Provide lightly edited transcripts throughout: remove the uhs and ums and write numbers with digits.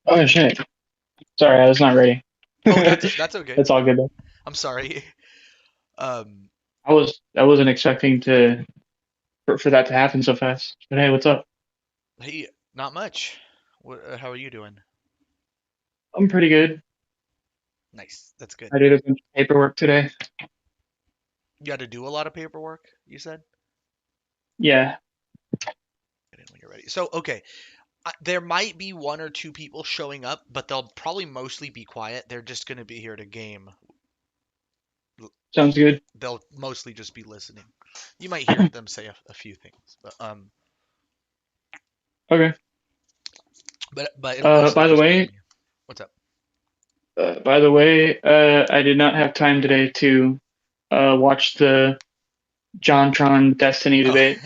Oh shit. Sorry, I was not ready. Oh, that's okay. That's all good though. I'm sorry. Um, I wasn't expecting for that to happen so fast. But hey, what's up? hey, not much. How are you doing? I'm pretty good. Nice. That's good. I did a bunch of paperwork today. You had to do a lot of paperwork, you said? Yeah. Get in when you're ready. So, okay, there might be one or two people showing up, but they'll probably mostly be quiet. They're just going to be here to game. Sounds good. They'll mostly just be listening. You might hear them say a few things, Okay. but it'll mostly By the just be way, me. What's up? I did not have time today to watch the JonTron Destiny Oh, debate.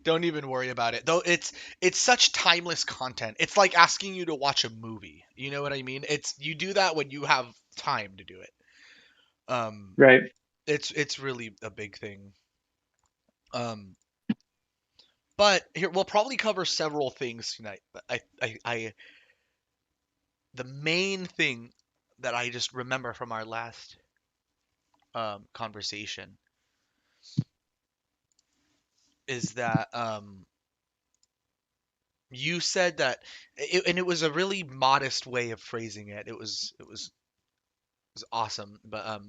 don't even worry about it. Though it's such timeless content. It's like asking you to watch a movie. You know what I mean? It's you do that when you have time to do it. Um, Right. it's really a big thing. Um, but here we'll probably cover several things tonight. But the main thing that I just remember from our last conversation is that you said that and it was a really modest way of phrasing it. It was awesome, but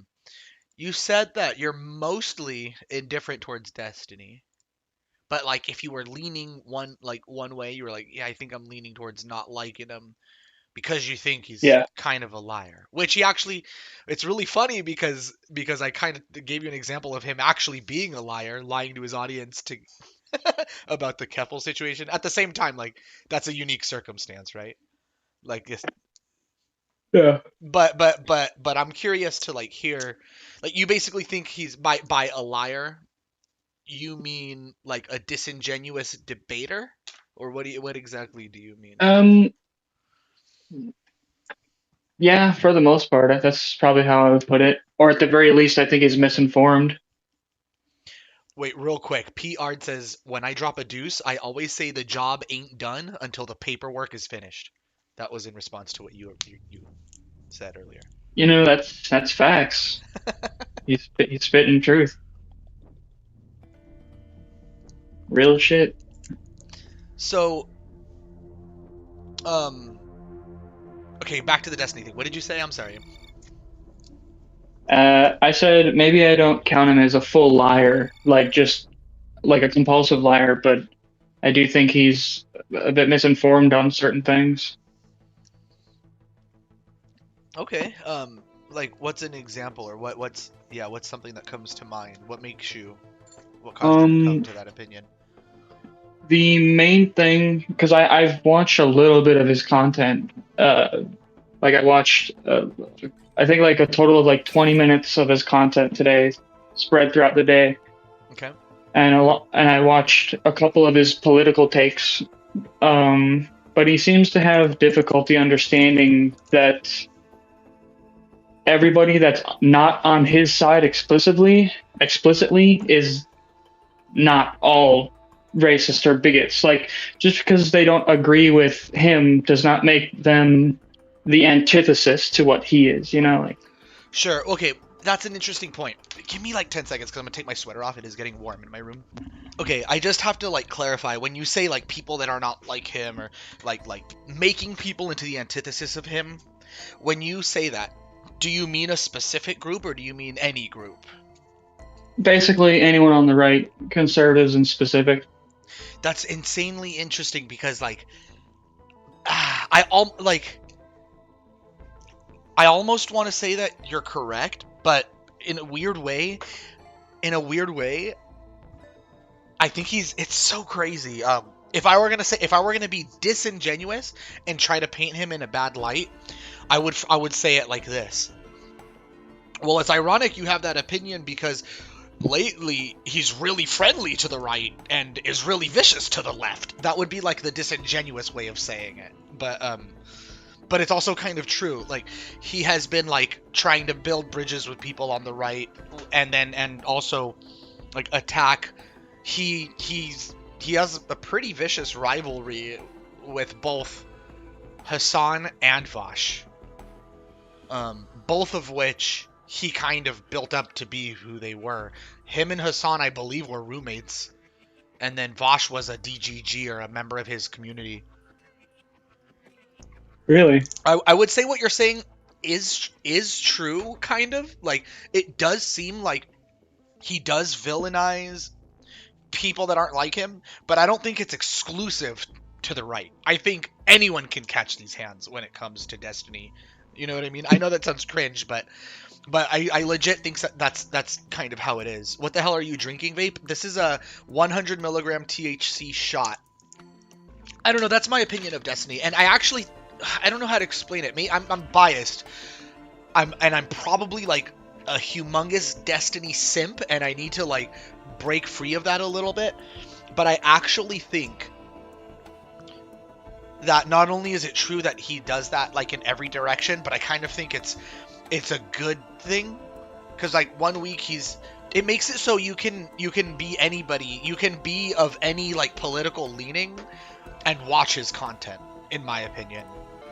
you said that you're mostly indifferent towards Destiny. But like if you were leaning one way, you were like, yeah, I think I'm leaning towards not liking him because you think he's Yeah. kind of a liar. Which he actually it's really funny because I kind of gave you an example of him actually being a liar, lying to his audience to about the Keppel situation. At the same time, like that's a unique circumstance, right? Like it's, Yeah. but I'm curious to like hear like you basically think he's by a liar, you mean like a disingenuous debater? Or what exactly do you mean? Um. Yeah. For the most part, that's probably how I would put it. Or at the very least, I think he's misinformed. Wait, real quick. P. Ard says, when I drop a deuce, I always say the job ain't done until the paperwork is finished. That was in response to what you said earlier. That's facts. He's spitting truth, real shit. So, um, okay, back to the Destiny thing. What did you say? I'm sorry. I said maybe I don't count him as a full liar, like just like a compulsive liar, but I do think he's a bit misinformed on certain things. Okay. Like what's an example or what's something that comes to mind? What caused you to come Um, to that opinion? the main thing, because I've watched a little bit of his content. Like I watched, I think like a total of like 20 minutes of his content today, spread throughout the day, Okay. and I watched a couple of his political takes. But he seems to have difficulty understanding that everybody that's not on his side explicitly is not all racist or bigots. Like just because they don't agree with him does not make them the antithesis to what he is, like Sure. Okay. That's an interesting point. Give me like 10 seconds because I'm gonna take my sweater off. It is getting warm in my room. Okay, I just have to like clarify when you say like people that are not like him or like making people into the antithesis of him. When you say that, do you mean a specific group or do you mean any group? basically anyone on the right, conservatives in specific. That's insanely interesting because like I all like I almost want to say that you're correct, but in a weird way, in a weird way, I think it's so crazy. If I were gonna be disingenuous and try to paint him in a bad light, I would say it like this. Well, it's ironic you have that opinion because lately he's really friendly to the right and is really vicious to the left. That would be like the disingenuous way of saying it. But it's also kind of true. Like he has been like trying to build bridges with people on the right and also like attack he has a pretty vicious rivalry with both Hassan and Vosh. Both of which he kind of built up to be who they were. Him and Hassan, I believe, were roommates. And then Vosh was a DGG, or a member of his community. Really? I would say what you're saying is true, kind of. Like, it does seem like he does villainize people that aren't like him, but I don't think it's exclusive to the right. I think anyone can catch these hands when it comes to Destiny. You know what I mean? I know that sounds cringe, but I legit think that's kind of how it is. What the hell are you drinking, vape? This is a 100 milligram THC shot. I don't know. That's my opinion of Destiny, and I don't know how to explain it. I'm biased. I'm probably like a humongous Destiny simp, and I need to like break free of that a little bit. But I actually think that not only is it true that he does that like in every direction, but I kind of think it's a good thing, because like 1 week it makes it so you can be anybody, you can be of any like political leaning and watch his content, in my opinion.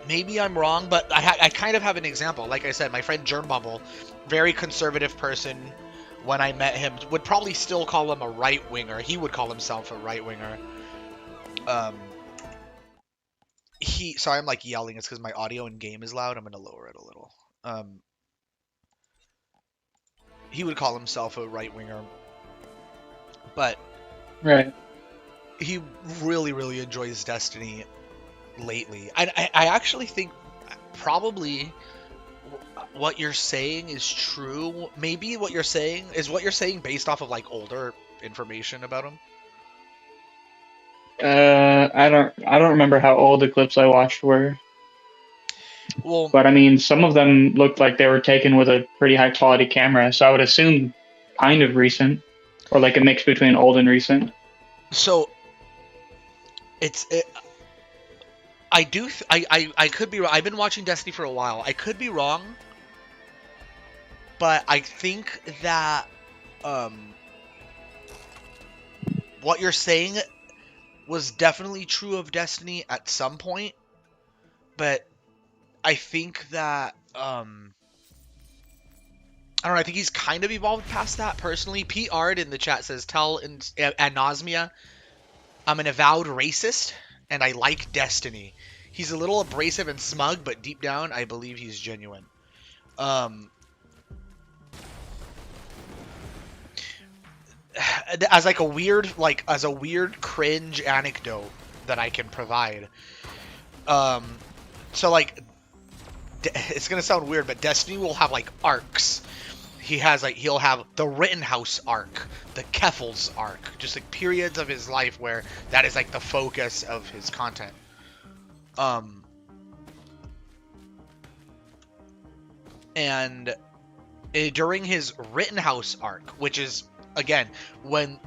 Maybe I'm wrong, but I kind of have an example. Like I said, my friend Germ Bubble, very conservative person. When I met him, would probably still call him a right winger. He would call himself a right winger. Sorry, I'm like yelling. It's because my audio in game is loud. I'm gonna lower it a little. He would call himself a right winger, but Right. he really, really enjoys Destiny lately. I actually think probably what you're saying is true. Maybe what you're saying based off of like older information about him. I don't remember how old the clips I watched were. Well, but I mean, some of them looked like they were taken with a pretty high quality camera, so I would assume kind of recent, or like a mix between old and recent. So I could be wrong. I've been watching Destiny for a while. I could be wrong, but I think that what you're saying was definitely true of Destiny at some point, but I think that I don't know. I think he's kind of evolved past that personally. P. Ard in the chat says, "Tell Anosmia I'm an avowed racist and I like Destiny. He's a little abrasive and smug, but deep down I believe he's genuine." As like a weird cringe anecdote that I can provide. So like, it's gonna sound weird, but Destiny will have like arcs. He'll have the Rittenhouse arc, the Keffels arc, just like periods of his life where that is like the focus of his content. And during his Rittenhouse arc, which is again when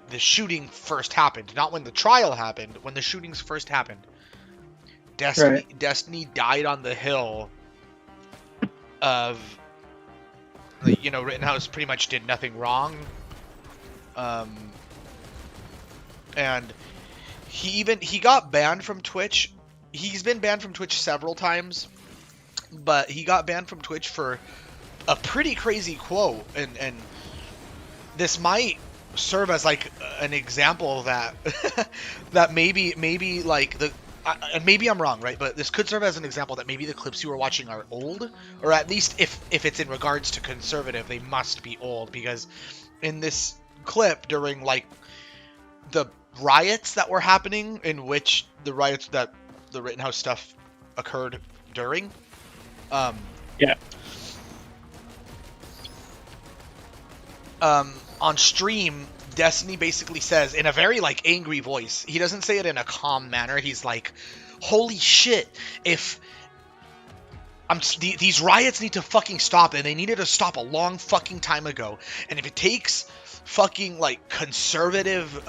the shooting first happened, not when the trial happened, when the shootings first happened, Destiny died on the hill of, you know, Rittenhouse pretty much did nothing wrong. And he got banned from Twitch. He's been banned from Twitch several times, but he got banned from Twitch for a pretty crazy quote, and this might serve as like an example that that maybe like the and maybe I'm wrong, right? But this could serve as an example that maybe the clips you were watching are old, or at least if it's in regards to conservative, they must be old, because in this clip during like the riots that were happening, in which the riots that the Rittenhouse stuff occurred during, on stream, Destiny basically says in a very like angry voice, he doesn't say it in a calm manner, he's like, holy shit, if these riots need to fucking stop, and they needed to stop a long fucking time ago, and if it takes fucking like conservative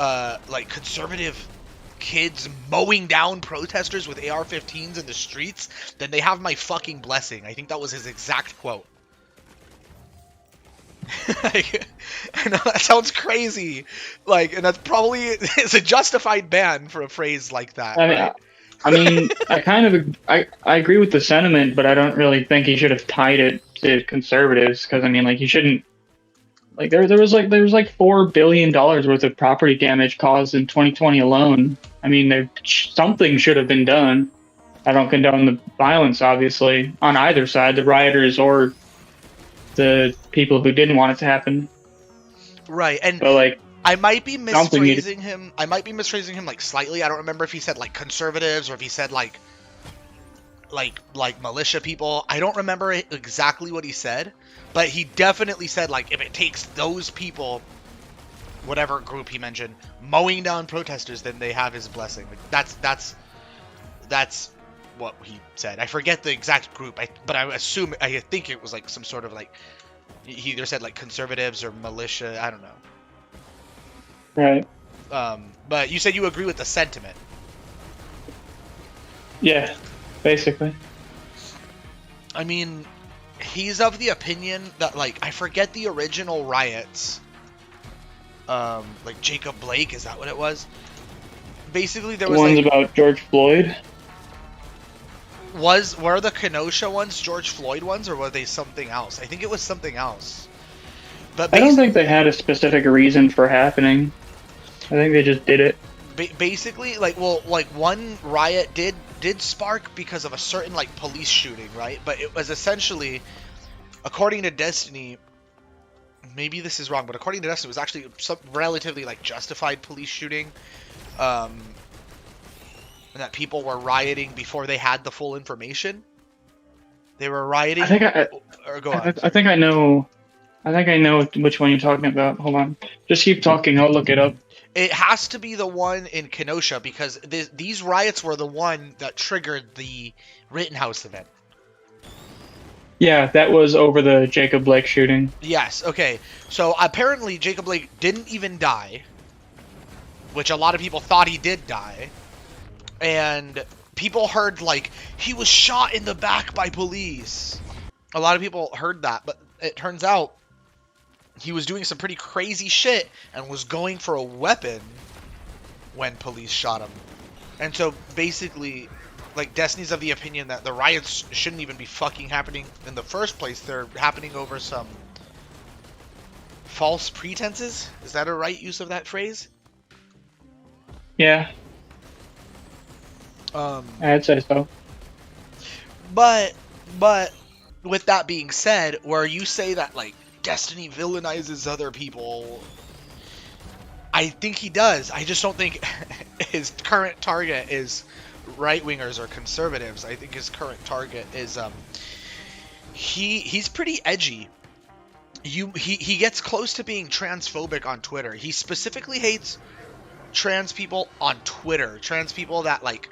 kids mowing down protesters with AR-15s in the streets, then they have my fucking blessing. I think that was his exact quote. Like, I know that sounds crazy, like, and that's probably it's a justified ban for a phrase like that. I mean, right? I mean, I agree with the sentiment, but I don't really think he should have tied it to conservatives because I mean, like, he shouldn't. Like there was like $4 billion worth of property damage caused in 2020 alone. I mean, something should have been done. I don't condone the violence, obviously, on either side, the rioters or the people who didn't want it to happen. Right, and But like I might be something needed. misphrasing him. I might be misphrasing him like slightly. I don't remember if he said like conservatives or if he said like militia people. I don't remember exactly what he said, but he definitely said like if it takes those people, whatever group he mentioned, mowing down protesters, then they have his blessing. Like that's what he said. I forget the exact group, but I think it was like some sort of like he either said like conservatives or militia. I don't know. Right. But you said you agree with the sentiment. Yeah, basically. I mean, he's of the opinion that, like, I forget the original riots. Like Jacob Blake, is that what it was? Basically, there was ones like, about George Floyd. were the Kenosha ones George Floyd ones, or were they something else? I think it was something else. But I don't think they had a specific reason for happening. I think they just did it. Basically, like, well, like one riot did spark because of a certain like police shooting, right? But it was essentially, according to Destiny, maybe this is wrong, but according to Destiny, it was actually some relatively like justified police shooting, and that people were rioting before they had the full information. They were rioting. Or go on. I think I know. I think I know which one you're talking about. Hold on. Just keep talking. I'll look it up. It has to be the one in Kenosha because these riots were the one that triggered the Rittenhouse event. Yeah, that was over the Jacob Blake shooting. Yes, okay. So apparently Jacob Blake didn't even die, which a lot of people thought he did die. And people heard, like, he was shot in the back by police. A lot of people heard that, but it turns out he was doing some pretty crazy shit and was going for a weapon when police shot him. And so basically, like, Destiny's of the opinion that the riots shouldn't even be fucking happening in the first place. They're happening over some false pretenses. Is that a right use of that phrase? Yeah. I'd say so. But with that being said, where you say that, like, Destiny villainizes other people, I think he does. I just don't think his current target is right-wingers or conservatives. I think his current target is he's pretty edgy. He gets close to being transphobic on Twitter. He specifically hates trans people on Twitter. Trans people that, like,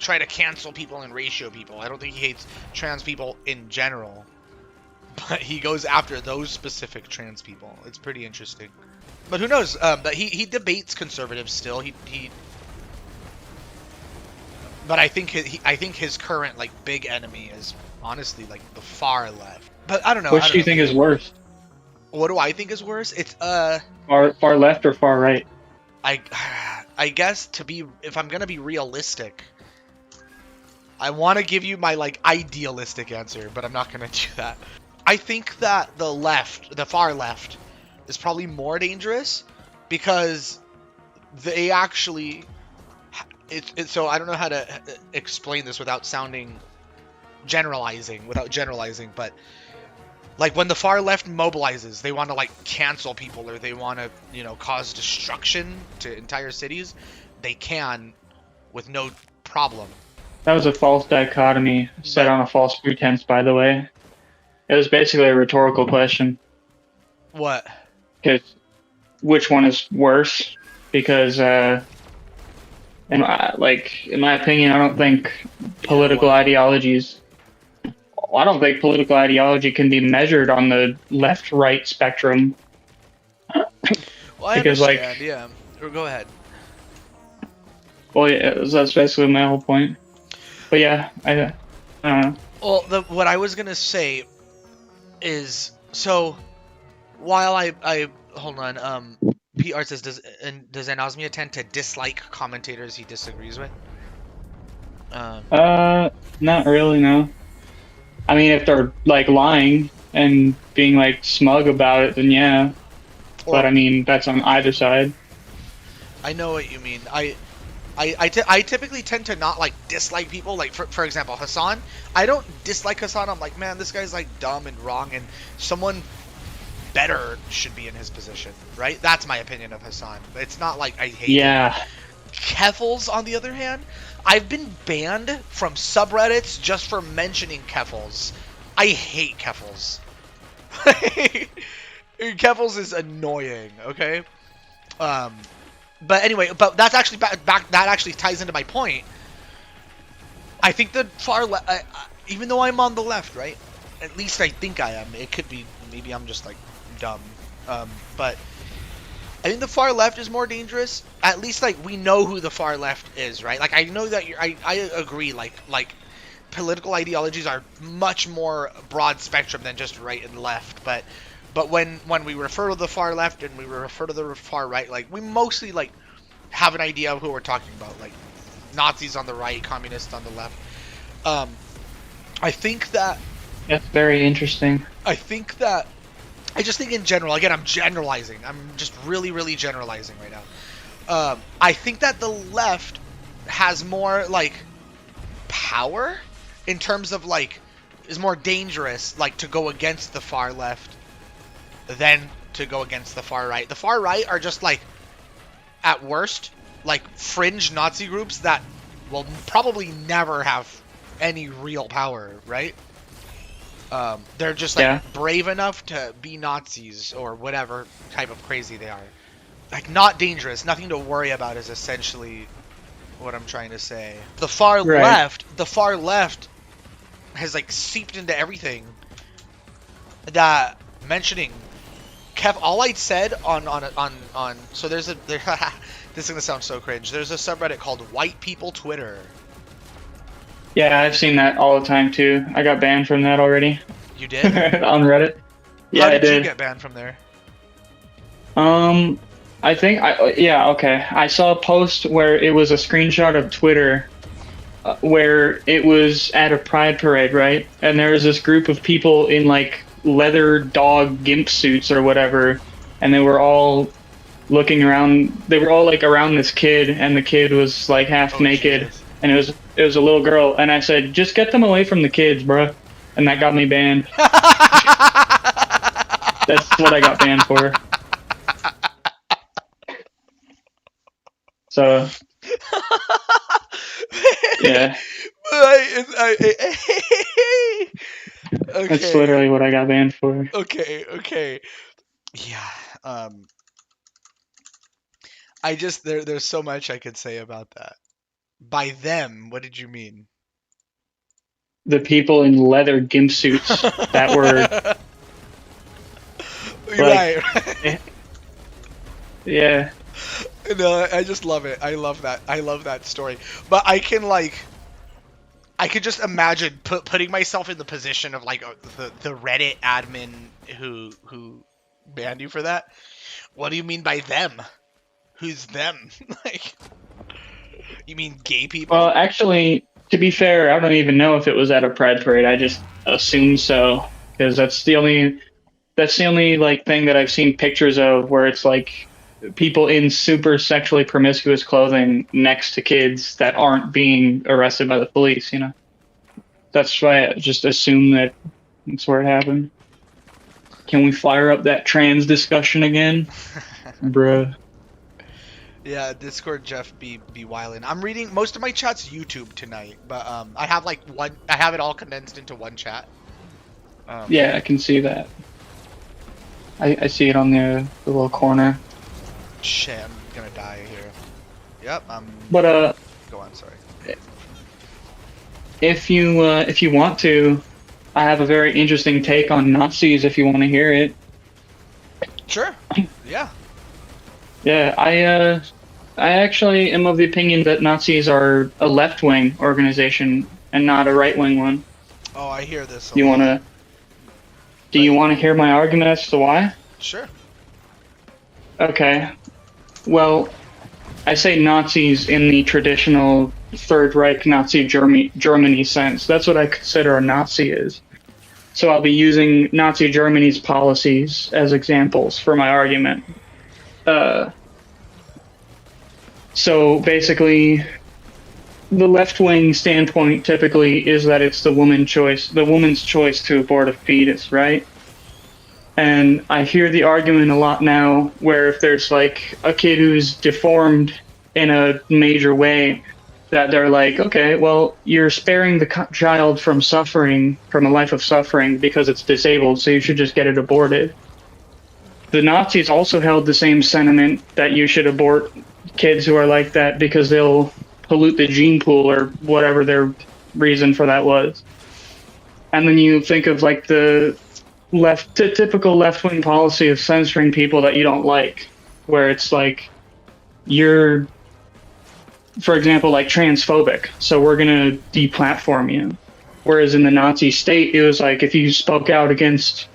try to cancel people and ratio people. I don't think he hates trans people in general, but he goes after those specific trans people. It's pretty interesting. But who knows? But he debates conservatives still. But I think his current, like, big enemy is honestly, like, the far left. But I don't know. Which do you think is worse? What do I think is worse? It's far left or far right? I guess if I'm gonna be realistic, I want to give you my, like, idealistic answer, but I'm not gonna do that. I think that the far left, is probably more dangerous because they actually. So I don't know how to explain this without generalizing, but like when the far left mobilizes, they want to, like, cancel people or they want to, cause destruction to entire cities. They can with no problem. That was a false dichotomy set on a false pretense, by the way. It was basically a rhetorical question. What? Because which one is worse? Because in my opinion, I don't think political ideologies. I don't think political ideology can be measured on the left-right spectrum. Well, I because, understand. Yeah. Or go ahead. Well, yeah, that's basically my whole point. But yeah, I don't know. Well, what I was gonna say is, so while I hold on, PR says, does Anosmia tend to dislike commentators he disagrees with? Um, Not really, no. I mean, if they're like lying and being like smug about it, then yeah. But or I mean, that's on either side. I know what you mean. I typically tend to not like dislike people. Like for example, Hassan. I don't dislike Hassan. I'm like, man, this guy's like dumb and wrong, and someone better should be in his position, right? That's my opinion of Hassan. It's not like I hate him. Yeah. Keffels, on the other hand, I've been banned from subreddits just for mentioning Keffels. I hate Keffels. Keffels is annoying. Okay. But anyway, but that's actually back. That actually ties into my point. I think the far left, even though I'm on the left, right? At least I think I am. It could be, maybe I'm just like dumb. But I think the far left is more dangerous. At least like we know who the far left is, right? Like I know that I agree. Like political ideologies are much more broad spectrum than just right and left. But when we refer to the far left and we refer to the far right, like we mostly like have an idea of who we're talking about. Like Nazis on the right, communists on the left. I think that That's very interesting. I just think in general, again, I'm generalizing. I'm just really generalizing right now. I think that the left has more like power in terms of like is more dangerous like to go against the far left than to go against the far right. The far right are just like at worst like fringe Nazi groups that will probably never have any real power, right? They're just like brave enough to be Nazis or whatever type of crazy they are. Like not dangerous, nothing to worry about is essentially what I'm trying to say. The far left has like seeped into everything. That mentioning all I said on so there's a this is gonna sound so cringe. There's a subreddit called White People Twitter. Yeah, I've seen that all the time too. I got banned from that already. You did? On Reddit. Yeah, How did I did. you get banned from there? I think okay. I saw a post where it was a screenshot of Twitter where it was at a pride parade, right? And there was this group of people in like leather dog gimp suits or whatever, and they were all looking around. They were all like around this kid, and the kid was like half naked. Jesus. And it was a little girl, and I said, "Just get them away from the kids, bruh." And that got me banned. That's what I got banned for. So, yeah. Okay. That's literally what I got banned for. Okay. Yeah. I just there's so much I could say about that. By them, what did you mean? The people in leather gimp suits that were like, right. Yeah. No, I just love it. I love that story. But I could just imagine putting myself in the position of like the Reddit admin who banned you for that. What do you mean by them? Who's them? Like, you mean gay people? Well, actually, to be fair, I don't even know if it was at a pride parade. I just assumed so because that's the only like thing that I've seen pictures of where it's like people in super sexually promiscuous clothing next to kids that aren't being arrested by the police, you know. That's why I just assume that that's where it happened. Can we fire up that trans discussion again? Bruh. Yeah, Discord Jeff be wildin'. I'm reading most of my chat's YouTube tonight, but I have it all condensed into one chat. Yeah, I can see that. I see it on the little corner. Shit, I'm gonna die here. Yep, But go on, sorry. If you want to, I have a very interesting take on Nazis if you want to hear it. Sure. Yeah. Yeah, I actually am of the opinion that Nazis are a left-wing organization and not a right-wing one. Oh, I hear this. Do you want to hear my argument as to why? Sure. Okay. Well, I say Nazis in the traditional Third Reich Nazi Germany sense. That's what I consider a Nazi is. So I'll be using Nazi Germany's policies as examples for my argument. Uh, so basically, the left wing standpoint typically is that it's the woman's choice to abort a fetus, right? And I hear the argument a lot now where if there's like a kid who's deformed in a major way, that they're like, okay, well, you're sparing the child from suffering, from a life of suffering because it's disabled, so you should just get it aborted. The Nazis also held the same sentiment that you should abort kids who are like that because they'll pollute the gene pool or whatever their reason for that was. And then you think of like the typical left-wing policy of censoring people that you don't like, where it's like you're, for example, like transphobic, so we're gonna deplatform you. Whereas in the Nazi state, it was like if you spoke out against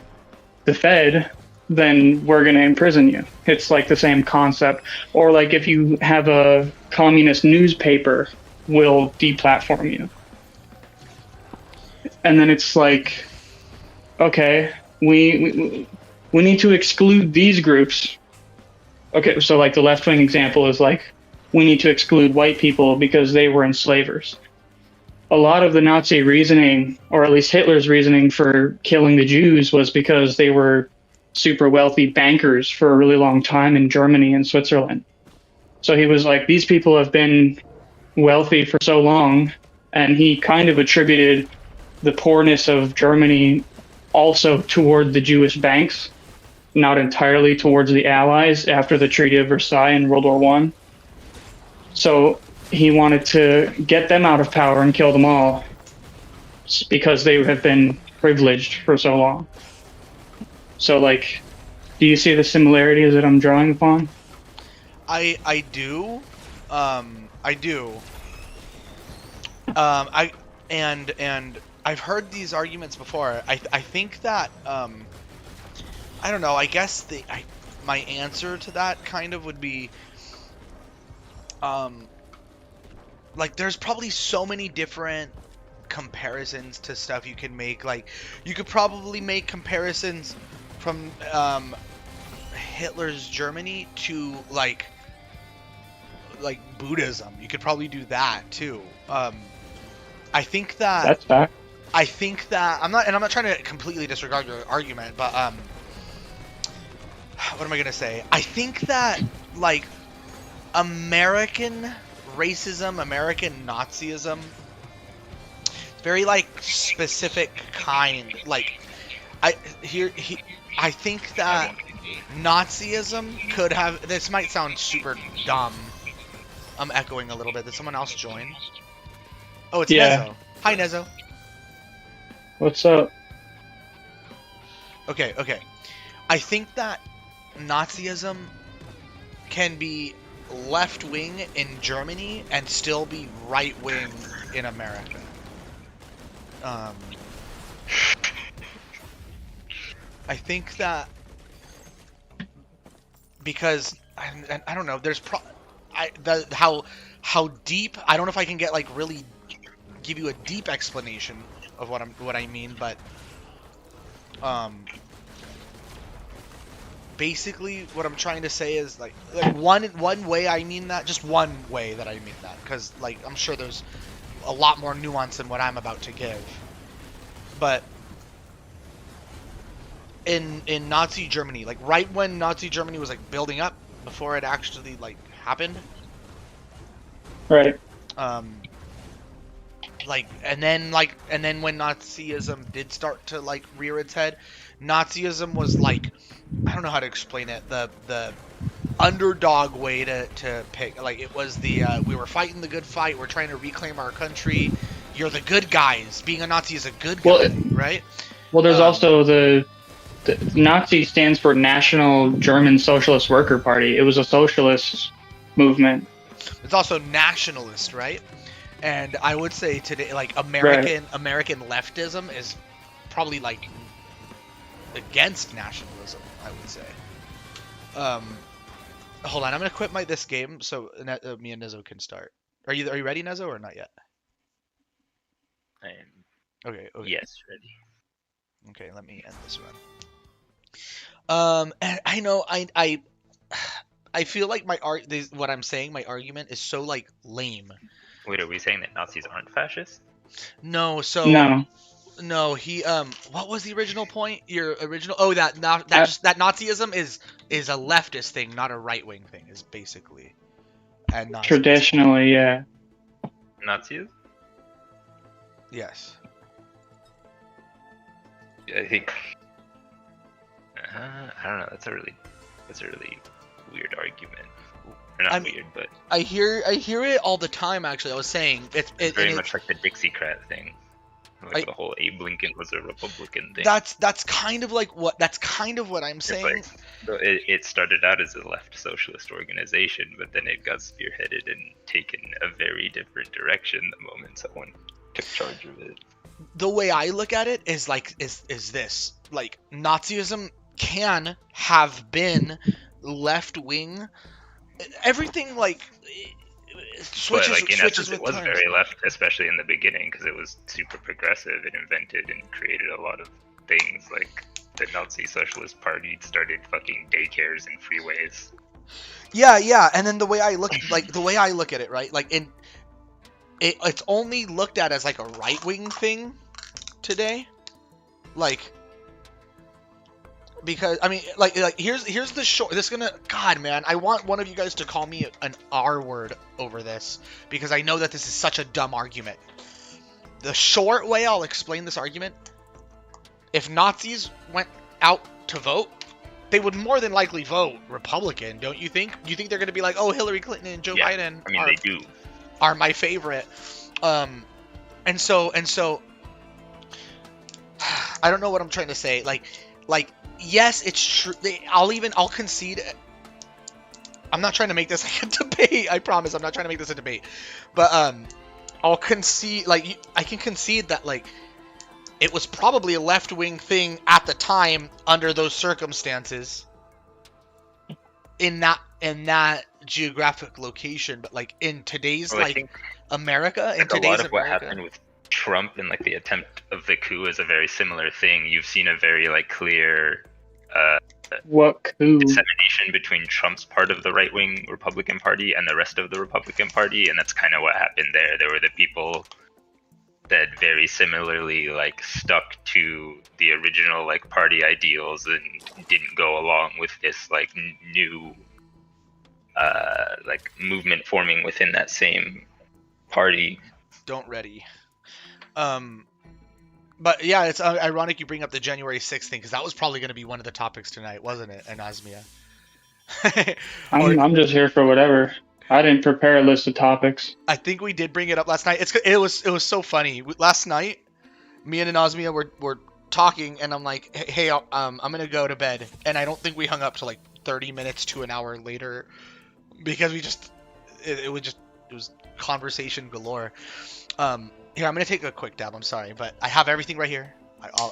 the Fed, then we're gonna imprison you. It's like the same concept. Or like if you have a communist newspaper, we'll deplatform you. And then it's like, okay, we need to exclude these groups. Okay, so like the left-wing example is like, we need to exclude white people because they were enslavers. A lot of the Nazi reasoning, or at least Hitler's reasoning for killing the Jews, was because they were super wealthy bankers for a really long time in Germany and Switzerland. So he was like, these people have been wealthy for so long, and he kind of attributed the poorness of Germany also toward the Jewish banks, not entirely towards the Allies after the Treaty of Versailles in World War I. So he wanted to get them out of power and kill them all because they have been privileged for so long. So, like, do you see the similarities that I'm drawing upon? I do. I do. And I've heard these arguments before. I think that I don't know. I guess my answer to that kind of would be like there's probably so many different comparisons to stuff you can make. Like you could probably make comparisons from Hitler's Germany to like Buddhism. You could probably do that too. I think that That's fact. I think that I'm not trying to completely disregard your argument, but what am I gonna say? I think that like American racism, American Nazism, very like specific kind. Like I think that Nazism could have. This might sound super dumb. I'm echoing a little bit. Did someone else join? Oh, it's Nezo. Hi, Nezo. What's up? Okay. I think that Nazism can be left-wing in Germany and still be right-wing in America. I think that because I don't know. There's how deep. I don't know if I can get like really give you a deep explanation of what I mean, but basically what I'm trying to say is like one way I mean that, just one way that I mean that, because like I'm sure there's a lot more nuance than what I'm about to give, but in Nazi Germany, like right when Nazi Germany was like building up before it actually like happened, right? And then when Nazism did start to like rear its head, Nazism was like, I don't know how to explain it, the underdog way to pick. Like it was the we were fighting the good fight, we're trying to reclaim our country, you're the good guys. Being a Nazi is a good guy, right? Well, there's also the Nazi stands for National German Socialist Worker Party. It was a socialist movement. It's also nationalist, right? And I would say today, like American leftism is probably like against nationalism. I would say. Hold on, I'm gonna quit this game so me and Nizzo can start. Are you ready, Nezo, or not yet? I am Okay. yes ready. Okay, let me end this run. And I know I feel like what I'm saying, my argument is so like lame. Wait, are we saying that Nazis aren't fascist? No, so No. no, he what was the original point? Your original that Nazism is a leftist thing, not a right wing thing, is basically. And Traditionally, yeah. Nazis? Yes. I think. I don't know. That's a really weird argument. Or not weird, but I hear it all the time. Actually, I was saying it's very much like the Dixiecrat thing. Like the whole Abe Lincoln was a Republican thing. That's kind of what I'm saying. Like, it started out as a left socialist organization, but then it got spearheaded and taken a very different direction the moment someone took charge of it. The way I look at it is this: like Nazism can have been left wing. Everything switches. But like in essence, it was turns. very left, especially in the beginning, because it was super progressive. It invented and created a lot of things. Like the Nazi Socialist Party started fucking daycares and freeways. Yeah, and then the way I look at it, right? Like it's only looked at as like a right wing thing today, like. Because I mean, like here's the short. This is gonna God, man. I want one of you guys to call me an R word over this because I know that this is such a dumb argument. The short way I'll explain this argument: if Nazis went out to vote, they would more than likely vote Republican, don't you think? Do you think they're gonna be like, oh, Hillary Clinton and Joe Biden? I mean, they do. Are my favorite. And so I don't know what I'm trying to say. Like. Yes, it's true. I'll concede. I'm not trying to make this like a debate. I promise, I'm not trying to make this a debate. But I'll concede. Like, I can concede that like it was probably a left-wing thing at the time under those circumstances. In that geographic location, but like in today's America, in today's a lot of what happened with Trump and like the attempt of the coup is a very similar thing. You've seen a very like clear what coup? dissemination between Trump's part of the right-wing Republican Party and the rest of the Republican Party, and that's kind of what happened there. There were the people that very similarly like stuck to the original like party ideals and didn't go along with this like new like movement forming within that same party. Don't ready. But yeah, it's ironic you bring up the January 6th thing, because that was probably going to be one of the topics tonight, wasn't it, Anosmia? I'm just here for whatever. I didn't prepare a list of topics. I think we did bring it up last night. It was so funny. Last night, me and Anosmia were talking, and I'm like, hey, I'm going to go to bed. And I don't think we hung up till like 30 minutes to an hour later, because it was conversation galore. Here, I'm going to take a quick dab. I'm sorry, but I have everything right here.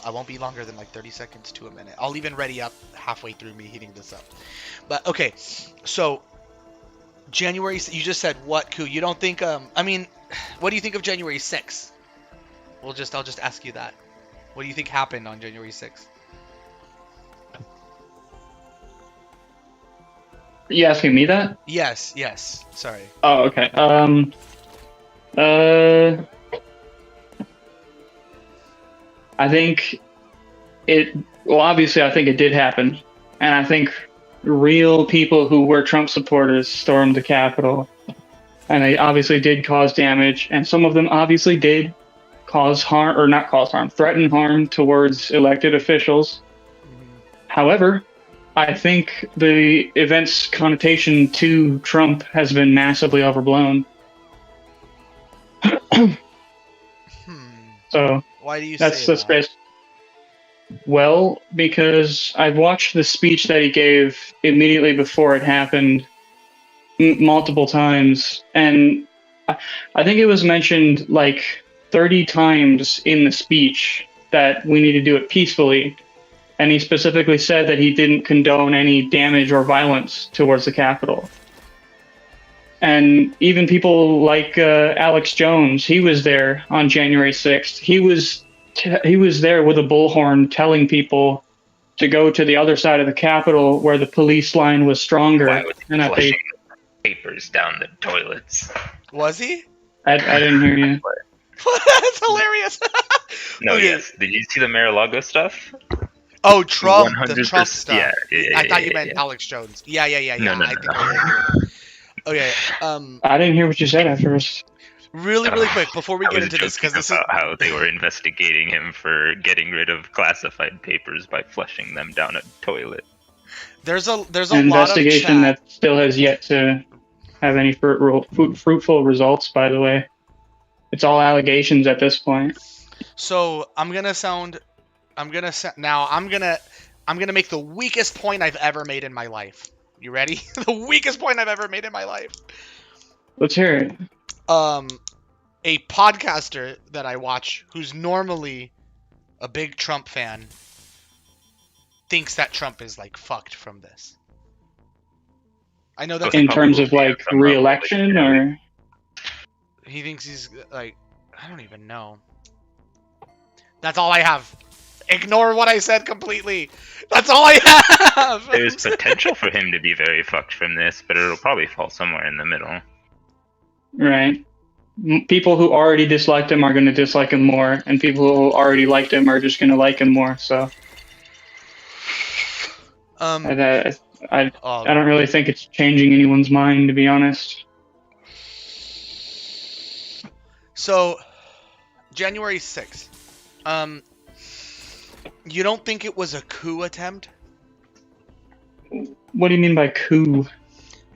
I won't be longer than like 30 seconds to a minute. I'll even ready up halfway through me heating this up. But, okay, so January, you just said what coup? You don't think, I mean, what do you think of January 6th? I'll just ask you that. What do you think happened on January 6th? You asking me that? Yes. Sorry. Oh, okay. I think obviously I think it did happen. And I think real people who were Trump supporters stormed the Capitol. And they obviously did cause damage. And some of them obviously did cause harm, or not cause harm, threaten harm towards elected officials. However, I think the event's connotation to Trump has been massively overblown. So why do you that's say the that? space. Well, because I've watched the speech that he gave immediately before it happened multiple times, and I think it was mentioned like 30 times in the speech that we need to do it peacefully. And he specifically said that he didn't condone any damage or violence towards the Capitol. And even people like Alex Jones, he was there on January 6th. He was there with a bullhorn telling people to go to the other side of the Capitol where the police line was stronger. Why was he And that flushing papers down the toilets? Was he? I didn't hear you. That's hilarious. No, Okay. yes. Did you see the Mar-a-Lago stuff? Oh, Trump, the 100%. Trump stuff. Yeah, I thought you yeah, meant yeah. Alex Jones. Yeah. No. I think I heard. Okay. I didn't hear what you said at first. Really quick before we I get was into this, because joking this is about how they were investigating him for getting rid of classified papers by flushing them down a toilet. there's a An lot of investigation chat. that still has yet to have any fruitful results, by the way. It's all allegations at this point. So I'm gonna make the weakest point I've ever made in my life. You ready? The weakest point I've ever made in my life. Let's hear it. A podcaster that I watch, who's normally a big Trump fan, thinks that Trump is like fucked from this. I know that's In terms of like re-election, or he thinks he's like, I don't even know. That's all I have. Ignore what I said completely. That's all I have. There's potential for him to be very fucked from this, but it'll probably fall somewhere in the middle. right? People who already disliked him are going to dislike him more, and people who already liked him are just going to like him more. So I don't really think it's changing anyone's mind, to be honest. So, January 6th. You don't think it was a coup attempt? What do you mean by coup?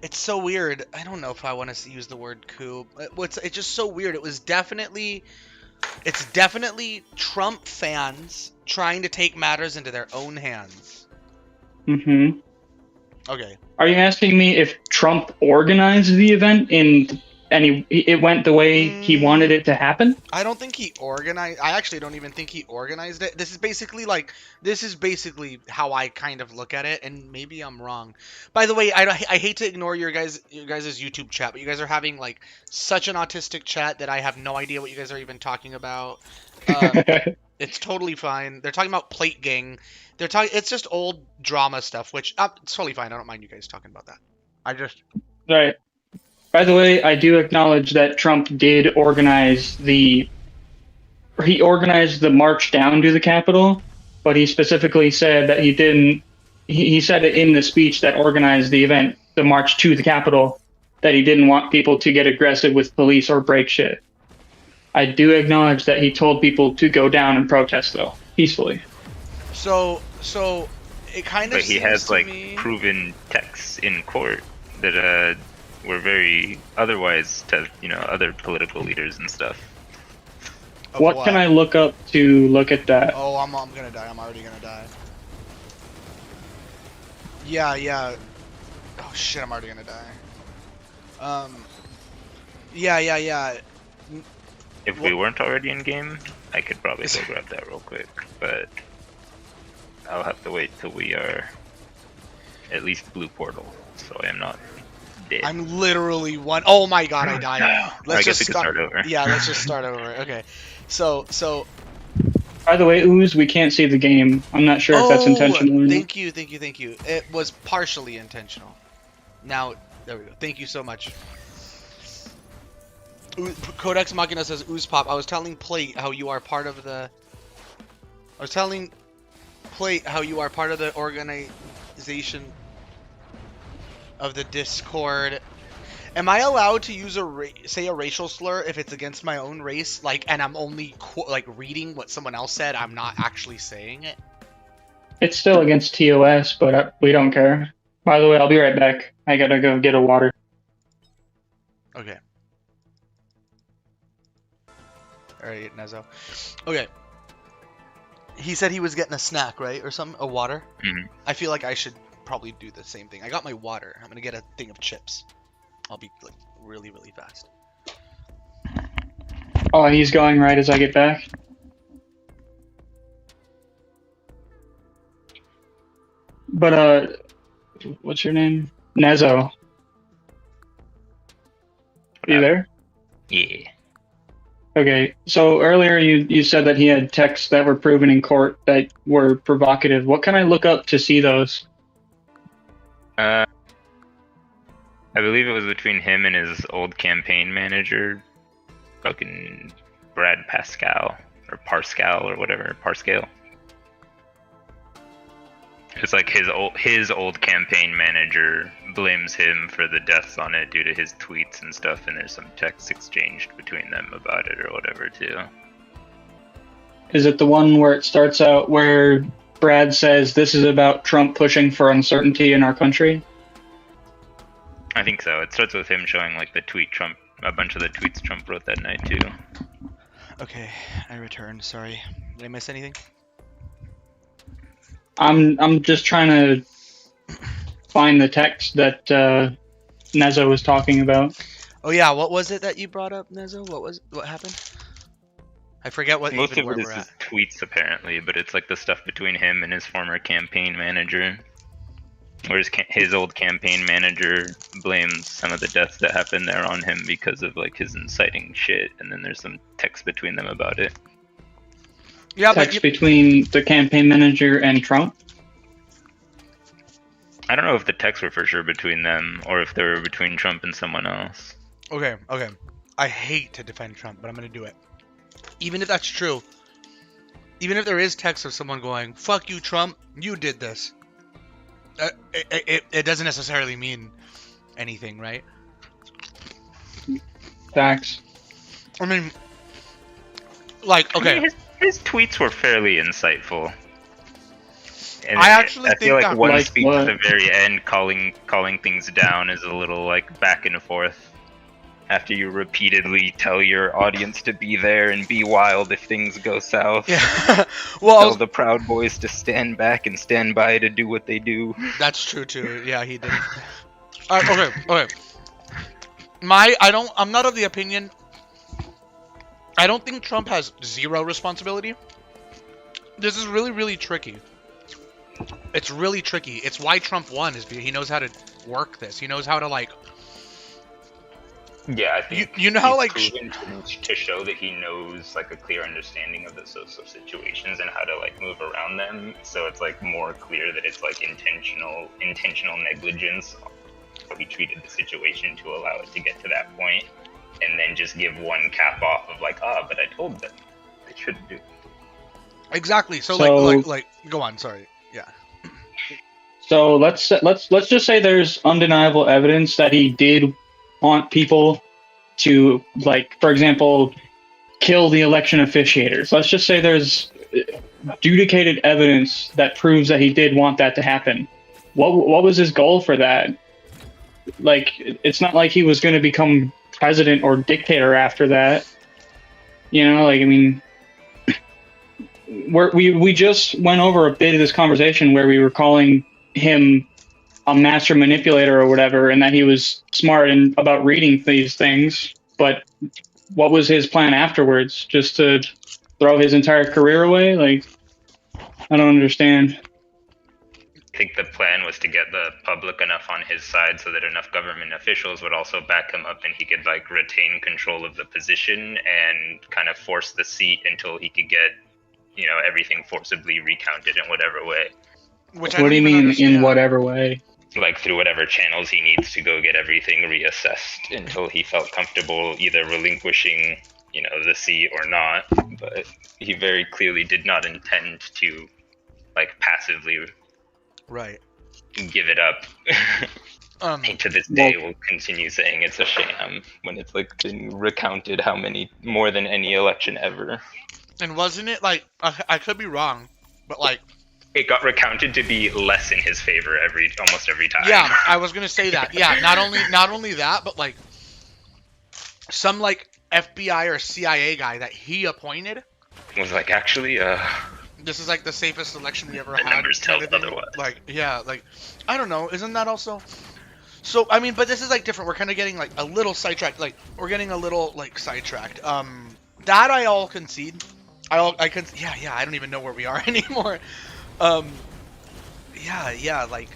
It's so weird. I don't know if I want to use the word coup. It's just so weird. It's definitely Trump fans trying to take matters into their own hands. Mm-hmm. Okay. Are you asking me if Trump organized the event and it went the way he wanted it to happen? I don't think he organized. I actually don't even think he organized it. This is basically how I kind of look at it, and maybe I'm wrong. By the way, I hate to ignore your guys' YouTube chat, but you guys are having like such an autistic chat that I have no idea what you guys are even talking about. It's totally fine. They're talking about Plate Gang. It's just old drama stuff, which it's totally fine. I don't mind you guys talking about that. Right. By the way, I do acknowledge that Trump did organize the march down to the Capitol, but he specifically said that he didn't. He said it in the speech that organized the event, the march to the Capitol, that he didn't want people to get aggressive with police or break shit. I do acknowledge that he told people to go down and protest, though, peacefully. So it kind of. But he has proven texts in court that were very otherwise to other political leaders and stuff. What can I look up to look at that? Oh, I'm gonna die. I'm already gonna die. Yeah. Oh shit, I'm already gonna die. Yeah. If we weren't already in game, I could probably go grab that real quick, but I'll have to wait till we are at least blue portal, so I am not dead. I'm literally one. Oh my god, I died. No. I guess we can start over. Yeah, let's just start over. Okay. So. By the way, Ooze, we can't see the game. I'm not sure if that's intentional or not. Thank you. It was partially intentional. Now, there we go. Thank you so much. Codex Machina says, Ooze Pop, I was telling Plate how you are part of the organization of the Discord. Am I allowed to use say a racial slur if it's against my own race, and I'm only reading what someone else said? I'm not actually saying it. It's still against TOS, but we don't care. By the way, I'll be right back. I gotta go get a water. Okay. All right, Nezo. Okay. He said he was getting a snack, right, or something, a water. Mm-hmm. I feel like I should probably do the same thing. I got my water. I'm gonna get a thing of chips. I'll be really, really fast. Oh, he's going right as I get back. But what's your name? Nezo. you there? Yeah. Okay, so earlier you said that he had texts that were proven in court that were provocative. What can I look up to see those? I believe it was between him and his old campaign manager, fucking Brad Pascal or Parscale or whatever, Parscale. It's like his old campaign manager blames him for the deaths on it due to his tweets and stuff, and there's some texts exchanged between them about it or whatever too. Is it the one where it starts out where Brad says this is about Trump pushing for uncertainty in our country? I think so. It starts with him showing like a bunch of the tweets Trump wrote that night too. Okay, I returned. Sorry, did I miss anything? I'm just trying to find the text that Nezo was talking about. Oh yeah, what was it that you brought up, Nezo? What happened? I forget what. Most even of where it is we're his at. tweets apparently, but it's like the stuff between him and his former campaign manager. Where his old campaign manager blames some of the deaths that happened there on him because of like his inciting shit, and then there's some text between them about it. Yeah, Text between the campaign manager and Trump? I don't know if the texts were for sure between them or if they were between Trump and someone else. Okay. I hate to defend Trump, but I'm gonna do it. Even if that's true, even if there is text of someone going, "Fuck you, Trump, you did this," it doesn't necessarily mean anything, right? Facts. I mean, like, okay. I mean, his tweets were fairly insightful. And I actually I feel think like that- one Like speech what? at the very end, calling things down, is a little like back and forth. After you repeatedly tell your audience to be there and be wild if things go south. Yeah. Well, Tell the Proud Boys to stand back and stand by to do what they do. that's true too. Yeah, he did. Okay. I'm not of the opinion. I don't think Trump has zero responsibility. This is really, really tricky. It's really tricky. It's why Trump won, is because he knows how to work this. He knows how to like. Yeah, I think You know how, he's like, proven to show that he knows like a clear understanding of the social situations and how to like move around them. So it's like more clear that it's like intentional negligence. How he treated the situation to allow it to get to that point, and then just give one cap off of like, but I told them they shouldn't do. Exactly. So like, go on. Sorry. Yeah. So let's just say there's undeniable evidence that he did want people to, like, for example, kill the election officiators. Let's just say there's adjudicated evidence that proves that he did want that to happen. What was his goal for that? Like, it's not like he was going to become president or dictator after that. You know, like, I mean, we just went over a bit of this conversation where we were calling him a master manipulator or whatever, and that he was smart about reading these things. But what was his plan afterwards? Just to throw his entire career away? Like, I don't understand. I think the plan was to get the public enough on his side so that enough government officials would also back him up, and he could like retain control of the position and kind of force the seat until he could get, everything forcibly recounted in whatever way. What do you mean in whatever way? Like through whatever channels he needs to go get everything reassessed until he felt comfortable either relinquishing, the seat or not. But he very clearly did not intend to, like, passively right give it up. And to this day, we'll continue saying it's a sham when it's like been recounted how many more than any election ever. And wasn't it like I could be wrong, but like. It got recounted to be less in his favor almost every time. Yeah, I was gonna say that. Yeah, not only that, but like some like FBI or CIA guy that he appointed was like, actually, this is like the safest election we ever the had. numbers tell otherwise. Like, yeah, like I don't know, isn't that also? So I mean, but this is like different. We're kind of getting like a little sidetracked. Like we're getting a little like sidetracked. That I all concede. I don't even know where we are anymore. Like,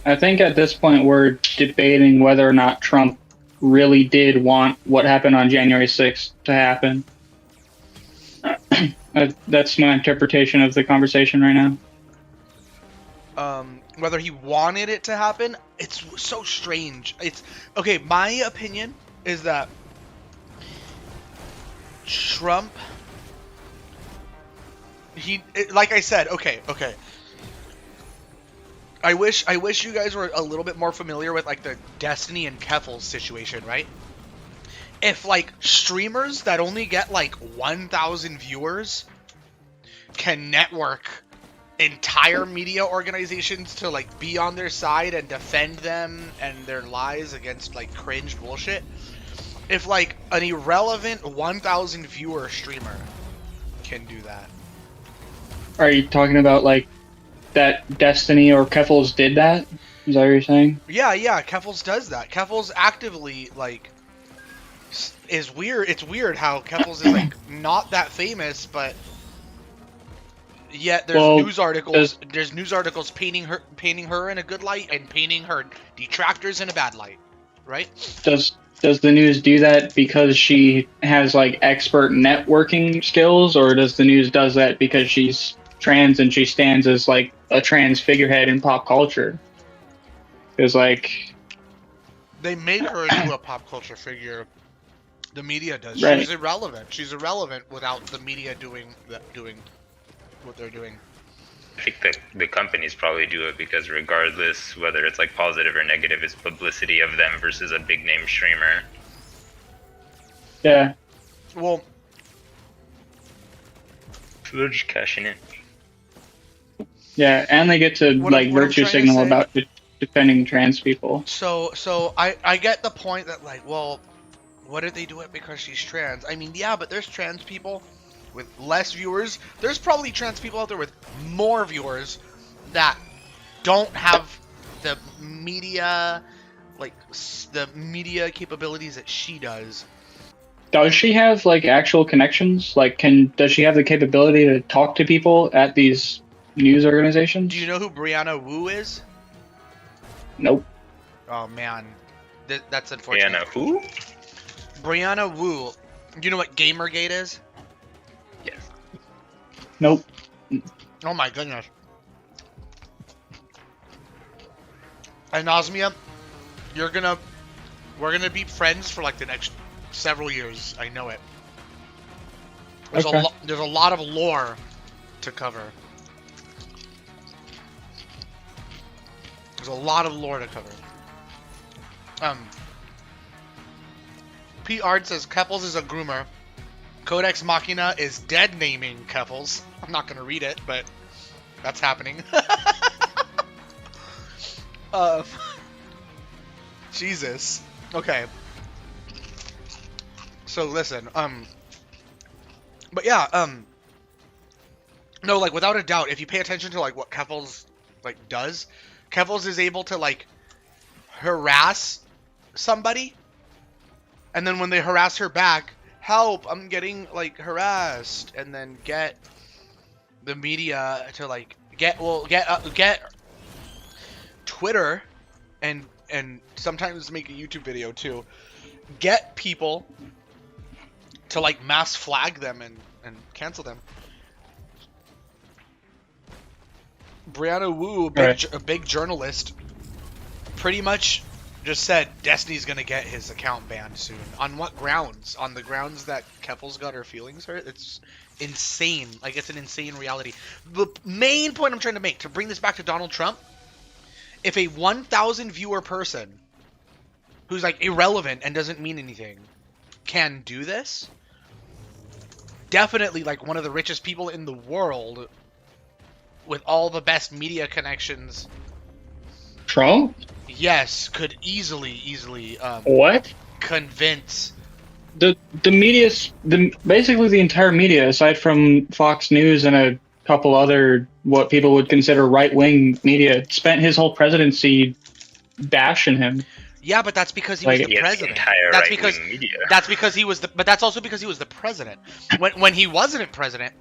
I think at this point we're debating whether or not Trump really did want what happened on January 6th to happen. That's my interpretation of the conversation right now. Whether he wanted it to happen, it's so strange. It's okay. My opinion is that Trump, like I said, okay. I wish you guys were a little bit more familiar with like the Destiny and Keffels situation, right? If like streamers that only get like 1,000 viewers can network entire media organizations to like be on their side and defend them and their lies against like cringe bullshit. If like an irrelevant 1,000 viewer streamer can do that. Are you talking about like that Destiny or Keffels did that? Is that what you're saying? Yeah, Keffels does that. Keffels actively like is weird. It's weird how Keffels is like not that famous, but yet there's news articles. There's news articles painting her in a good light and painting her detractors in a bad light, right? Does the news do that because she has like expert networking skills, or does the news does that because she's trans and she stands as like a trans figurehead in pop culture? It's like they made her into a pop culture figure. The media does. Right. She's irrelevant. She's irrelevant without the media doing what they're doing. I think that the companies probably do it because regardless whether it's like positive or negative, it's publicity of them versus a big name streamer. Yeah. Well, So they're just cashing in. Yeah, and they get to like virtue signal about defending trans people. So I get the point that like, well, what did they do it because she's trans? I mean, yeah, but there's trans people with less viewers. There's probably trans people out there with more viewers that don't have the media, like the media capabilities that she does. Does she have like actual connections? Like, does she have the capability to talk to people at these news organizations? Do you know who Brianna Wu is? Nope. Oh man, that's unfortunate. Brianna who? Brianna Wu. Do you know what Gamergate is? Yes. Nope. Oh my goodness. Anosmia, we're gonna be friends for like the next several years. I know it. There's a lot of lore to cover. There's a lot of lore to cover. P. Ard says Keffels is a groomer. Codex Machina is dead naming Keffels. I'm not gonna read it, but that's happening. Jesus. Okay. So listen, but yeah, no, like without a doubt, if you pay attention to like what Keffels like does, Keffels is able to like harass somebody, and then when they harass her back, help, I'm getting like harassed, and then get the media to like get Twitter and sometimes make a YouTube video too, get people to like mass flag them and cancel them. Brianna Wu, a big journalist, pretty much just said Destiny's gonna get his account banned soon. On what grounds? On the grounds that Keffels got her feelings hurt? It's insane. Like, it's an insane reality. The main point I'm trying to make, to bring this back to Donald Trump, if a 1,000 viewer person who's like irrelevant and doesn't mean anything can do this, definitely like one of the richest people in the world with all the best media connections, Trump? Yes, could easily what? Convince the media, basically the entire media, aside from Fox News and a couple other what people would consider right-wing media, spent his whole presidency bashing him. Yeah, but that's because he was the president. That's because he was the. But that's also because he was the president. When he wasn't president,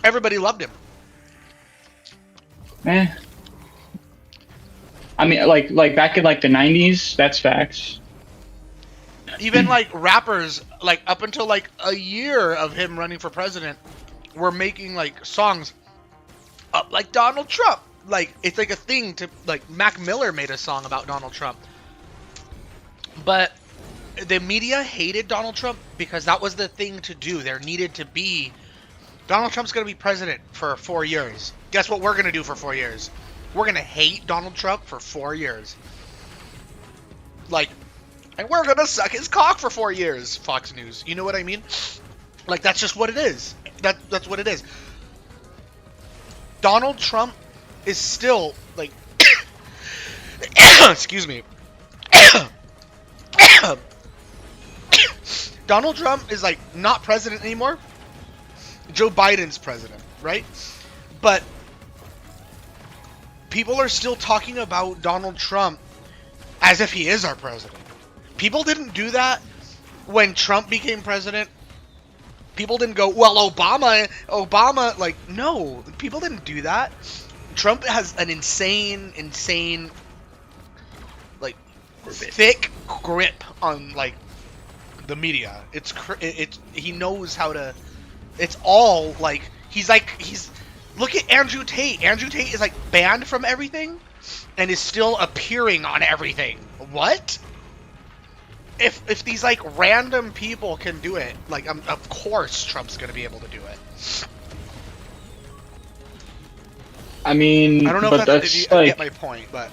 everybody loved him. I mean, like back in like the 90s, that's facts. Even like rappers, like up until like a year of him running for president, were making like songs up like Donald Trump. Like it's like a thing to like Mac Miller made a song about Donald Trump. But the media hated Donald Trump because that was the thing to do. There needed to be Donald Trump's going to be president for 4 years. Guess what we're going to do for 4 years? We're going to hate Donald Trump for 4 years. Like, and we're going to suck his cock for 4 years, Fox News. You know what I mean? Like, that's just what it is. That's what it is. Donald Trump is still, like... excuse me. Donald Trump is, like, not president anymore. Joe Biden's president, right? But people are still talking about Donald Trump as if he is our president. People didn't do that when Trump became president. People didn't go, well, Obama, like, no, people didn't do that. Trump has an insane, like, thick grip on, like, the media. He knows how to, it's all, like, look at Andrew Tate. Andrew Tate is, like, banned from everything and is still appearing on everything. What? If these, like, random people can do it, like, of course Trump's gonna be able to do it. I mean, I don't know but if you like, get my point, but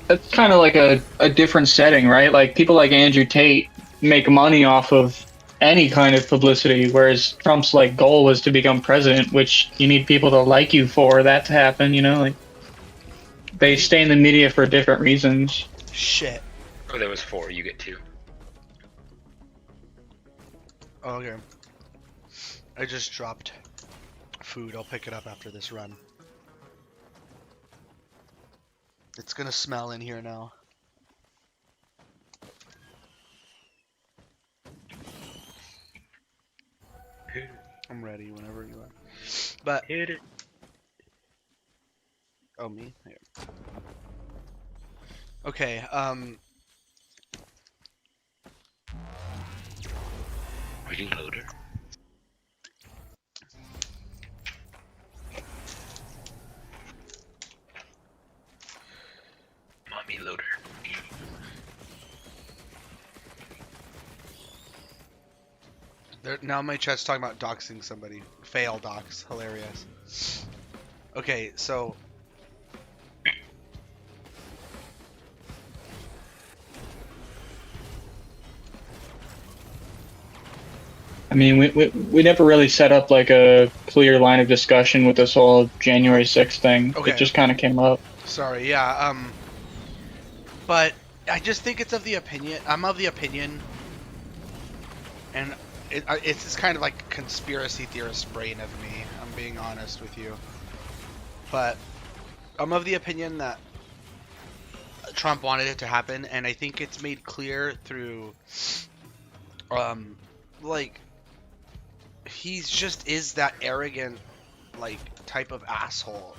that's kind of like a different setting, right? Like people like Andrew Tate make money off of any kind of publicity, whereas Trump's like goal was to become president, which you need people to like you for that to happen. You know, like they stay in the media for different reasons. shit. Oh, there was 4. You get 2. Oh, okay. I just dropped food. I'll pick it up after this run. It's gonna smell in here now. I'm ready whenever you are. But Hit it. oh, me? Here. Okay, Reading loader. Mommy loader. now my chat's talking about doxing somebody. Fail dox. Hilarious. Okay, so I mean, we never really set up like a clear line of discussion with this whole January 6th thing. Okay. It just kind of came up. sorry, yeah, but I just think it's of the opinion. I'm of the opinion, and it's just kind of like conspiracy theorist brain of me. I'm being honest with you, but I'm of the opinion that Trump wanted it to happen, and I think it's made clear through, like, he's just is that arrogant, like, type of asshole.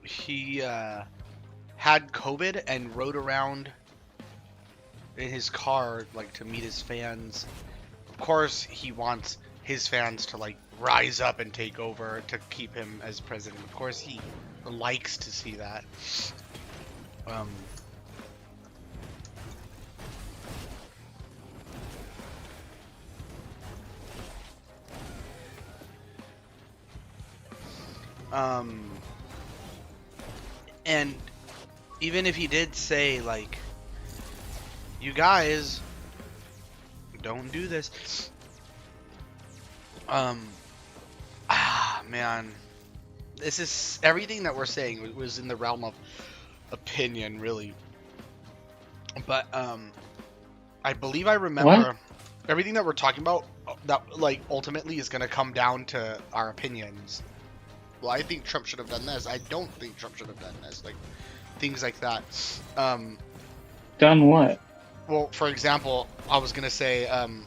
He had COVID and rode around in his car, like, to meet his fans. Of course, he wants his fans to, like, rise up and take over to keep him as president. Of course, he likes to see that. And even if he did say, like, you guys don't do this, man, this is everything that we're saying was in the realm of opinion, really. But I believe I remember What? everything that we're talking about, that, like, ultimately is going to come down to our opinions. Well, I think Trump should have done this. I don't think Trump should have done this. Like, things like that. Done what? Well, for example, I was gonna say, man,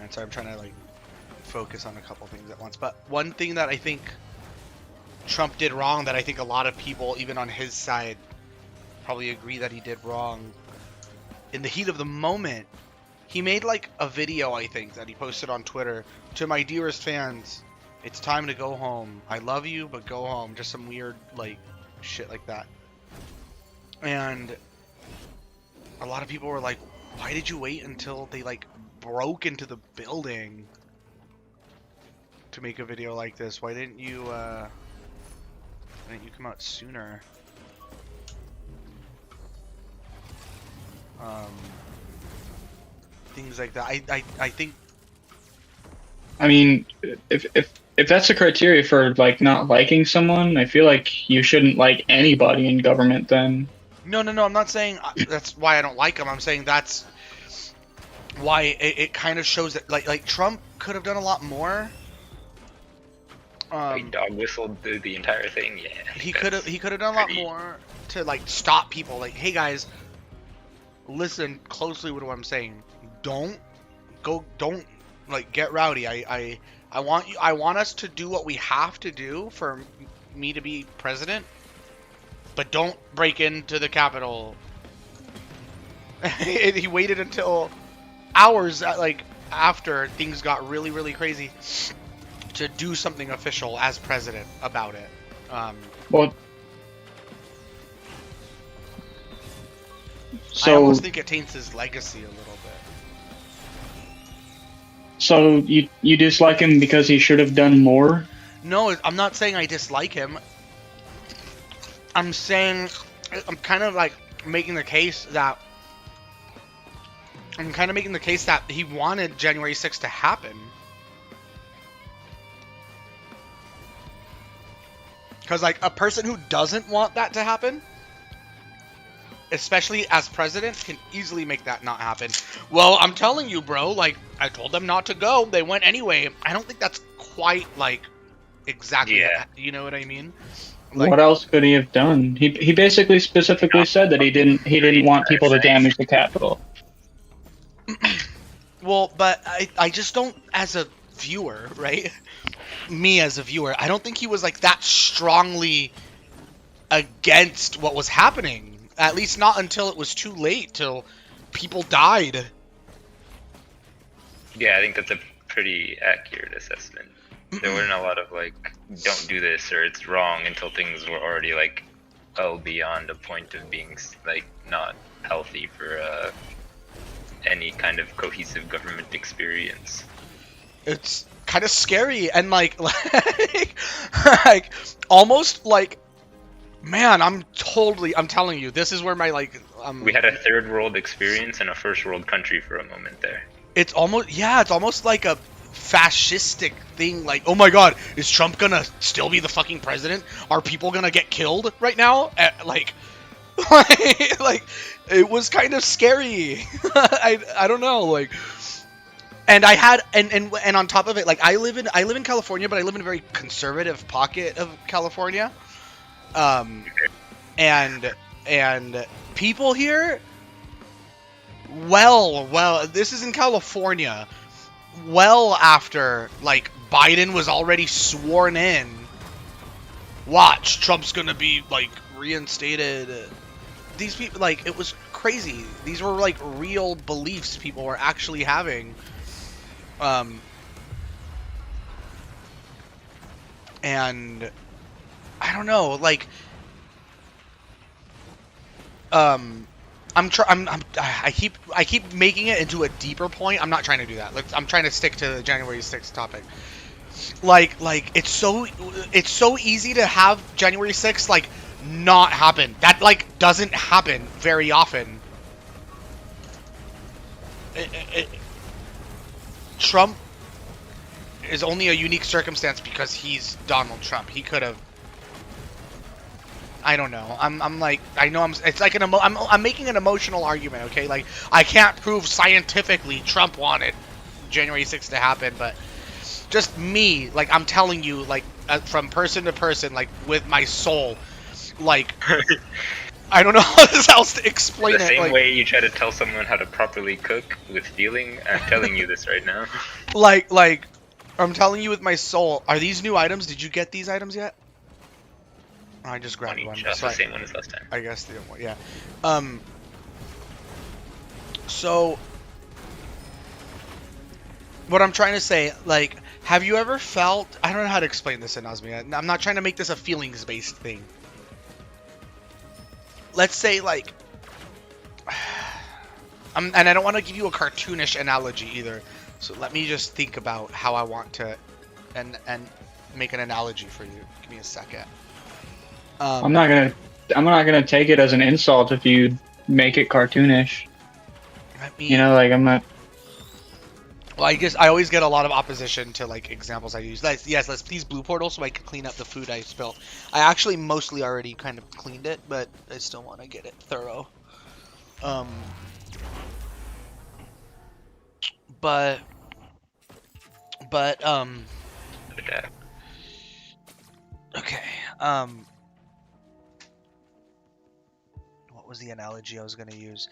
sorry, I'm trying to, like, focus on a couple things at once. But one thing that I think Trump did wrong, that I think a lot of people, even on his side, probably agree that he did wrong. In the heat of the moment, he made like a video, I think, that he posted on Twitter. To my dearest fans, it's time to go home. I love you, but go home. Just some weird, like, shit like that. And a lot of people were like, why did you wait until they, like, broke into the building to make a video like this? Why didn't you come out sooner? Things like that. I think. I mean, if that's the criteria for like not liking someone, I feel like you shouldn't like anybody in government then. No. I'm not saying that's why I don't like him. I'm saying that's why it kind of shows that like Trump could have done a lot more. He dog whistled through the entire thing. Yeah. He could have done a lot more to like stop people. Like, hey guys, listen closely to what I'm saying. Don't like get rowdy. I want us to do what we have to do for me to be president, but don't break into the Capitol. He waited until hours after things got really, really crazy to do something official as president about it. Well, I almost think it taints his legacy a little bit. So you dislike him because he should have done more? No, I'm not saying I dislike him. I'm saying I'm kind of like making the case that he wanted January 6th to happen. Because like a person who doesn't want that to happen, especially as president, can easily make that not happen. Well, I'm telling you, bro, like, I told them not to go. They went anyway. I don't think that's quite, like, exactly that. You know what I mean? Like, what else could he have done? He basically specifically said that he didn't want people to damage the Capitol. Well, but I just don't, as a viewer, right? Me as a viewer, I don't think he was, like, that strongly against what was happening. At least not until it was too late, till people died. Yeah, I think that's a pretty accurate assessment. There weren't a lot of, like, don't do this or it's wrong until things were already, like, beyond a point of being, like, not healthy for any kind of cohesive government experience. It's kind of scary and, like almost, like, man, I'm telling you, this is where my, like... we had a third world experience in a first world country for a moment there. It's almost like a fascistic thing, like, oh my god, is Trump gonna still be the fucking president? Are people gonna get killed right now? Like, it was kind of scary. I don't know, like... And I had, and on top of it, like, I live in California, but I live in a very conservative pocket of California. And people here, well, this is in California, well after, like, Biden was already sworn in, watch, Trump's gonna be, like, reinstated. These people, like, it was crazy. These were, like, real beliefs people were actually having. And I don't know, like, I keep making it into a deeper point. I'm not trying to do that. I'm trying to stick to the January 6th topic. Like it's so easy to have January 6th, like, not happen. That, like, doesn't happen very often. Trump is only a unique circumstance because he's Donald Trump. He could have... I don't know. I'm like, I know it's like I'm making an emotional argument, okay? Like, I can't prove scientifically Trump wanted January 6th to happen, but just me, like, I'm telling you, like, from person to person, like, with my soul, like, I don't know how else to explain it. The same like, way you try to tell someone how to properly cook with feeling, I'm telling you this right now. Like, I'm telling you with my soul. Are these new items? Did you get these items yet? Oh, I just grabbed one. Just the same one as last time. I guess the one, yeah. So what I'm trying to say, like, have you ever felt? I don't know how to explain this, Anosmia. I'm not trying to make this a feelings-based thing. Let's say, like, and I don't want to give you a cartoonish analogy either. So let me just think about how I want to, and make an analogy for you. Give me a second. I'm not gonna take it as an insult if you make it cartoonish. You know, like I'm not. Well, I always get a lot of opposition to like examples I use. Let's please blue portal so I can clean up the food I spilled. I actually mostly already kind of cleaned it, but I still want to get it thorough. But okay. What was the analogy I was gonna use?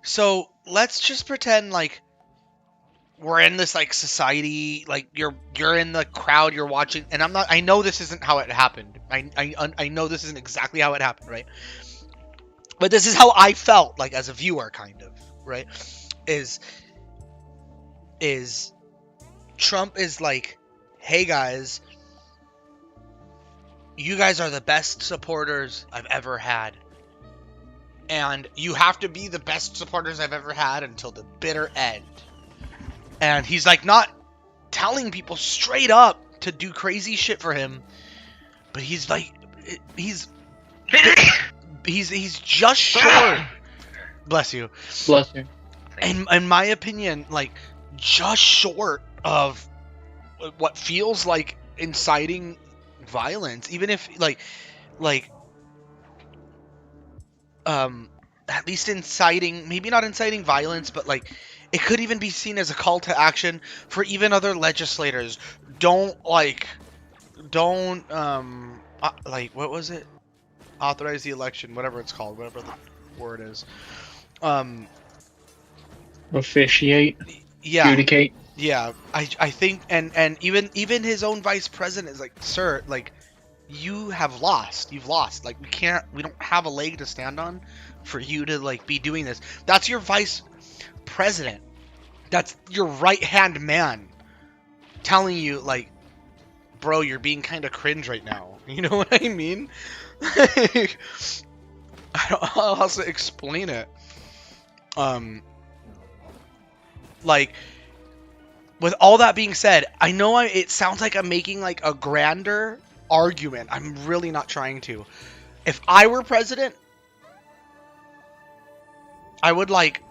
So let's just pretend like we're in this like society, like you're in the crowd, you're watching, and I know this isn't how it happened. I know this isn't exactly how it happened, right? But this is how I felt like as a viewer, kind of, right? Is Trump is like, hey guys, you guys are the best supporters I've ever had. And you have to be the best supporters I've ever had until the bitter end. And he's like not telling people straight up to do crazy shit for him, but he's like, he's just short. Bless you. Bless you. And in my opinion, like just short of what feels like inciting violence, even if at least inciting, maybe not inciting violence, but like it could even be seen as a call to action for even other legislators. Don't what was it? Authorize the election, whatever it's called, whatever the word is. Officiate. Yeah. Adjudicate. Yeah. I think and even his own vice president is like, sir, like you have lost. You've lost. Like we don't have a leg to stand on for you to like be doing this. That's your vice president. That's your right hand man telling you like, bro, you're being kind of cringe right now. You know what I mean? I don't know how else to explain it. Like, with all that being said, I know it sounds like I'm making like a grander argument. I'm really not trying to. If I were president, I would like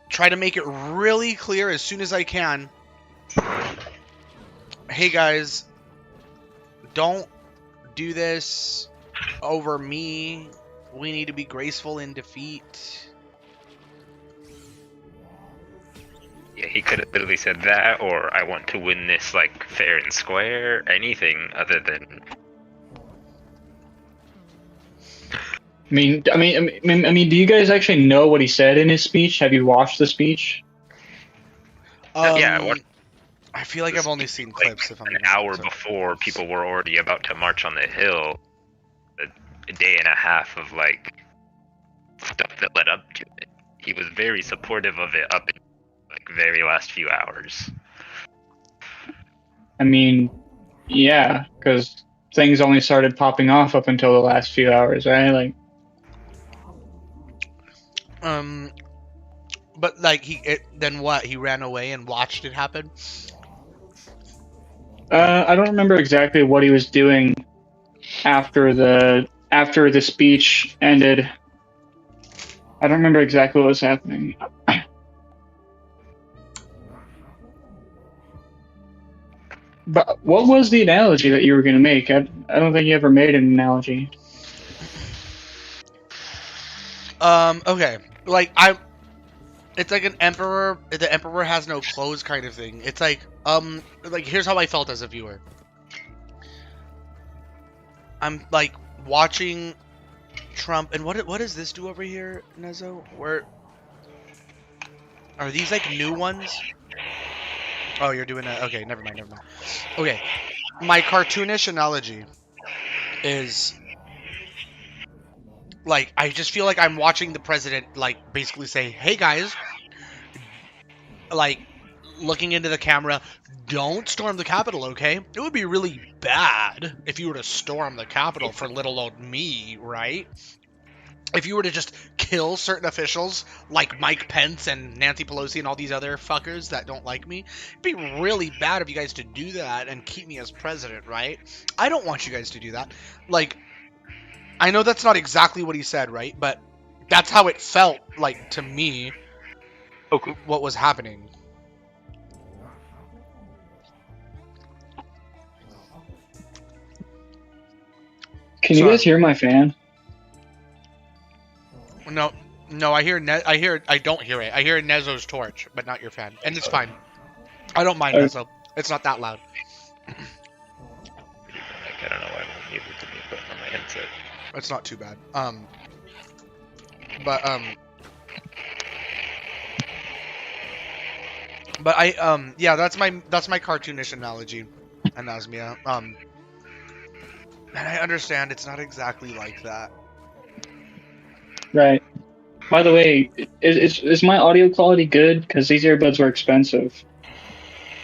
try to make it really clear as soon as I can. Hey guys, don't do this over me. We need to be graceful in defeat. Yeah, he could have literally said that, or I want to win this like fair and square. Anything other than. I mean, do you guys actually know what he said in his speech? Have you watched the speech? Yeah, I feel like I've only seen clips. If I'm an hour before, people were already about to march on the Hill. A day and a half of like stuff that led up to it. He was very supportive of it up in like very last few hours. I mean, yeah, because things only started popping off up until the last few hours, right? Like, but like then what? He ran away and watched it happen. I don't remember exactly what he was doing after the speech ended. I don't remember exactly what was happening. But what was the analogy that you were going to make? I don't think you ever made an analogy. Okay. Like it's like an emperor. The emperor has no clothes, kind of thing. It's like here's how I felt as a viewer. I'm like watching Trump, and what does this do over here, Nezo? Where are these like new ones? Oh, you're doing that. Okay, never mind. Okay, my cartoonish analogy is like I just feel like I'm watching the president like basically say, "Hey guys, like looking into the camera, don't storm the Capitol, okay? It would be really bad if you were to storm the Capitol for little old me, right? If you were to just kill certain officials like Mike Pence and Nancy Pelosi and all these other fuckers that don't like me, it'd be really bad of you guys to do that and keep me as president, right? I don't want you guys to do that. Like, I know that's not exactly what he said, right? But that's how it felt like to me. Okay. What was happening. Can you guys hear my fan? No, I hear. I don't hear it. I hear Nezo's torch, but not your fan, and it's fine. I don't mind Nezo. It's not that loud. Like, I don't know why I'm able to be put on my headset. It's not too bad. But yeah, that's my cartoonish analogy, Anosmia. And I understand it's not exactly like that. Right. By the way, is my audio quality good? Because these earbuds were expensive.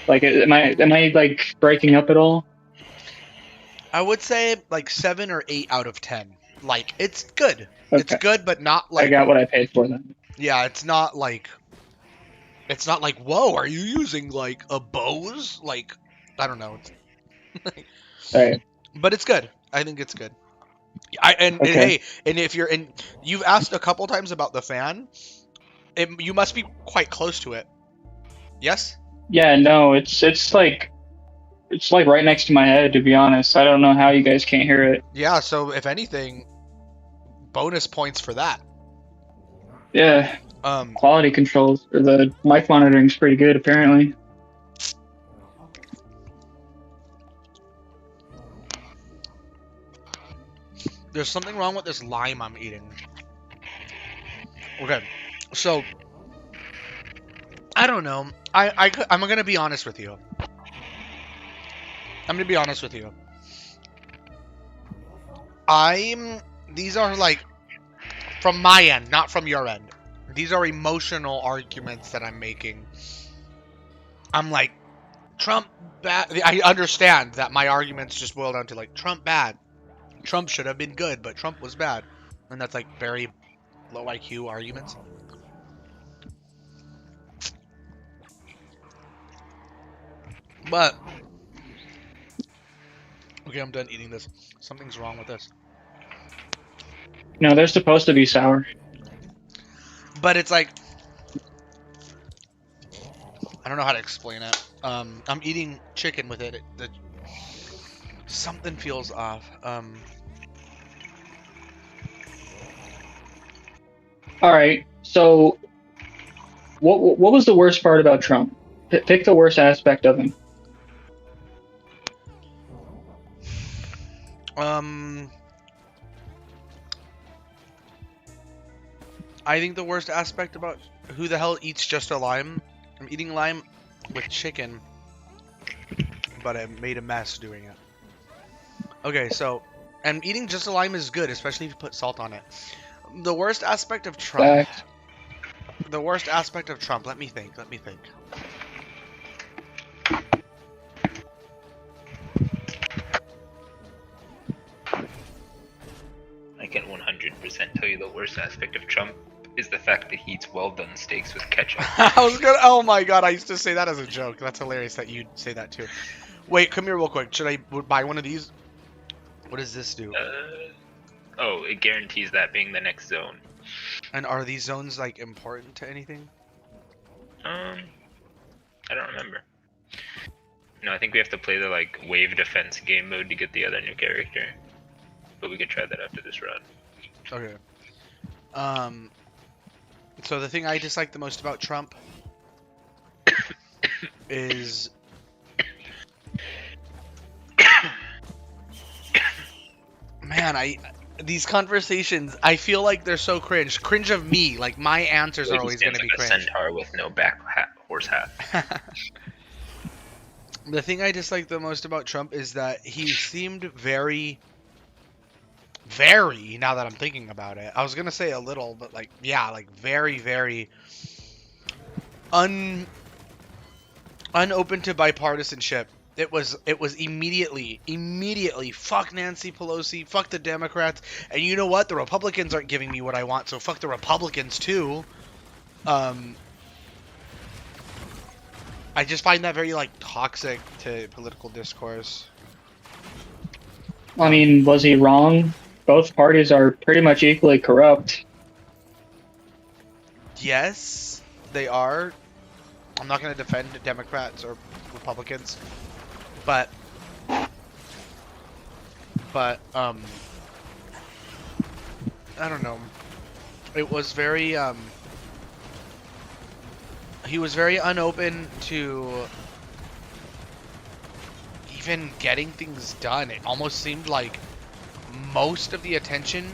Like, am I like breaking up at all? I would say like 7 or 8 out of 10. Like, it's good. Okay. It's good, but not like. I got what I paid for then. Yeah, it's not like. It's not like, whoa, are you using like a Bose? Like, I don't know. Right. But it's good. I think it's good. And hey, and if you're in, you've asked a couple times about the fan. You must be quite close to it. Yes. Yeah. No. It's like right next to my head. To be honest, I don't know how you guys can't hear it. Yeah. So if anything, bonus points for that. Yeah. Quality controls or the mic monitoring is pretty good apparently. There's something wrong with this lime I'm eating. Okay, so I don't know. I'm gonna be honest with you. These are like from my end, not from your end. These are emotional arguments that I'm making. I'm like, Trump bad. I understand that my arguments just boil down to like Trump bad. Trump should have been good, but Trump was bad. And that's like very low IQ arguments. But okay, I'm done eating this. Something's wrong with this. No, they're supposed to be sour. But it's like, I don't know how to explain it. I'm eating chicken with it. Something feels off. All right. So, what was the worst part about Trump? Pick the worst aspect of him. I think the worst aspect about who the hell eats just a lime? I'm eating lime with chicken, but I made a mess doing it. Okay, so, and eating just a lime is good, especially if you put salt on it. The worst aspect of Trump. Fact. The worst aspect of Trump. Let me think. I can 100% tell you the worst aspect of Trump is the fact that he eats well-done steaks with ketchup. Oh my god, I used to say that as a joke. That's hilarious that you'd say that too. Wait, come here real quick. Should I buy one of these? What does this do? Oh, it guarantees that being the next zone. And are these zones like important to anything? I don't remember. No, I think we have to play the like wave defense game mode to get the other new character. But we could try that after this run. Okay. So the thing I dislike the most about Trump is man, these conversations, I feel like they're so cringe. Cringe of me. Like my answers are always going to be like cringe. A centaur with no back horse hat. The thing I dislike the most about Trump is that he seemed very, now that I'm thinking about it. I was gonna say a little, but like, yeah, like very, very unopen to bipartisanship. It was immediately fuck Nancy Pelosi, fuck the Democrats, and you know what? The Republicans aren't giving me what I want, so fuck the Republicans too. I just find that very like toxic to political discourse. I mean, was he wrong? Both parties are pretty much equally corrupt. Yes, they are. I'm not going to defend Democrats or Republicans, but I don't know. It was very he was very unopen to even getting things done. It almost seemed like most of the attention,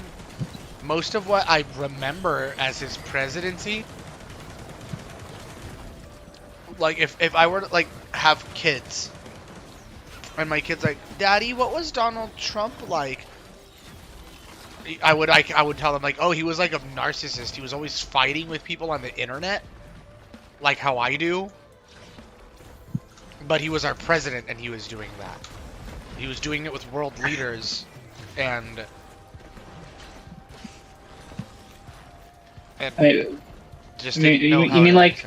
most of what I remember as his presidency, like if I were to like have kids and my kid's like, Daddy, what was Donald Trump like? I would tell them like, oh, he was like a narcissist. He was always fighting with people on the internet, like how I do. But he was our president, and he was doing that. He was doing it with world leaders, and I mean, just you mean like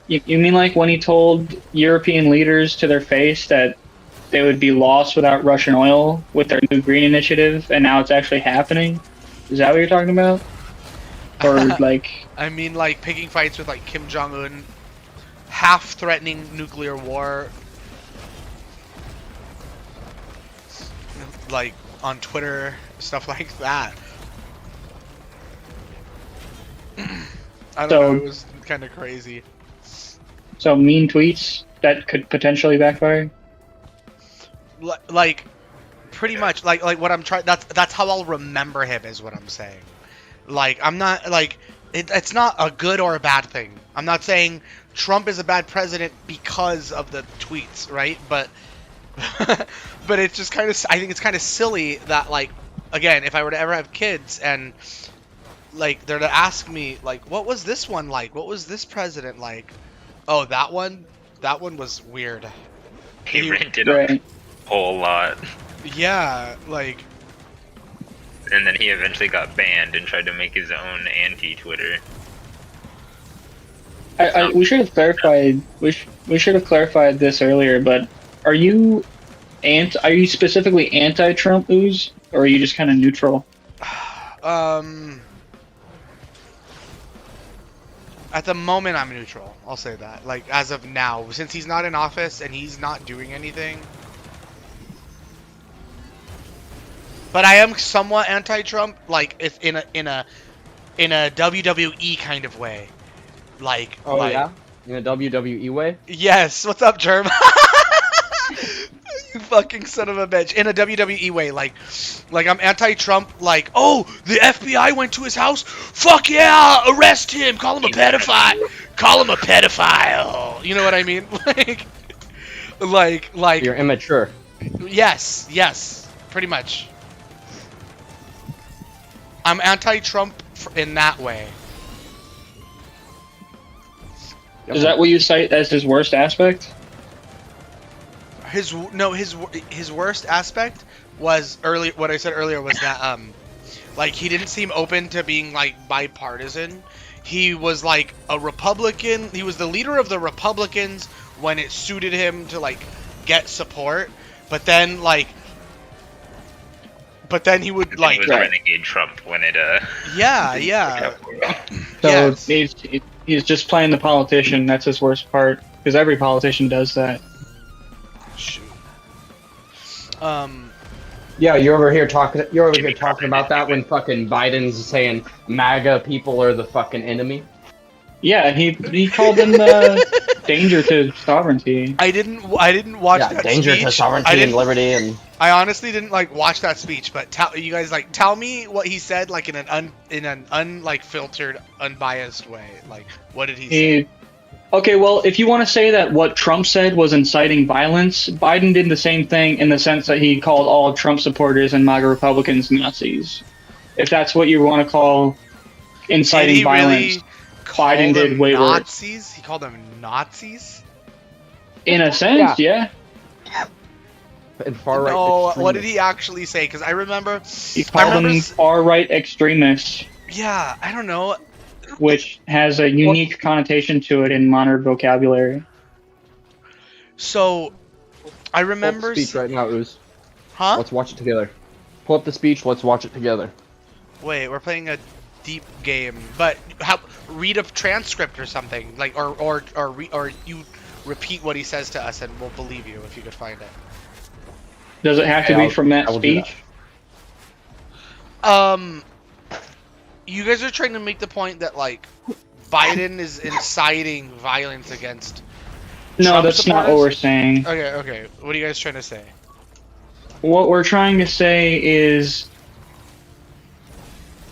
you mean like when he told European leaders to their face that they would be lost without Russian oil with their new green initiative, and now it's actually happening? Is that what you're talking about? Or like? I mean, like picking fights with like Kim Jong-un, half threatening nuclear war, like on Twitter, stuff like that. I don't know. It was kind of crazy. So mean tweets that could potentially backfire. Like, pretty much, like what I'm trying. That's how I'll remember him, is what I'm saying. Like, I'm not like it's not a good or a bad thing. I'm not saying Trump is a bad president because of the tweets, right? But but it's just kind of, I think it's kind of silly that, like, again, if I were to ever have kids and like they're to ask me like, what was this one like? What was this president like? Oh, that one was weird. He rented a whole lot. Yeah, like. And then he eventually got banned and tried to make his own anti-Twitter. We should have clarified. We should have clarified this earlier. But are you specifically anti-Trump, Ooze, or are you just kind of neutral? At the moment, I'm neutral. I'll say that. Like, as of now, since he's not in office and he's not doing anything. But I am somewhat anti-Trump, like if in a WWE kind of way, like. Oh like, yeah, in a WWE way. Yes. What's up, Germ? You fucking son of a bitch. In a WWE way, like I'm anti-Trump. Like, oh, the FBI went to his house. Fuck yeah, arrest him. Call him a pedophile. Call him a pedophile. You know what I mean? Like. You're immature. Yes, pretty much. I'm anti-Trump in that way. Is that what you cite as his worst aspect? His worst aspect was early. What I said earlier was that like he didn't seem open to being like bipartisan. He was like a Republican. He was the leader of the Republicans when it suited him to like get support, but then he would like. He was renegade Trump when it. Yeah. So he's just playing the politician. That's his worst part, because every politician does that. Shoot. Yeah, you're over here talking about that when fucking Biden's saying MAGA people are the fucking enemy. Yeah, he called them the danger to sovereignty. I didn't watch that danger speech. to sovereignty and liberty, and I honestly didn't like watch that speech, but tell me what he said, like in an unfiltered, unbiased way. Like, what did he say? Okay, well, if you want to say that what Trump said was inciting violence, Biden did the same thing in the sense that he called all Trump supporters and MAGA Republicans Nazis. If that's what you want to call Did inciting he violence, really call Biden did them way worse. Nazis? He called them Nazis? In a sense, yeah. And far right. No, what did he actually say? Because I remember. He called them far-right extremists, Yeah, I don't know. which has a unique connotation to it in modern vocabulary. So, I Pull up remember. the speech right now, Ooze. Huh? Let's watch it together. Pull up the speech. Let's watch it together. Wait, we're playing a deep game, but read a transcript or something, like, or you repeat what he says to us, and we'll believe you if you could find it. Does it have to be from that speech? You guys are trying to make the point that, like, Biden is inciting violence against No, Trump that's not what we're saying. Okay. What are you guys trying to say? What we're trying to say is,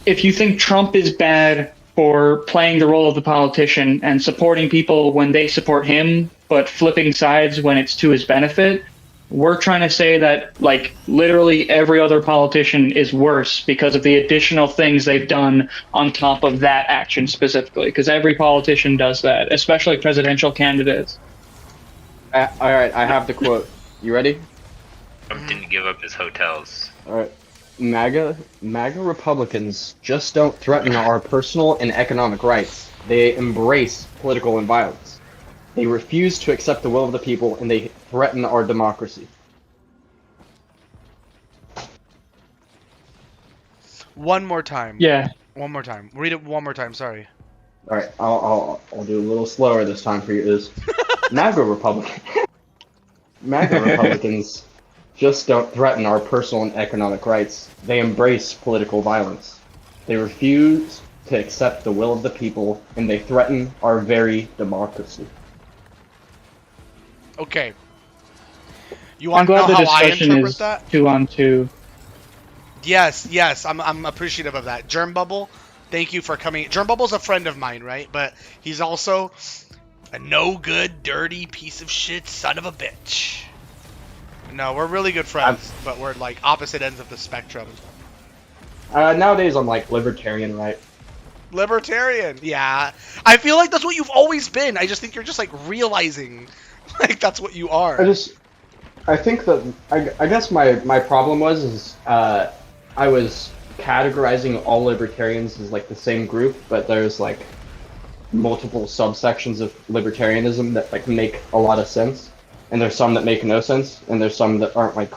if you think Trump is bad for playing the role of the politician and supporting people when they support him, but flipping sides when it's to his benefit, we're trying to say that, like, literally every other politician is worse because of the additional things they've done on top of that action specifically, because every politician does that, especially presidential candidates. All right, I have the quote. You ready? Trump didn't give up his hotels. All right. MAGA Republicans just don't threaten our personal and economic rights. They embrace political and violence. They refuse to accept the will of the people, and they threaten our democracy. One more time. Yeah. One more time. Read it one more time. Sorry. All right, I'll do a little slower this time for you. Is MAGA Republicans just don't threaten our personal and economic rights. They embrace political violence. They refuse to accept the will of the people, and they threaten our very democracy. Okay. You I'm want to glad know the how I discussion interpret is that? 2-on-2. Yes, I'm appreciative of that. Germ Bubble, thank you for coming. Germ Bubble's a friend of mine, right? But he's also a no good, dirty piece of shit son of a bitch. No, we're really good friends, but we're like opposite ends of the spectrum. Nowadays I'm like libertarian, right? Libertarian, yeah. I feel like that's what you've always been. I just think you're just like realizing, like that's what you are. I think that I guess my problem is I was categorizing all libertarians as like the same group, but there's like multiple subsections of libertarianism that like make a lot of sense, and there's some that make no sense, and there's some that aren't like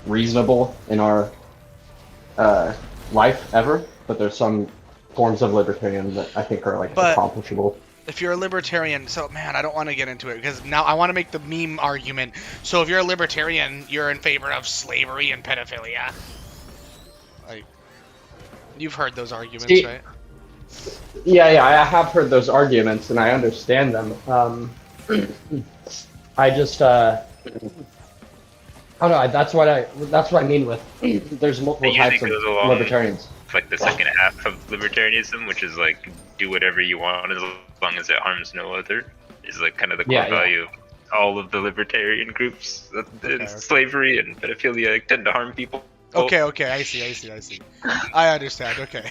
reasonable in our life ever, but there's some forms of libertarian that I think are like accomplishable. If you're a libertarian, so man, I don't want to get into it because now I want to make the meme argument. So if you're a libertarian, you're in favor of slavery and pedophilia. Like, you've heard those arguments, right? Yeah, I have heard those arguments and I understand them. I just I don't know. That's what I mean with there's multiple types of libertarians. Like the second half of libertarianism, which is like do whatever you want as long as it harms no other, is like kind of the core value of all of the libertarian groups. Slavery and pedophilia tend to harm people. Okay, I see. I understand. Okay.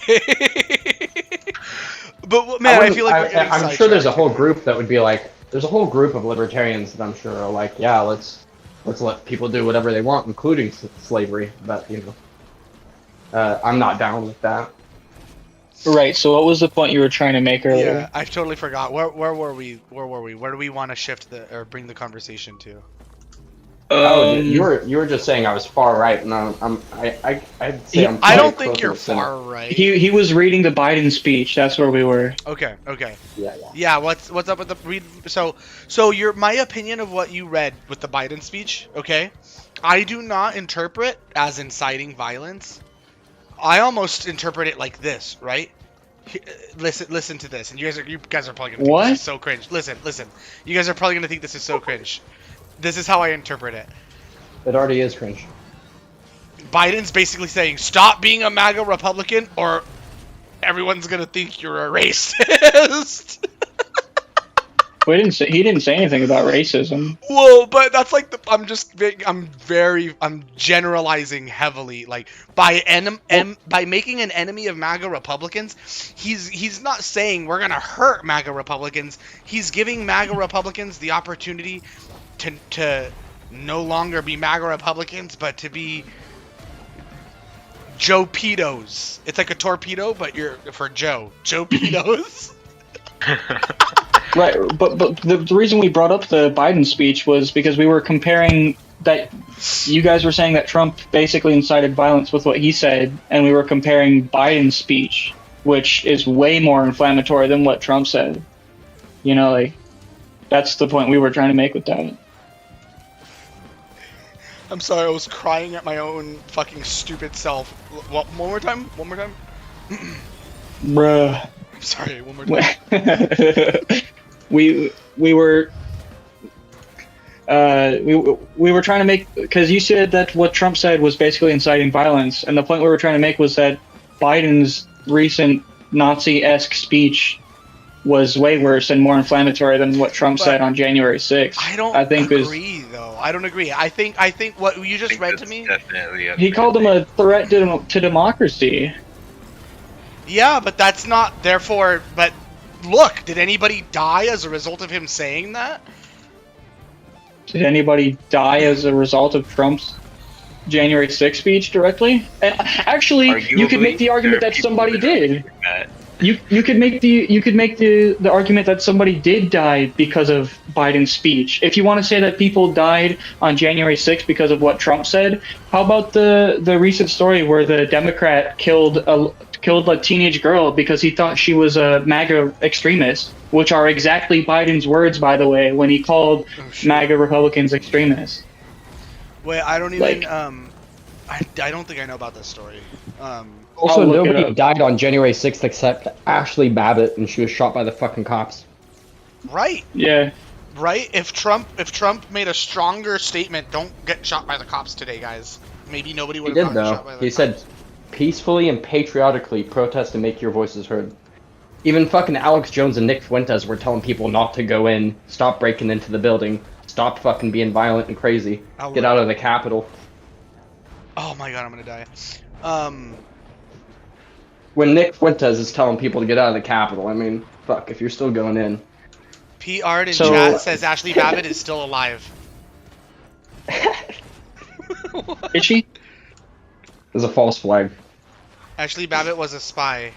But man, I feel like I'm sure there's a whole group that would be like, there's a whole group of libertarians that I'm sure are like, yeah, let's let people do whatever they want, including slavery. But you know, I'm not down with that. Right. So what was the point you were trying to make earlier? Yeah, I totally forgot. Where were we? Where do we want to shift or bring the conversation to? You were just saying I was far right, and I'd say I'm. I don't think you're far right. He was reading the Biden speech. That's where we were. Okay. Yeah. Yeah. What's up with the read? So my opinion of what you read with the Biden speech. Okay, I do not interpret as inciting violence. I almost interpret it like this, right? Listen to this, and you guys are probably gonna think this is so cringe. Listen. You guys are probably gonna think this is so cringe. This is how I interpret it. It already is cringe. Biden's basically saying, stop being a MAGA Republican, or everyone's gonna think you're a racist. He didn't say anything about racism. Whoa, but that's like I'm generalizing heavily. Like by by making an enemy of MAGA Republicans, he's not saying we're gonna hurt MAGA Republicans. He's giving MAGA Republicans the opportunity to no longer be MAGA Republicans, but to be Joe Pedos. It's like a torpedo, but you're for Joe Pedos. Right, but the reason we brought up the Biden speech was because we were comparing that. You guys were saying that Trump basically incited violence with what he said, and we were comparing Biden's speech, which is way more inflammatory than what Trump said. You know, like, that's the point we were trying to make with that. I'm sorry, I was crying at my own fucking stupid self. One more time? One more time? Bruh. I'm sorry, one more time. we were trying to make, because you said that what Trump said was basically inciting violence, and the point we were trying to make was that Biden's recent Nazi-esque speech was way worse and more inflammatory than what Trump said on January 6th. I don't agree, though. I don't agree. I think what you just read to me. He called him a threat to democracy. Yeah, but that's not therefore. But look, did anybody die as a result of him saying that? Did anybody die as a result of Trump's January 6th speech directly? And actually, you could make the argument that somebody did. You could make the argument that somebody did die because of Biden's speech. If you want to say that people died on January 6th because of what Trump said, how about the recent story where the Democrat killed a teenage girl because he thought she was a MAGA extremist, which are exactly Biden's words, by the way, when he called MAGA Republicans extremists. Wait, I don't even I don't think I know about this story. Also, nobody died on January 6th except Ashley Babbitt, and she was shot by the fucking cops. Right. Yeah. Right? If Trump made a stronger statement, don't get shot by the cops today, guys. Maybe nobody would have gotten shot by the cops. He said, peacefully and patriotically protest and make your voices heard. Even fucking Alex Jones and Nick Fuentes were telling people not to go in, stop breaking into the building, stop fucking being violent and crazy, get out of the Capitol. Oh my god, I'm gonna die. When Nick Fuentes is telling people to get out of the Capitol, I mean, fuck, if you're still going in. P. Art in chat says Ashley Babbitt is still alive. Is she? There's a false flag. Ashley Babbitt was a spy.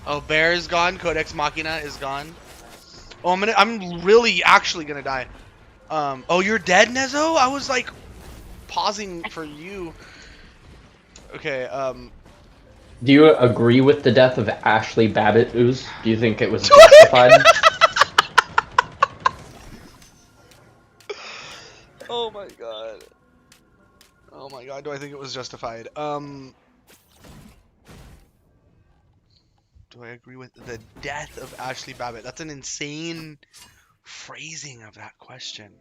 Oh, Bear is gone. Codex Machina is gone. Oh, I'm really actually gonna die. Oh, you're dead, Nezo? I was like pausing for you. Okay. Do you agree with the death of Ashley Babbitt, Ooze? Do you think it was justified? Oh my god. Oh my god, do I think it was justified? Do I agree with the death of Ashley Babbitt? That's an insane phrasing of that question.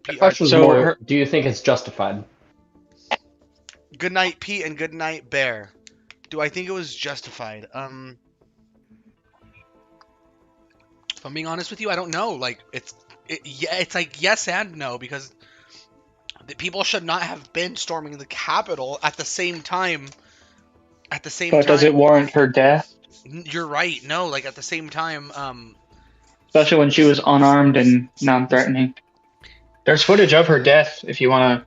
The question's more, do you think it's justified? Good night, Pete, and good night, Bear. Do I think it was justified? If I'm being honest with you, I don't know. Like, it's like yes and no, because the people should not have been storming the Capitol at the same time. But does it warrant her death? You're right. No, like at the same time. Especially when she was unarmed and non-threatening. There's footage of her death if you want to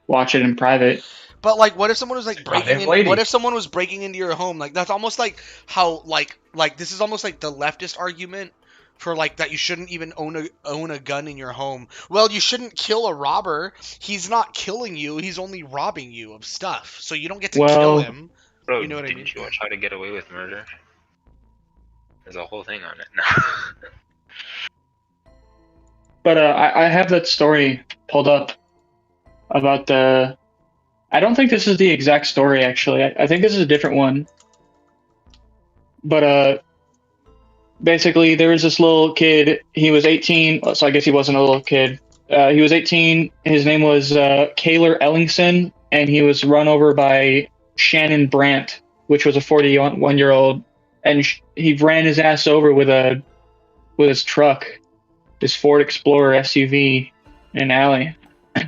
watch it in private. But like, what if someone was like breaking in? What if someone was breaking into your home? Like that's almost like how like this is almost like the leftist argument for like that you shouldn't even own a gun in your home. Well, you shouldn't kill a robber. He's not killing you. He's only robbing you of stuff. So you don't get to kill him. Bro, you know what I mean? Didn't you watch How to Get Away with Murder? There's a whole thing on it now. But I have that story pulled up about the... I don't think this is the exact story, actually. I think this is a different one. But basically, there was this little kid. He was 18, so I guess he wasn't a little kid. He was 18. His name was Kaylor Ellingson, and he was run over by Shannon Brandt, which was a 41-year-old, and he ran his ass over with his truck, his Ford Explorer SUV, in an alley,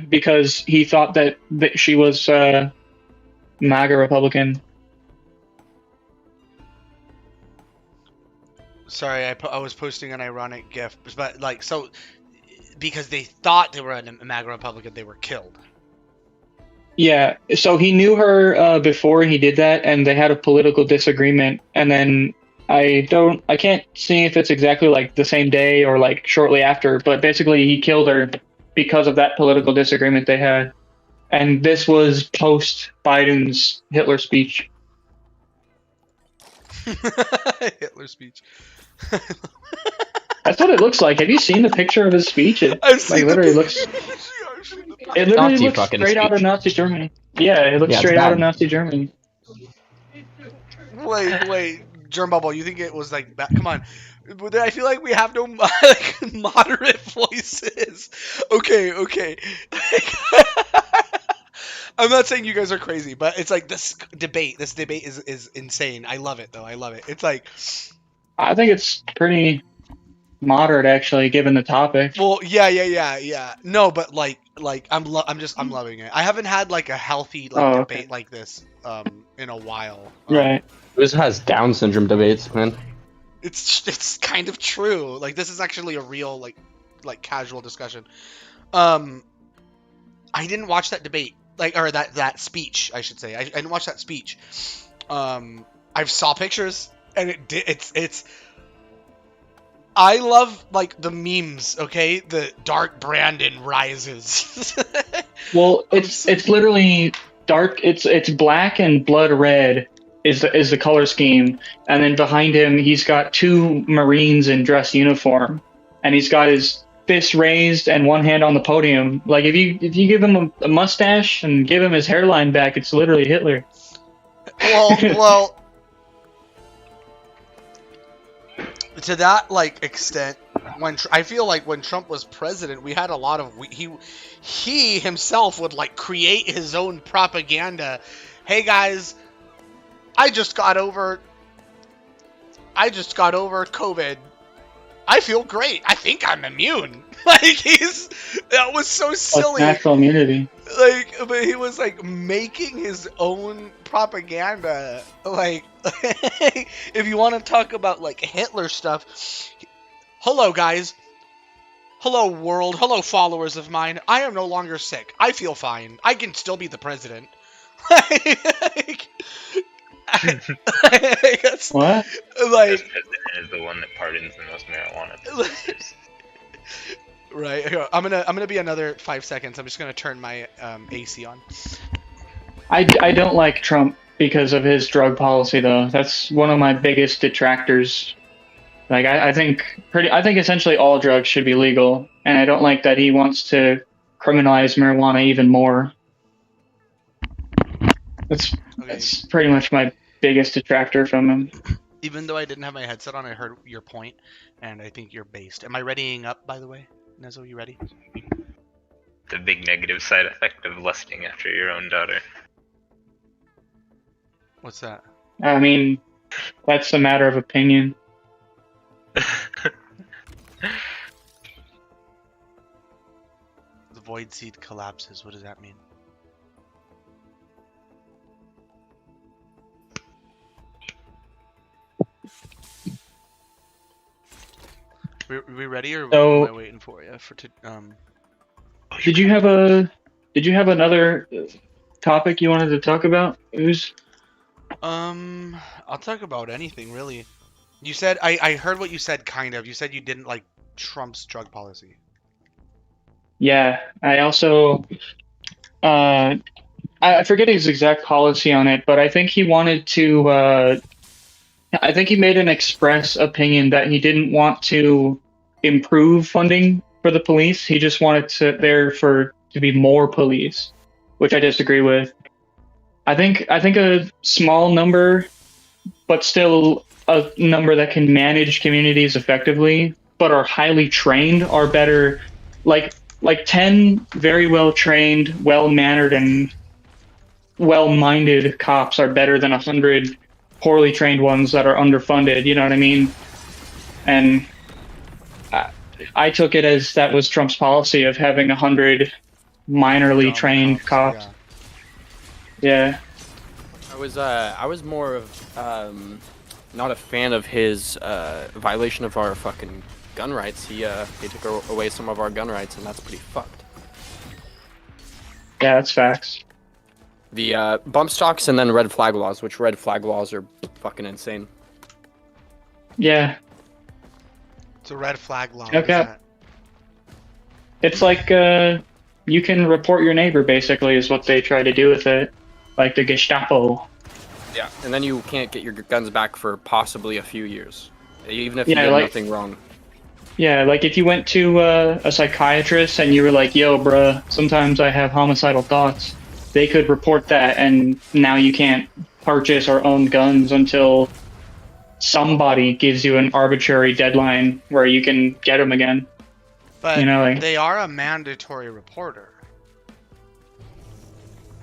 because he thought that she was MAGA Republican. Sorry, I was posting an ironic gif, but like, so because they thought they were a MAGA Republican, they were killed. Yeah, so he knew her before he did that, and they had a political disagreement, and then I can't see if it's exactly like the same day or like shortly after, but basically he killed her because of that political disagreement they had. And this was post Biden's Hitler speech. Hitler speech. That's what it looks like. Have you seen the picture of his speech? It literally looks straight out of Nazi Germany. Yeah, it looks straight out of Nazi Germany. Wait, Germ Bubble, you think it was like that? Come on. I feel like we have no like moderate voices. Okay. I'm not saying you guys are crazy, but it's like this debate is insane. I love it though. I love it. It's like, I think it's pretty moderate actually, given the topic. well, yeah. No, but like I'm loving it. I haven't had like a healthy debate like this in a while. Right. This has Down syndrome debates, man. It's kind of true. Like, this is actually a real like casual discussion. I didn't watch that debate, or that speech, I should say. I didn't watch that speech. I saw pictures, and it's. I love like the memes. Okay, the Dark Brandon rises. Well, it's literally dark. It's black and blood red is the color scheme, and then behind him he's got two Marines in dress uniform, and he's got his fist raised and one hand on the podium. Like if you give him a mustache and give him his hairline back, it's literally Hitler. Well, to that like extent, I feel like when Trump was president, we had a lot of he himself would like create his own propaganda. Hey guys, I just got over COVID. I feel great. I think I'm immune. Like that was so silly. That's natural immunity. Like, but he was like making his own propaganda. Like, if you want to talk about like Hitler stuff, hello guys, hello world, hello followers of mine. I am no longer sick. I feel fine. I can still be the president. Like, what? The Like, president is the one that pardons the most marijuana. right. Here, I'm gonna be another 5 seconds. I'm just gonna turn my AC on. I don't like Trump because of his drug policy, though. That's one of my biggest detractors. Like I think essentially all drugs should be legal, and I don't like that he wants to criminalize marijuana even more. That's pretty much my biggest detractor from him. Even though I didn't have my headset on, I heard your point, and I think you're based. Am I readying up, by the way? Nezo, you ready? The big negative side effect of lusting after your own daughter. What's that? I mean, that's a matter of opinion. The void seed collapses. What does that mean? We ready, or am I waiting for you Did you have another topic you wanted to talk about? I'll talk about anything really. You said I heard what you said. Kind of. You said you didn't like Trump's drug policy. Yeah, I also I forget his exact policy on it, but I think he wanted to. I think he made an express opinion that he didn't want to improve funding for the police. He just wanted to be more police, which I disagree with. I think a small number, but still a number that can manage communities effectively, but are highly trained, are better. Like 10 very well trained, well mannered, and well-minded cops are better than 100 poorly trained ones that are underfunded. You know what I mean? And I took it as that was Trump's policy of having 100 minorly Dumb trained cops. Yeah. I was more of not a fan of his violation of our fucking gun rights. He took away some of our gun rights, and that's pretty fucked. Yeah, that's facts. The bump stocks and then red flag laws, which red flag laws are fucking insane. Yeah. It's a red flag law. Okay. It's like you can report your neighbor, basically, is what they try to do with it. Like the Gestapo. Yeah, and then you can't get your guns back for possibly a few years, even if you Yeah, did like- nothing wrong. Yeah, like if you went to a psychiatrist and you were like, yo, bruh, sometimes I have homicidal thoughts, they could report that, and now you can't purchase or own guns until somebody gives you an arbitrary deadline where you can get them again. But You know, like- they are a mandatory reporter.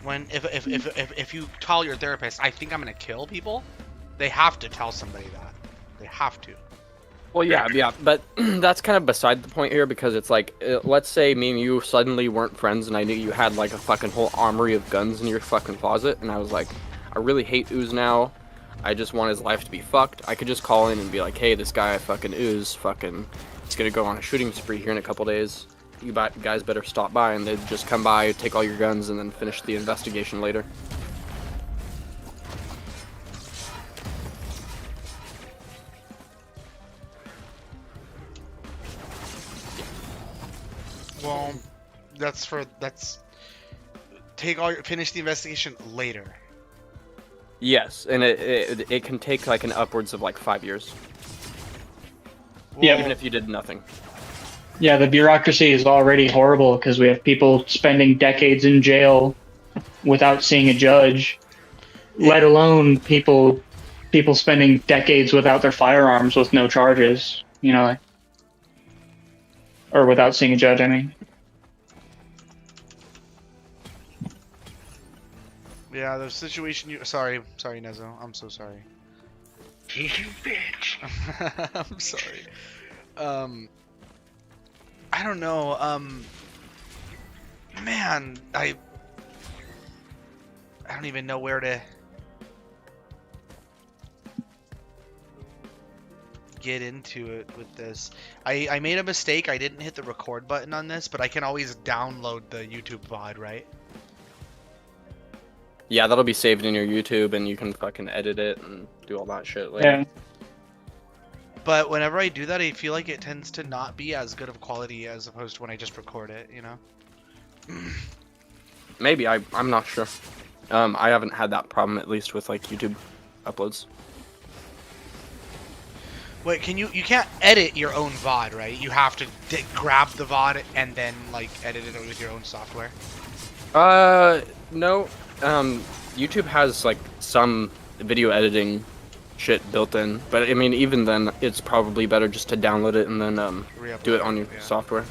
When if you tell your therapist, I think I'm gonna kill people, they have to tell somebody that. They have to. Well, yeah, but that's kind of beside the point here, because it's like, let's say me and you suddenly weren't friends and I knew you had like a fucking whole armory of guns in your fucking closet, and I was like, I really hate Ooze now, I just want his life to be fucked. I could just call in and be like, hey, this guy fucking Ooze, he's gonna go on a shooting spree here in a couple days. You guys better stop by, and they'd just come by, take all your guns, and then finish the investigation later. Well, finish the investigation later. Yes, and it can take like an upwards of like 5 years, Yeah. even if you did nothing. Yeah, the bureaucracy is already horrible because we have people spending decades in jail without seeing a judge, let alone people spending decades without their firearms with no charges, you know, or without seeing a judge, I mean. Yeah, the situation you. Sorry, Nezo. I'm so sorry. You bitch. I'm sorry. I don't know. Man, I don't even know where to get into it with this. I made a mistake. I didn't hit the record button on this, but I can always download the YouTube VOD, right? Yeah, that'll be saved in your YouTube, and you can fucking edit it and do all that shit later. Yeah. But whenever I do that, I feel like it tends to not be as good of quality as opposed to when I just record it, you know? Maybe, I'm not sure. I haven't had that problem, at least with like YouTube uploads. Wait, you can't edit your own VOD, right? You have to grab the VOD and then like edit it with your own software. No. YouTube has like some video editing shit built in, but I mean, even then, it's probably better just to download it and then do it on your software.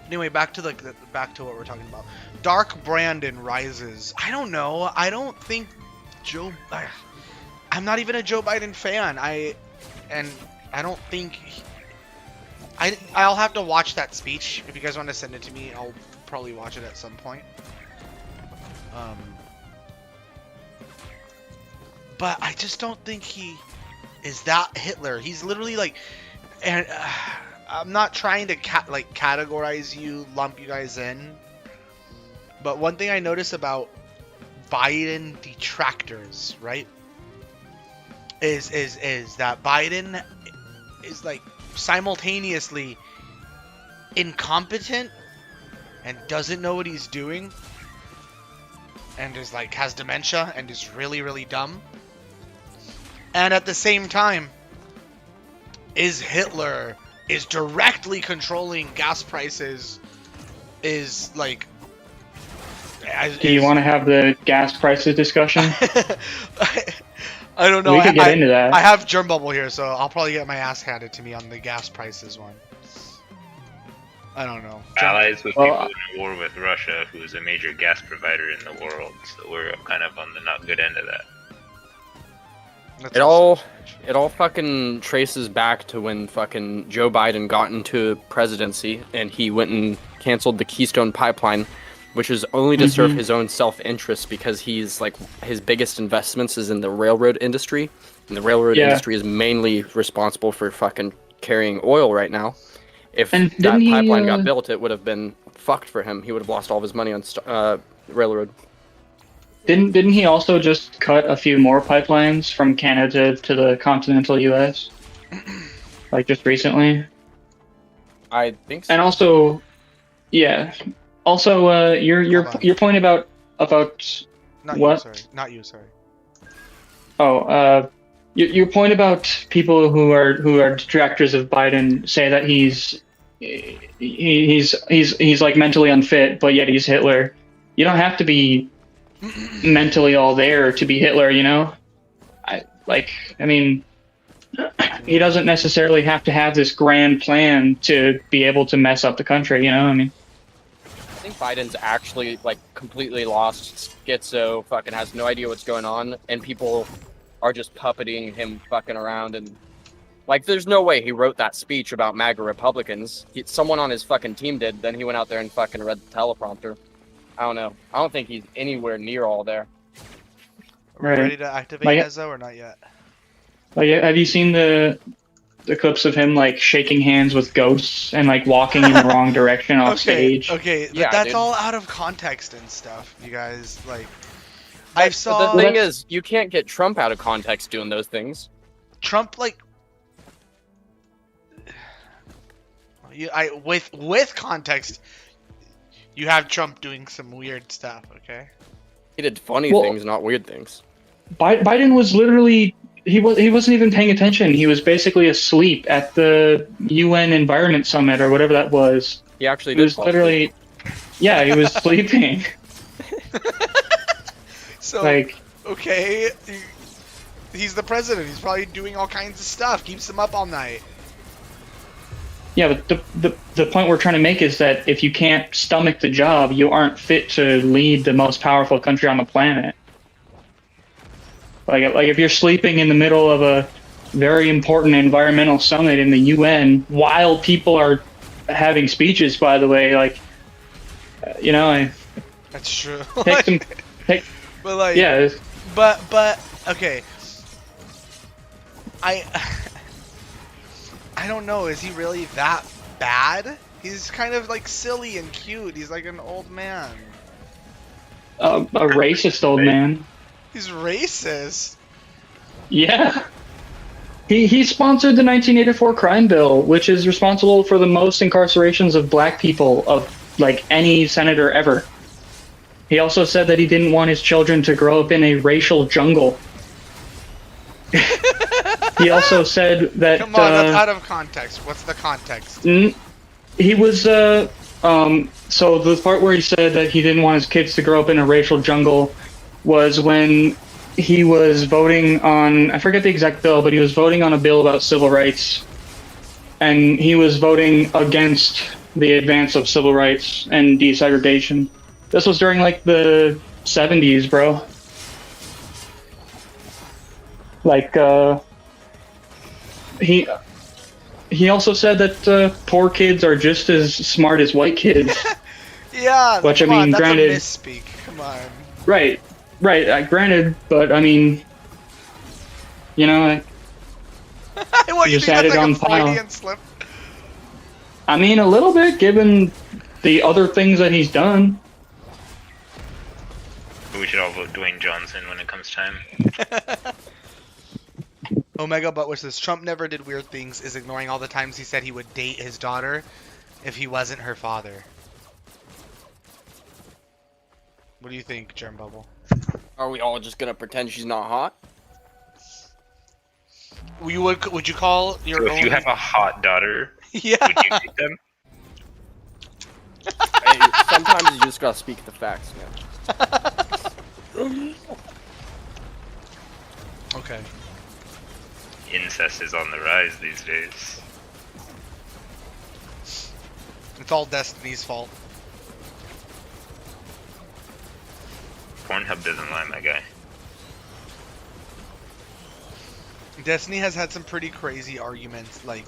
Anyway, back to what we're talking about. Dark Brandon rises. I don't know. I don't think I'm not even a Joe Biden fan. I don't think. I'll have to watch that speech. If you guys want to send it to me, I'll probably watch it at some point. But I just don't think he is that Hitler. He's literally like, and I'm not trying to categorize you, lump you guys in. But one thing I notice about Biden detractors, right, is that Biden is like simultaneously incompetent and doesn't know what he's doing, and is like has dementia and is really, really dumb. And at the same time, is Hitler, is directly controlling gas prices, is like. Do you want to have the gas prices discussion? I don't know. We could get into that. I have Germ Bubble here, so I'll probably get my ass handed to me on the gas prices one. I don't know. Allies with Well, people in a war with Russia, who is a major gas provider in the world. So we're kind of on the not good end of that. That's It also- all fucking traces back to when fucking Joe Biden got into presidency and he went and canceled the Keystone Pipeline, which is only to serve his own self-interest because he's like his biggest investments is in the railroad industry, and the railroad industry is mainly responsible for fucking carrying oil right now. If And that didn't he, pipeline got built, it would have been fucked for him. He would have lost all of his money on railroad. Didn't he also just cut a few more pipelines from Canada to the continental U.S. like just recently? I think so. And also, yeah. Also, Hold on. your point about Not what? you, sorry. Not you, sorry. Your point about people who are detractors of Biden say that he's like mentally unfit, but yet he's Hitler. You don't have to be mentally all there to be Hitler, you know? I mean, he doesn't necessarily have to have this grand plan to be able to mess up the country, you know? I mean, I think Biden's actually like completely lost schizo, fucking has no idea what's going on, and people are just puppeting him fucking around. And like, there's no way he wrote that speech about MAGA Republicans. Someone on his fucking team did. Then he went out there and fucking read the teleprompter. I don't know. I don't think he's anywhere near all there. Are we Right. ready to activate Like- Ezo or not yet? like, have you seen the clips of him like shaking hands with ghosts and like walking in the wrong direction off stage? Okay, but Yeah, that's dude. all out of context and stuff, you guys. Like, But I saw the thing is, you can't get Trump out of context doing those things. Trump like. With context, you have Trump doing some weird stuff. Okay. He did funny Well- things, not weird things. Biden was literally he wasn't even paying attention. He was basically asleep at the UN Environment Summit or whatever that was. He actually He did. was fall asleep. literally, yeah, he was sleeping. So Like, okay, he's the president. He's probably doing all kinds of stuff. Keeps him up all night. yeah, but the point we're trying to make is that if you can't stomach the job, you aren't fit to lead the most powerful country on the planet. Like if you're sleeping in the middle of a very important environmental summit in the UN while people are having speeches, by the way, like, you know, That's true. take some, But like, yeah, it's- But okay. I don't know. Is he really that bad? He's kind of like silly and cute. He's like an old man. a racist old man. He's racist. Yeah. He sponsored the 1984 crime bill, which is responsible for the most incarcerations of black people of like any senator ever. He also said that he didn't want his children to grow up in a racial jungle. He also said that Come on, that's out of context. What's the context? he was so the part where he said that he didn't want his kids to grow up in a racial jungle was when he was voting on, I forget the exact bill, but he was voting on a bill about civil rights, and he was voting against the advance of civil rights and desegregation. This was during like the 70s, bro. Like, he also said that poor kids are just as smart as white kids. Yeah, Which, come I mean, on, that's granted- a misspeak. Come on. Right, granted, but I mean, you know, What, you just think that's added like on a pile. Freudian slip? I mean, a little bit, given the other things that he's done. We should all vote Dwayne Johnson when it comes time. Omega Butt wishes Trump never did weird things, is ignoring all the times he said he would date his daughter if he wasn't her father. What do you think, Germ Bubble? Are we all just gonna pretend she's not hot? Would you call your So own... if you have a hot daughter, Yeah. would you date them? Hey, sometimes you just gotta speak the facts, man. Okay. Incest is on the rise these days. It's all Destiny's fault. Pornhub doesn't lie, my guy. Destiny has had some pretty crazy arguments. Like,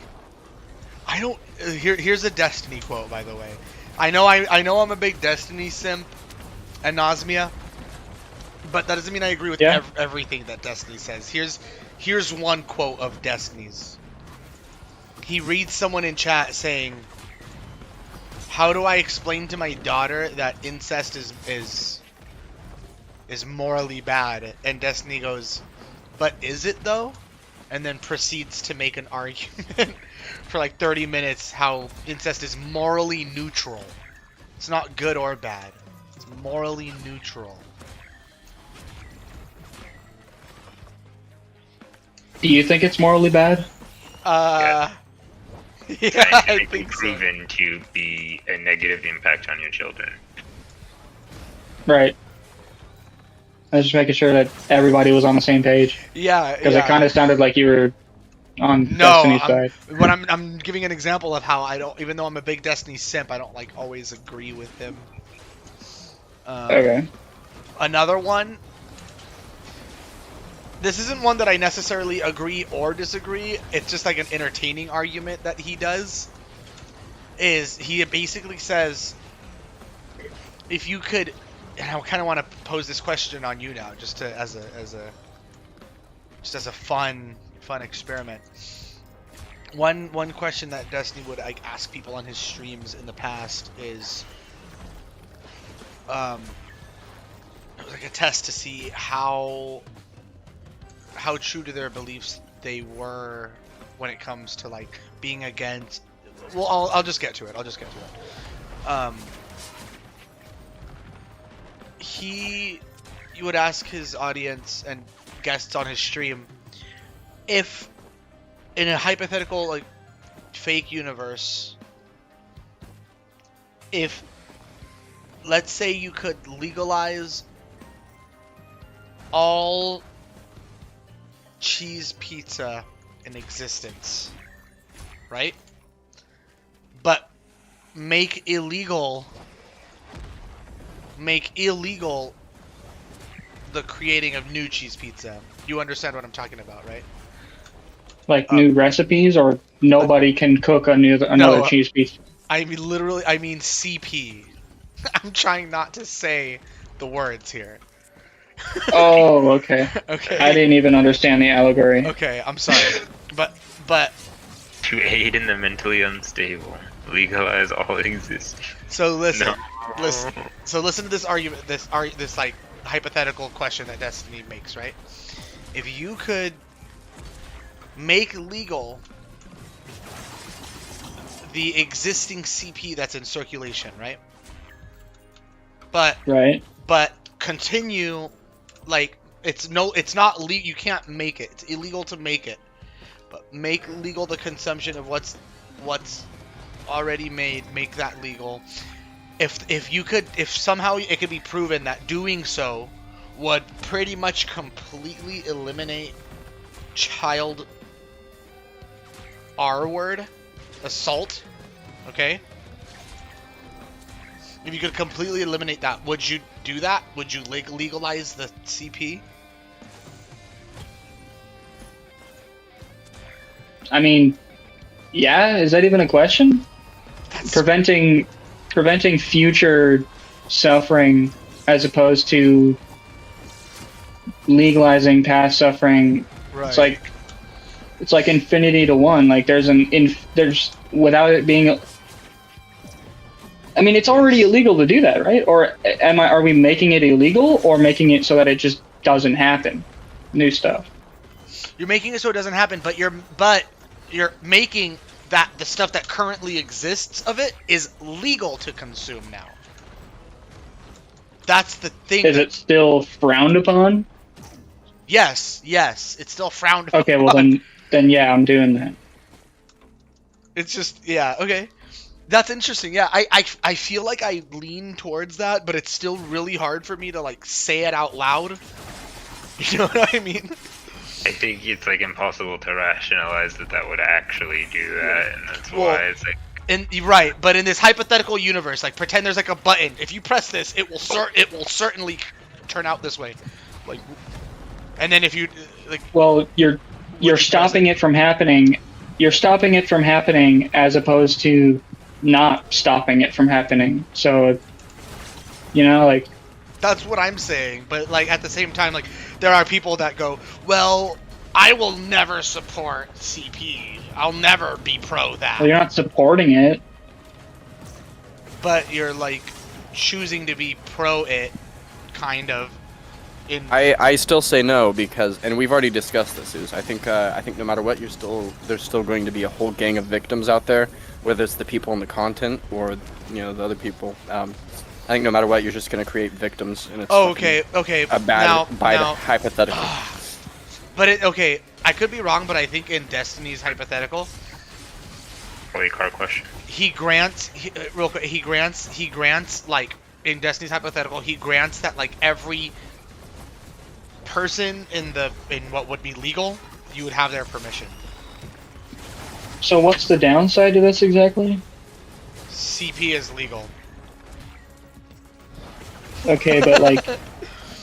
I don't. Here's a Destiny quote, by the way. I know I'm a big Destiny simp, Anosmia, but that doesn't mean I agree with everything that Destiny says. Here's one quote of Destiny's. He reads someone in chat saying, "How do I explain to my daughter that incest is morally bad?" And Destiny goes, "But is it though?" And then proceeds to make an argument for like 30 minutes how incest is morally neutral. It's not good or bad. It's morally neutral. Do you think it's morally bad? Yeah, Scientifically I think so. proven to be a negative impact on your children. Right. I was just making sure that everybody was on the same page. Yeah, Because it kind of sounded like you were on No, Destiny's side. I'm giving an example of how I don't, even though I'm a big Destiny simp, I don't like always agree with him. Okay. Another one. This isn't one that I necessarily agree or disagree. It's just like an entertaining argument that he does. Is he basically says, if you could, and I kind of want to pose this question on you now, just to as a fun experiment. One question that Destiny would like ask people on his streams in the past is, it was like a test to see how true to their beliefs they were when it comes to like being against. Well, I'll just get to it. He would ask his audience and guests on his stream if in a hypothetical like fake universe, if let's say you could legalize all cheese pizza in existence, right? But make illegal the creating of new cheese pizza. You understand what I'm talking about, right? Like new recipes, or nobody can cook another cheese pizza? I mean CP. I'm trying not to say the words here. Oh, okay. Okay. I didn't even understand the allegory. Okay, I'm sorry. But To aid in the mentally unstable, legalize all existing. so listen. No. Listen to this argument, this like hypothetical question that Destiny makes, right? If you could make legal the existing CP that's in circulation, right? But continue, like it's not legal. You can't make it. It's illegal to make it. But make legal the consumption of what's already made. Make that legal. If somehow it could be proven that doing so would pretty much completely eliminate child R-word assault, okay? If you could completely eliminate that, would you do that? Would you legalize the CP? I mean, yeah, is that even a question? Preventing future suffering as opposed to legalizing past suffering. Right. It's like infinity to one. Like there's without it being. I mean, it's already illegal to do that, right? Or are we making it illegal, or making it so that it just doesn't happen? New stuff. You're making it so it doesn't happen, but you're making that the stuff that currently exists of it is legal to consume now. That's the thing. Is it still frowned upon? Yes, it's still frowned upon. Okay, well then yeah, I'm doing that. It's just, yeah, okay. That's interesting. Yeah, I feel like I lean towards that, but it's still really hard for me to like say it out loud. You know what I mean? I think it's like impossible to rationalize that would actually do that, and that's why it's like but in this hypothetical universe, like pretend there's like a button. If you press this, it will certainly turn out this way. Like, and then if you like, well, you're stopping it from happening. You're stopping it from happening as opposed to not stopping it from happening. So, like, that's what I'm saying. But like at the same time, like there are people that go, well, I will never support CP. I'll never be pro that. well, you're not supporting it. But you're like choosing to be pro it, kind of. I still say no because, and we've already discussed this. Is I think no matter what, there's still going to be a whole gang of victims out there, whether it's the people in the content or the other people. I think no matter what, you're just going to create victims, and it's okay. a bad hypothetical. But I could be wrong, but I think in Destiny's hypothetical, Holy car question. he grants like in Destiny's hypothetical, he grants that like every person in what would be legal, you would have their permission. So what's the downside to this exactly? CP is legal. Okay, but like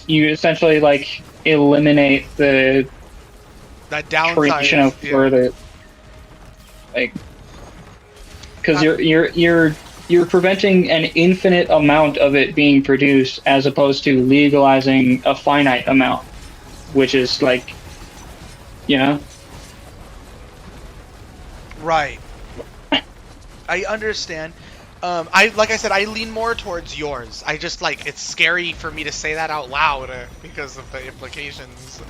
you essentially like eliminate the That downside creation of further, like, because you're preventing an infinite amount of it being produced as opposed to legalizing a finite amount, which is like, Right. I understand. Like I said, I lean more towards yours. I just like it's scary for me to say that out loud because of the implications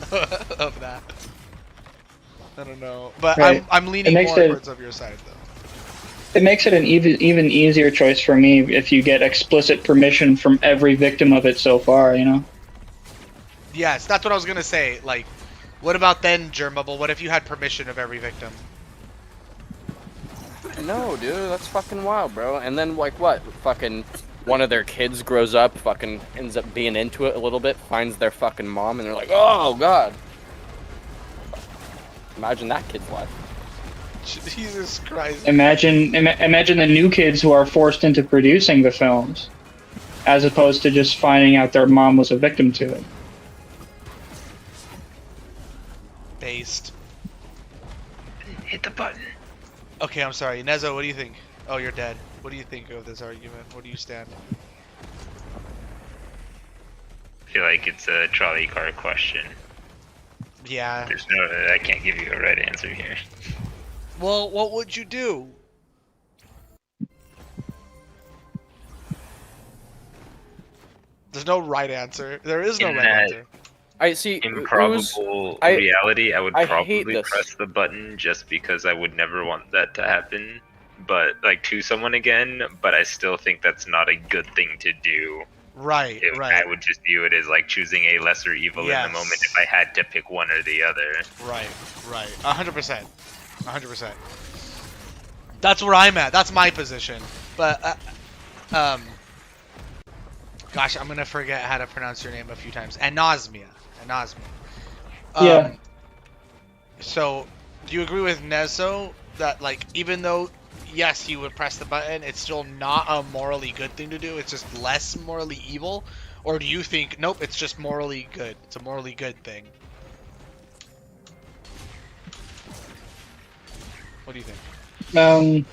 of that. I don't know, but Right. I'm leaning more towards of your side though. It makes it an even easier choice for me if you get explicit permission from every victim of it so far, Yes, that's what I was gonna say. Like, what about then, Germable? What if you had permission of every victim? No, dude, that's fucking wild, bro. And then like what? Fucking one of their kids grows up, fucking ends up being into it a little bit, finds their fucking mom, and they're like, oh god. Imagine that kid's life. Jesus Christ. Imagine the new kids who are forced into producing the films, as opposed to just finding out their mom was a victim to it. Based. Hit the button. Okay, I'm sorry. Nezo, what do you think? Oh, you're dead. What do you think of this argument? Where do you stand? I feel like it's a trolley car question. Yeah. I can't give you a right answer here. Well, what would you do? There's no right answer. There is no right answer. I see. Improbable reality, I would I probably hate this. press the button just because I would never want that to happen. But like to someone again, but I still think that's not a good thing to do. Right, right. I would just view it as like choosing a lesser evil in the moment if I had to pick one or the other. Right, right. 100%. 100%. That's where I'm at. That's my position. But, gosh, I'm gonna forget how to pronounce your name a few times. Anosmia. Yeah. So, do you agree with Nezo that, like, even though, yes, you would press the button, it's still not a morally good thing to do? It's just less morally evil? Or do you think, nope, it's just morally good? It's a morally good thing. What do you think?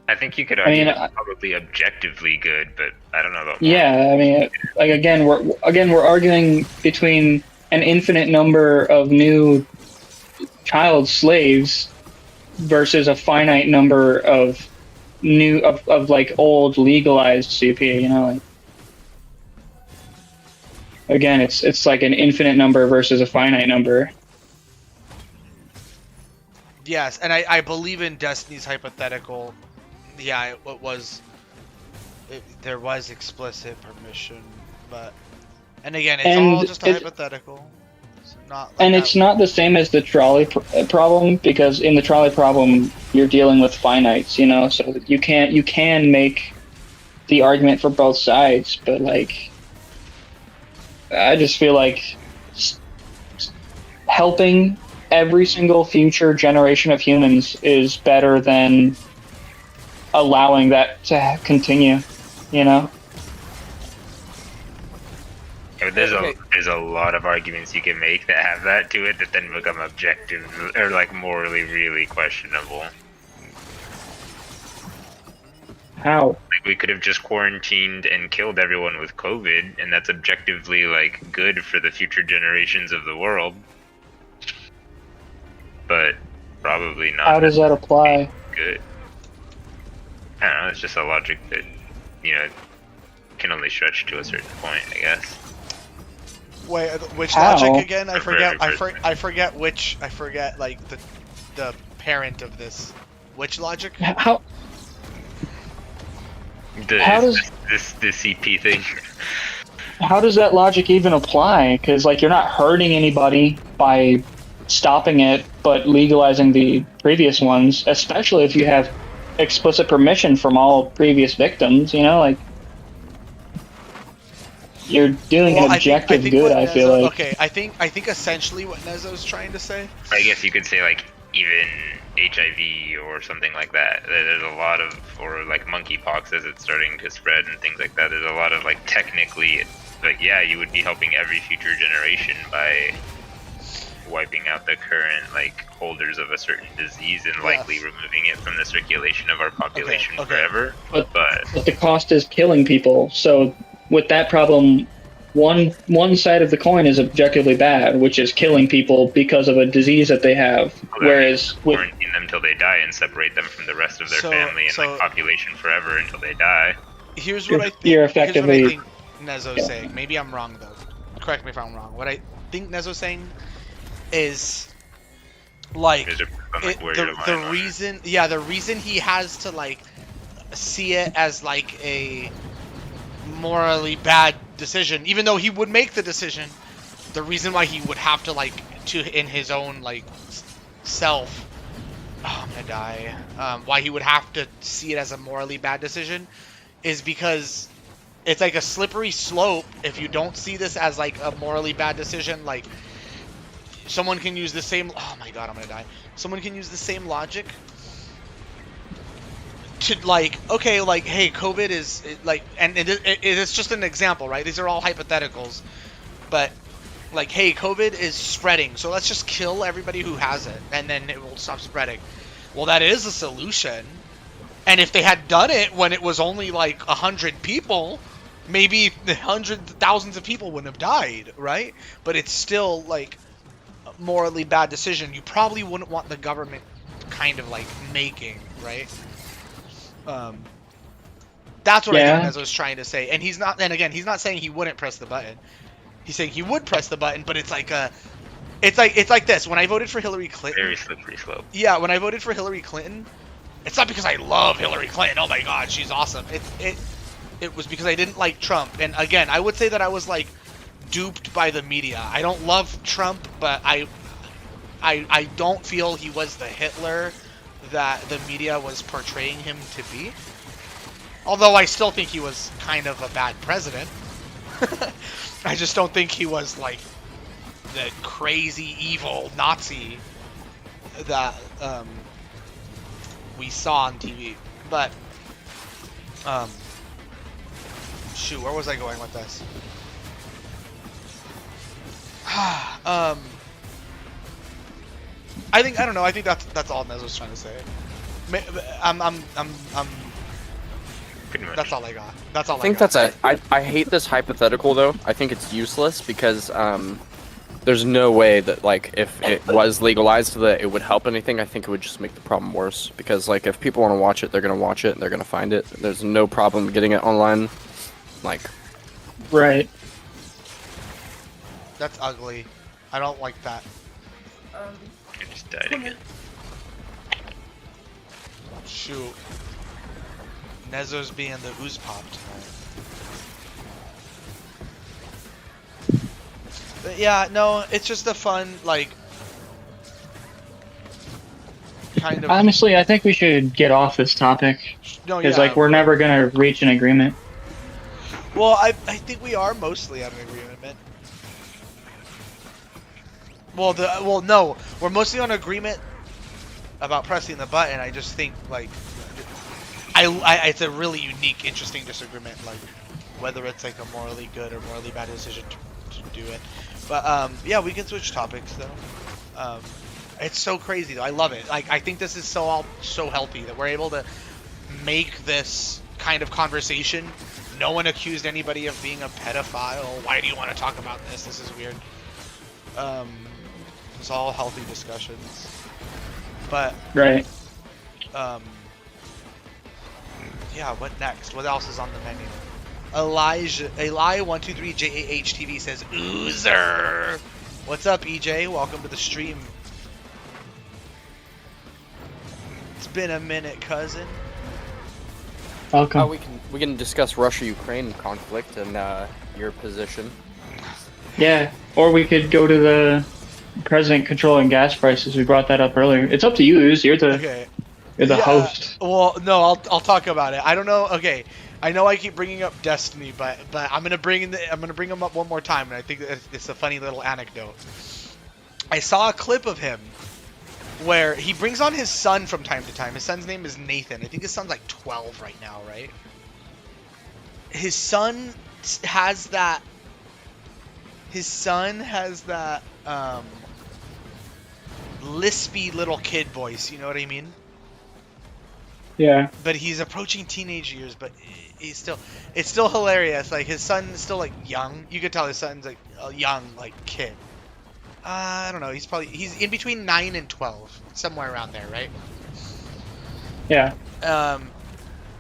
I think you could argue it's probably objectively good, but I don't know about. Yeah, I mean, like again, we're arguing between an infinite number of new child slaves versus a finite number of like old legalized CP. Like, again, it's like an infinite number versus a finite number. Yes, and I believe in Destiny's hypothetical. Yeah, there was explicit permission, but and again, it's all just a hypothetical. It's not like it's not the same as the trolley problem, because in the trolley problem you're dealing with finites, so you can make the argument for both sides, but like I just feel like helping every single future generation of humans is better than allowing that to continue, you know? Yeah, but there's Okay. a lot of arguments you can make that have that to it that then become objective or like morally really questionable. How? Like we could have just quarantined and killed everyone with COVID, and that's objectively like good for the future generations of the world. But probably not. How does that apply? Good. I don't know. It's just a logic that can only stretch to a certain point, I guess. Wait, which How? logic again? I For forget. every person. I forget which. I forget like the parent of this. Which logic? How? The, How does- the CP thing? How does that logic even apply? Because like you're not hurting anybody by stopping it, but legalizing the previous ones, especially if you have explicit permission from all previous victims. You know, like you're doing an objective good. what I feel Nezo- like. Okay, I think essentially what Nezo's trying to say. I guess you could say like even HIV or something like that. There's a lot of, or like monkeypox as it's starting to spread and things like that. There's a lot of like technically, but yeah, you would be helping every future generation by wiping out the current like holders of a certain disease and likely removing it from the circulation of our population Okay. forever. But- But But the cost is killing people. So with that problem, one side of the coin is objectively bad, which is killing people because of a disease that they have. Whereas with quarantine them till they die and separate them from the rest of their So- family and so- like population forever until they die. Here's what I think. You're Here's what I effectively- think Nezo's saying. Maybe I'm wrong though. Correct me if I'm wrong. What I think Nezo's saying is like Is it like where you're the reason he has to like see it as like a morally bad decision, even though he would make the decision, the reason why he would have to like to in his own like self, oh, I'm gonna die, why he would have to see it as a morally bad decision is because it's like a slippery slope. If you don't see this as like a morally bad decision, like someone can use the same, oh my god, I'm gonna die. Someone can use the same logic to like, okay, like, hey, COVID is like, and it's just an example, right? These are all hypotheticals, but like, hey, COVID is spreading, so let's just kill everybody who has it, and then it will stop spreading. Well, that is a solution, and if they had done it when it was only like 100 people, maybe hundreds, thousands of people wouldn't have died, right? But it's still like a morally bad decision. You probably wouldn't want the government kind of like making, right? That's what I think Nezo's trying to say. And he's not, and again, he's not saying he wouldn't press the button. He's saying he would press the button, but it's like it's like this. When I voted for Hillary Clinton, Very slippery slope. yeah, when I voted for Hillary Clinton, it's not because I love Hillary Clinton. Oh my god, she's awesome. It was because I didn't like Trump. And again, I would say that I was like duped by the media. I don't love Trump, but I don't feel he was the Hitler that the media was portraying him to be. Although I still think he was kind of a bad president. I just don't think he was like the crazy evil Nazi that we saw on TV. But shoot, where was I going with this? I don't know. I think that's all Nez was trying to say. I'm Pretty much. That's all I got. That's all I think got. I hate this hypothetical though. I think it's useless because there's no way that like if it was legalized that it would help anything. I think it would just make the problem worse because like if people want to watch it, they're gonna watch it. They're gonna find it. There's no problem getting it online. Like, Right. That's ugly. I don't like that. I just died again. Shoot. Nezo's being the ooze pop tonight. But yeah, no, it's just a fun, like, kind of. Honestly, I think we should get off this topic No, because yeah. like we're never gonna reach an agreement. Well, I think we are mostly at an agreement. No, we're mostly on agreement about pressing the button. I just think like, it's a really unique, interesting disagreement. Like whether it's like a morally good or morally bad decision to do it. But yeah, we can switch topics though. It's so crazy though. I love it. Like I think this is so healthy that we're able to make this kind of conversation. No one accused anybody of being a pedophile. Why do you want to talk about this? This is weird. It's all healthy discussions. But Right. Yeah, what next? What else is on the menu? Eli123JAHTV says Oozer. What's up, EJ? Welcome to the stream. It's been a minute, cousin. Welcome. We can discuss Russia-Ukraine conflict and your position. Yeah, or we could go to the president controlling gas prices. We brought that up earlier. It's up to you. You're the host. Well, no, I'll talk about it. I don't know. Okay, I know I keep bringing up Destiny, but I'm gonna bring him up one more time, and I think it's a funny little anecdote. I saw a clip of him where he brings on his son from time to time. His son's name is Nathan. I think his son's like 12 right now, right? His son has that. Lispy little kid voice. You know what I mean? Yeah. But he's approaching teenage years, but it's still hilarious. Like his son's still like young. You could tell his son's like a young like kid. I don't know. He's in between 9 and 12, somewhere around there, right? Yeah.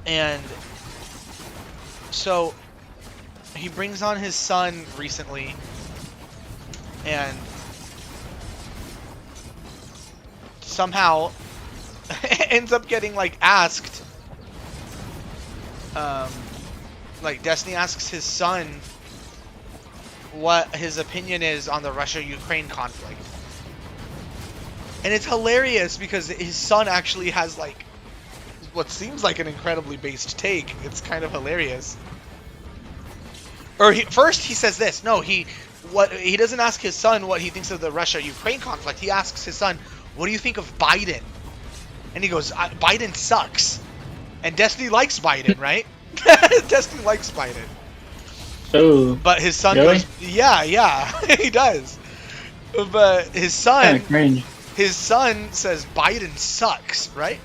And so he brings on his son recently, and somehow ends up getting like asked. Like Destiny asks his son what his opinion is on the Russia-Ukraine conflict. And it's hilarious because his son actually has like what seems like an incredibly based take. It's kind of hilarious. Or first he says this. No, he doesn't ask his son what he thinks of the Russia-Ukraine conflict. He asks his son, "What do you think of Biden?" And he goes, "Biden sucks." And Destiny likes Biden, right? Destiny likes Biden. Oh. But his son really? goes, yeah, he does. But his son says Biden sucks, right?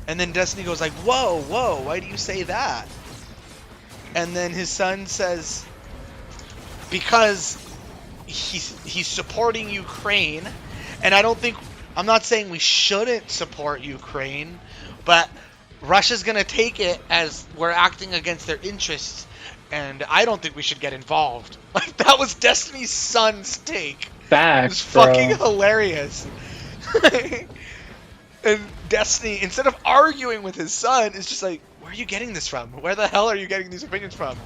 And then Destiny goes like, whoa, why do you say that? And then his son says, because he's supporting Ukraine, and I'm not saying we shouldn't support Ukraine, but Russia's gonna take it as we're acting against their interests, and I don't think we should get involved. Like that was Destiny's son's take. Facts, It was fucking hilarious. And Destiny, instead of arguing with his son, is just like, where are you getting this from? Where the hell are you getting these opinions from?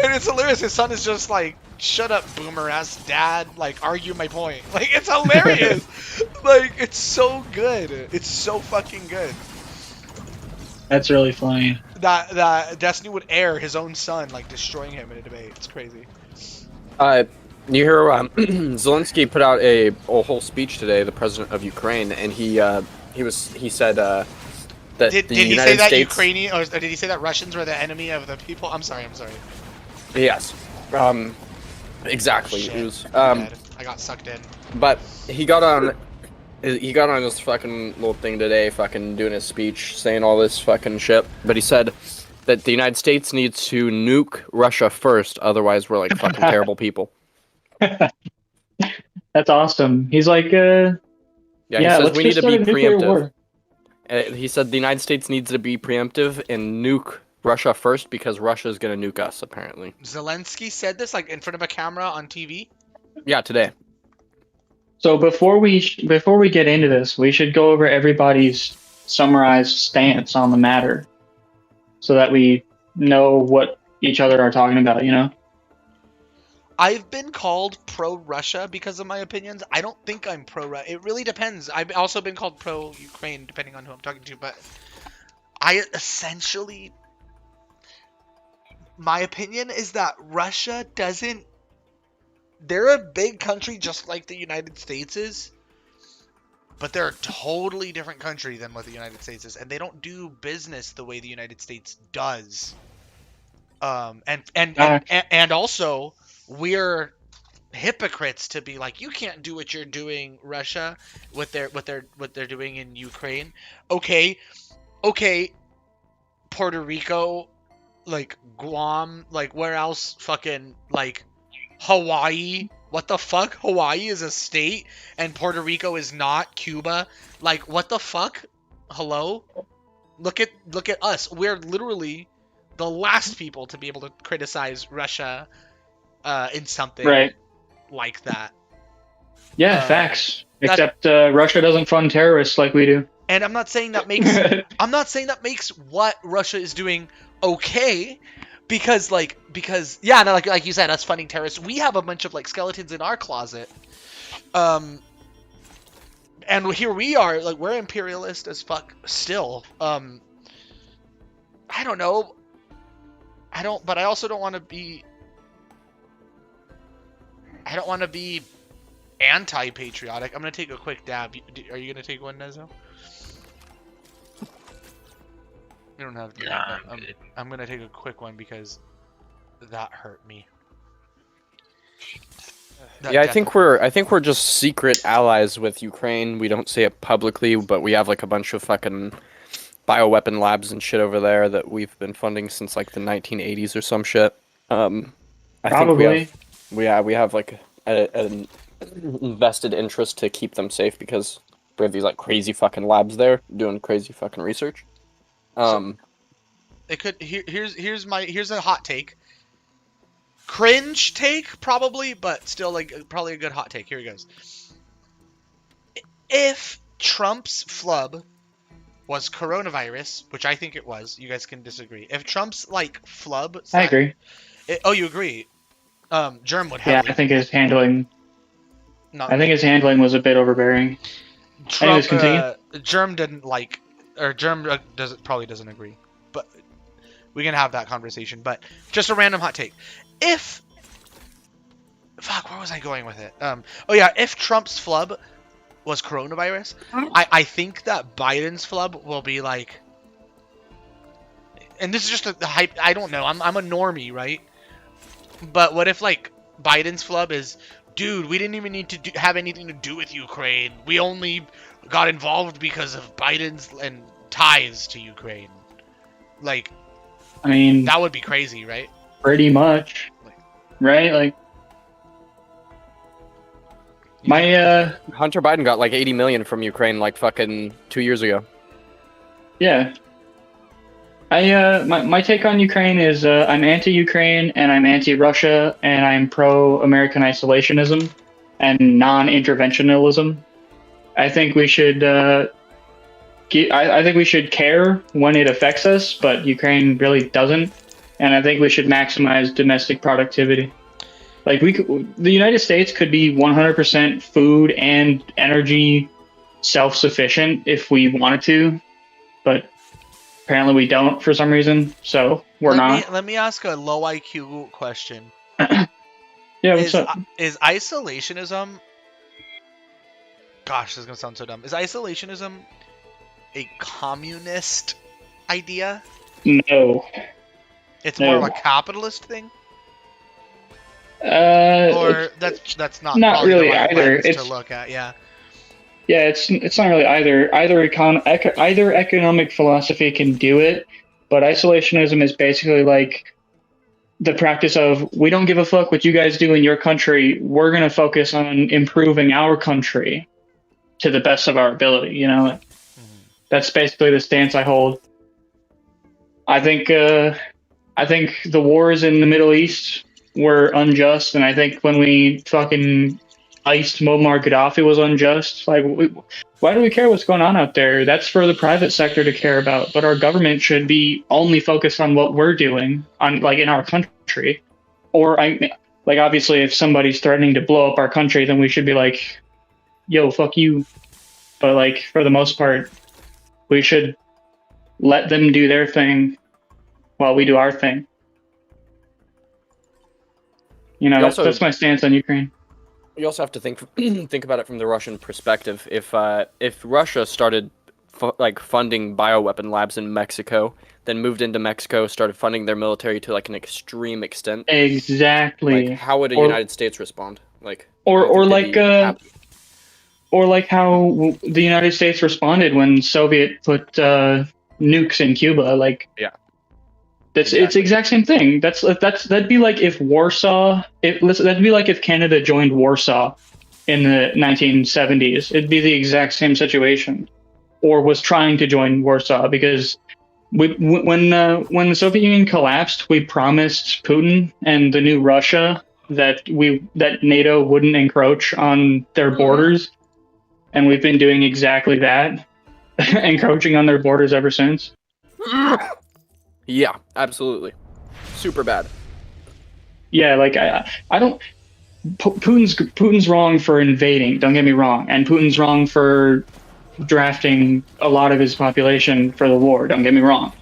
And it's hilarious. His son is just like, shut up, boomer ass dad. Like, argue my point. Like, it's hilarious. Like, it's so good. It's so fucking good. That's really funny. That Destiny would air his own son, like, destroying him in a debate. It's crazy. You hear Zelensky put out a whole speech today, the president of Ukraine, and he said that Did the he United say that States... Ukrainian, or did he say that Russians were the enemy of the people? I'm sorry. Yes. Exactly. Shit, It was, I got sucked in. but he got on this fucking little thing today, fucking doing his speech, saying all this fucking shit. But he said that the United States needs to nuke Russia first, otherwise we're like fucking terrible people. That's awesome. He's like, He says let's we need just to be start a nuclear preemptive. war. He said the United States needs to be preemptive and nuke Russia first because Russia is going to nuke us, apparently. Zelensky said this, like, in front of a camera on TV? Yeah, today. So before we get into this, we should go over everybody's summarized stance on the matter, so that we know what each other are talking about. You know. I've been called pro-Russia because of my opinions. I don't think I'm pro-Russia. It really depends. I've also been called pro-Ukraine, depending on who I'm talking to. But I essentially... My opinion is that Russia doesn't they're a big country just like the United States is, but they're a totally different country than what the United States is, and they don't do business the way the United States does. And also we're hypocrites to be like, you can't do what you're doing, Russia, what they're doing in Ukraine. Okay, Puerto Rico, like Guam, like where else? Fucking like Hawaii. What the fuck? Hawaii is a state and Puerto Rico is not. Cuba. Like what the fuck? Hello? Look at us. We're literally the last people to be able to criticize Russia in something Right. like that. Yeah, facts. Except Russia doesn't fund terrorists like we do. And I'm not saying that makes what Russia is doing okay, because yeah, no, like you said, us funding terrorists, we have a bunch of like skeletons in our closet, and here we are, like we're imperialist as fuck still. I don't know. But I also don't want to be. I don't want to be anti-patriotic. I'm gonna take a quick dab. Are you gonna take one, Nezo? You don't have to. Nah, I'm gonna take a quick one because that hurt me. Yeah, I think we're just secret allies with Ukraine. We don't say it publicly, but we have like a bunch of fucking bioweapon labs and shit over there that we've been funding since like the 1980s or some shit. I Probably. think we have like an vested interest to keep them safe because we have these like crazy fucking labs there doing crazy fucking research. It could. Here's a hot take. Cringe take, probably, but still like probably a good hot take. Here he goes. If Trump's flub was coronavirus, which I think it was, you guys can disagree. If Trump's like flub, I agree. You agree? Germ would have. Yeah, I think his handling. Not I think his handling was a bit overbearing. Trump, Anyways, continue. Germ didn't like, or Germ probably doesn't agree, but we can have that conversation. But just a random hot take. If where was I going with it? If Trump's flub was coronavirus, I think that Biden's flub will be like, and this is just a hype. I don't know. I'm a normie, right? But what if like Biden's flub is, dude, we didn't even need to have anything to do with Ukraine. We only got involved because of Biden's and ties to Ukraine. Like, I mean, that would be crazy, right? pretty much. Right? Like, my, Hunter Biden got like 80 million from Ukraine like fucking 2 years ago. yeah. My take on Ukraine is I'm anti-Ukraine and I'm anti-Russia and I'm pro-American isolationism and non-interventionism. I think we should I think we should care when it affects us, but Ukraine really doesn't. And I think we should maximize domestic productivity. Like the United States could be 100% food and energy self-sufficient if we wanted to, but apparently we don't for some reason, so we're not. Let me ask a low IQ question. Yeah, what's up? Is isolationism... Gosh, this is going to sound so dumb. Is isolationism a communist idea? No. It's more of a capitalist thing? Or that's not really the right either. It's to look at, yeah. Yeah, it's not really either. Either economic philosophy can do it, but isolationism is basically like the practice of, we don't give a fuck what you guys do in your country. We're gonna focus on improving our country to the best of our ability. You know, that's basically the stance I hold. I think the wars in the Middle East were unjust, and I think when we fucking iced Muammar Gaddafi was unjust. Like, why do we care what's going on out there? That's for the private sector to care about. But our government should be only focused on what we're doing on, like, in our country. Or obviously, if somebody's threatening to blow up our country, then we should be like, yo, fuck you. But like, for the most part, we should let them do their thing while we do our thing. You know, You also- that's my stance on Ukraine. You also have to think think about it from the Russian perspective. If Russia started funding bioweapon labs in Mexico, then moved into Mexico, started funding their military to like an extreme extent, Exactly. like how would the Or- United States respond? Like Or I don't or think they'd like be happy. or like how the United States responded when Soviet put nukes in Cuba. Like, Yeah. it's Exactly. exact same thing. That'd be like if that'd be like if Canada joined Warsaw in the 1970s. It'd be the exact same situation, or was trying to join Warsaw, because when the Soviet Union collapsed, we promised Putin and the new Russia that NATO wouldn't encroach on their borders, and we've been doing exactly that, encroaching on their borders ever since. Yeah, absolutely. Super bad. Yeah, like I don't. Putin's wrong for invading. Don't get me wrong, and Putin's wrong for drafting a lot of his population for the war. Don't get me wrong,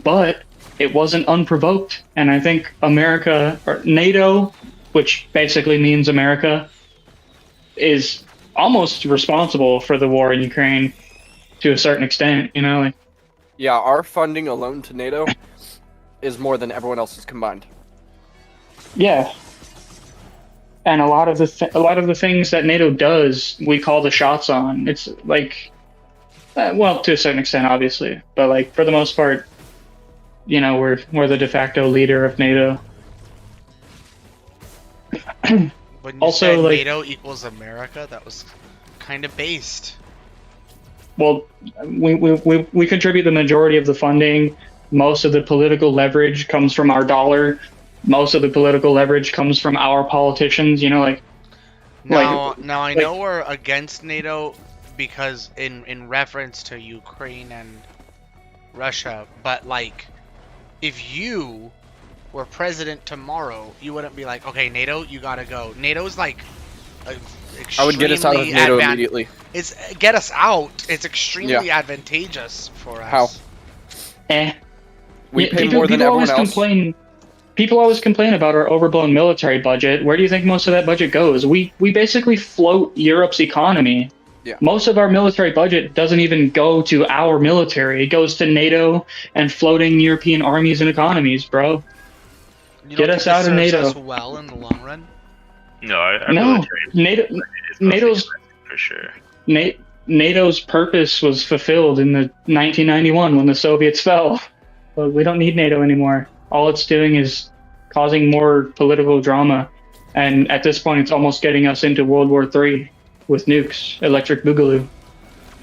but it wasn't unprovoked, and I think America, or NATO, which basically means America, is almost responsible for the war in Ukraine to a certain extent. You know, like, Yeah, our funding alone to NATO is more than everyone else's combined. yeah. And a lot of the things that NATO does, we call the shots on. It's like, well, to a certain extent, obviously, but like for the most part, you know, we're the de facto leader of NATO. When you Also, said like- NATO equals America, that was kind of based. Well, we contribute the majority of the funding. Most of the political leverage comes from our dollar. Most of the political leverage comes from our politicians. You know, like, Now I like- know we're against NATO because in reference to Ukraine and Russia, but like, if you were president tomorrow, you wouldn't be like, okay, NATO, you gotta go. NATO's like, I would get us out of extremely NATO immediately. It's get us out. It's extremely advantageous for us. How? We Yeah, pay more than everyone else. People always complain about our overblown military budget. Where do you think most of that budget goes? We basically float Europe's economy. Yeah. Most of our military budget doesn't even go to our military. It goes to NATO and floating European armies and economies, bro. You Get don't us think out this of serves NATO. us well in the long run. No, our No, military NATO, is mostly NATO's- domestic for sure. NATO's purpose was fulfilled in the 1991 when the Soviets fell. But we don't need NATO anymore. All it's doing is causing more political drama, and at this point, it's almost getting us into World War III with nukes, electric boogaloo.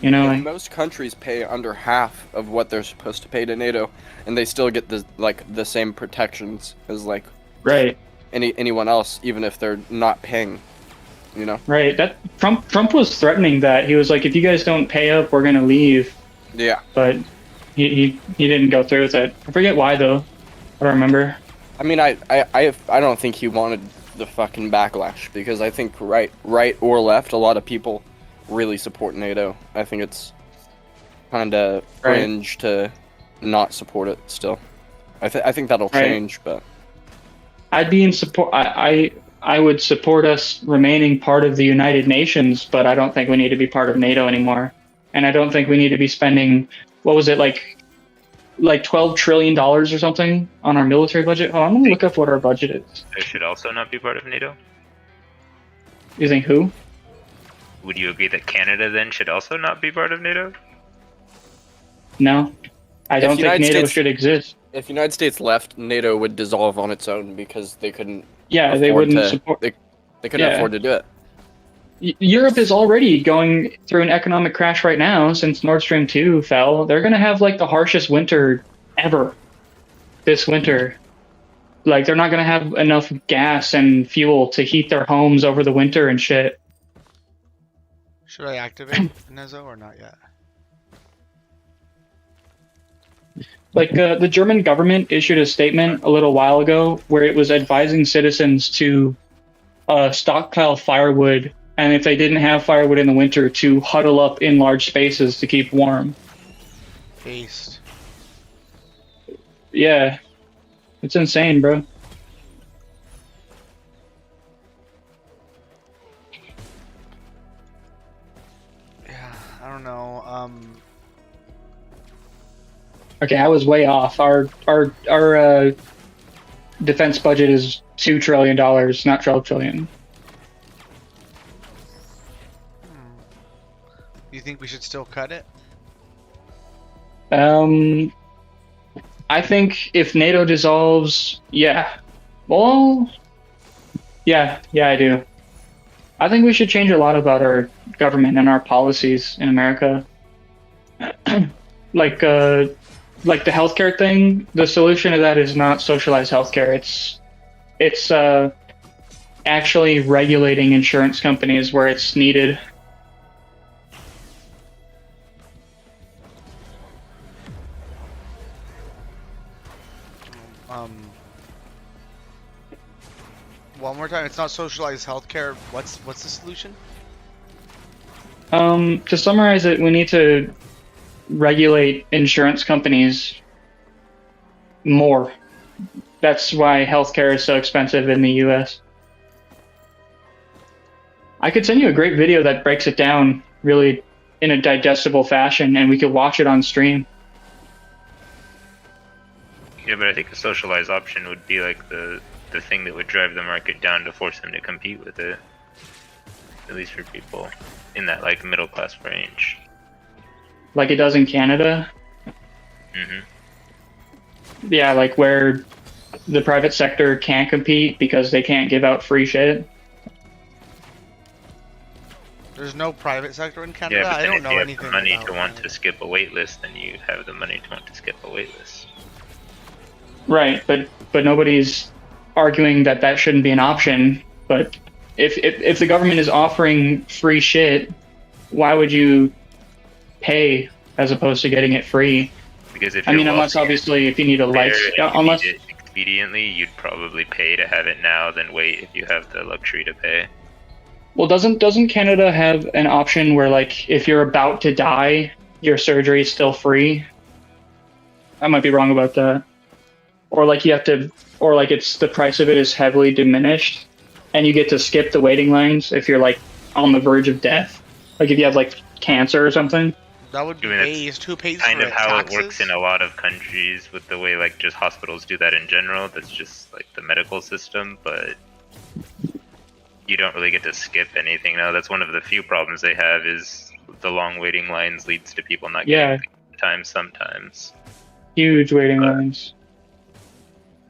You know, And like, most countries pay under half of what they're supposed to pay to NATO, and they still get the same protections as like right, anyone else, even if they're not paying. You know? right. That Trump was threatening that. He was like, if you guys don't pay up, we're gonna leave. Yeah. But he didn't go through with it. I forget why though. I don't remember. I mean, I don't think he wanted the fucking backlash, because I think right or left, a lot of people really support NATO. I think it's kind of Right. cringe to not support it still. I think that'll Right. change, but I'd be in support. I would support us remaining part of the United Nations, but I don't think we need to be part of NATO anymore. And I don't think we need to be spending, what was it, like $12 trillion or something on our military budget. Oh, I'm gonna look up what our budget is. They should also not be part of NATO. You think who? Would you agree that Canada then should also not be part of NATO? No, I don't think United NATO States- should exist. if the United States left, NATO would dissolve on its own, because they couldn't. Yeah, they afford wouldn't to, support. They couldn't Yeah. afford to do it. Europe is already going through an economic crash right now since Nord Stream 2 fell. They're going to have like the harshest winter ever this winter. Like, they're not going to have enough gas and fuel to heat their homes over the winter and shit. Should I activate Nezo or not yet? Like, the German government issued a statement a little while ago where it was advising citizens to stockpile firewood, and if they didn't have firewood in the winter, to huddle up in large spaces to keep warm. Based. Yeah. It's insane, bro. Okay, I was way off. Our defense budget is $2 trillion, not 12 trillion. You think we should still cut it? I think if NATO dissolves, yeah. Well, yeah, I do. I think we should change a lot about our government and our policies in America. like the healthcare thing. The solution to that is not socialized healthcare. It's actually regulating insurance companies where it's needed. One more time. It's not socialized healthcare. What's the solution? To summarize it, we need to regulate insurance companies more. That's why healthcare is so expensive in the US. I could send you a great video that breaks it down really in a digestible fashion, and we could watch it on stream. Yeah, but I think a socialized option would be like the thing that would drive the market down to force them to compete with it. At least for people in that like middle class range. Like it does in Canada. Yeah, like where the private sector can't compete because they can't give out free shit. There's no private sector in Canada. Yeah, but I then don't if know you have anything the money about to want that. to skip a wait list, then you have the money to want to skip a wait list. Right, but nobody's arguing that that shouldn't be an option. But if the government is offering free shit, why would you pay as opposed to getting it free? Because if I you're mean, unless wealthy, obviously if you need a life, fair, and you unless need it expediently, you'd probably pay to have it now than wait if you have the luxury to pay. well, doesn't Canada have an option where like if you're about to die, your surgery is still free? I might be wrong about that. Or like you have to, or like it's the price of it is heavily diminished, and you get to skip the waiting lines if you're like on the verge of death, like if you have like cancer or something. That would be I mean, that's based. Who pays Kind for of it? how Taxes? it works in a lot of countries with the way like just hospitals do that in general. That's just like the medical system, but you don't really get to skip anything now. That's one of the few problems they have is the long waiting lines leads to people not Yeah. getting time sometimes. Huge waiting lines.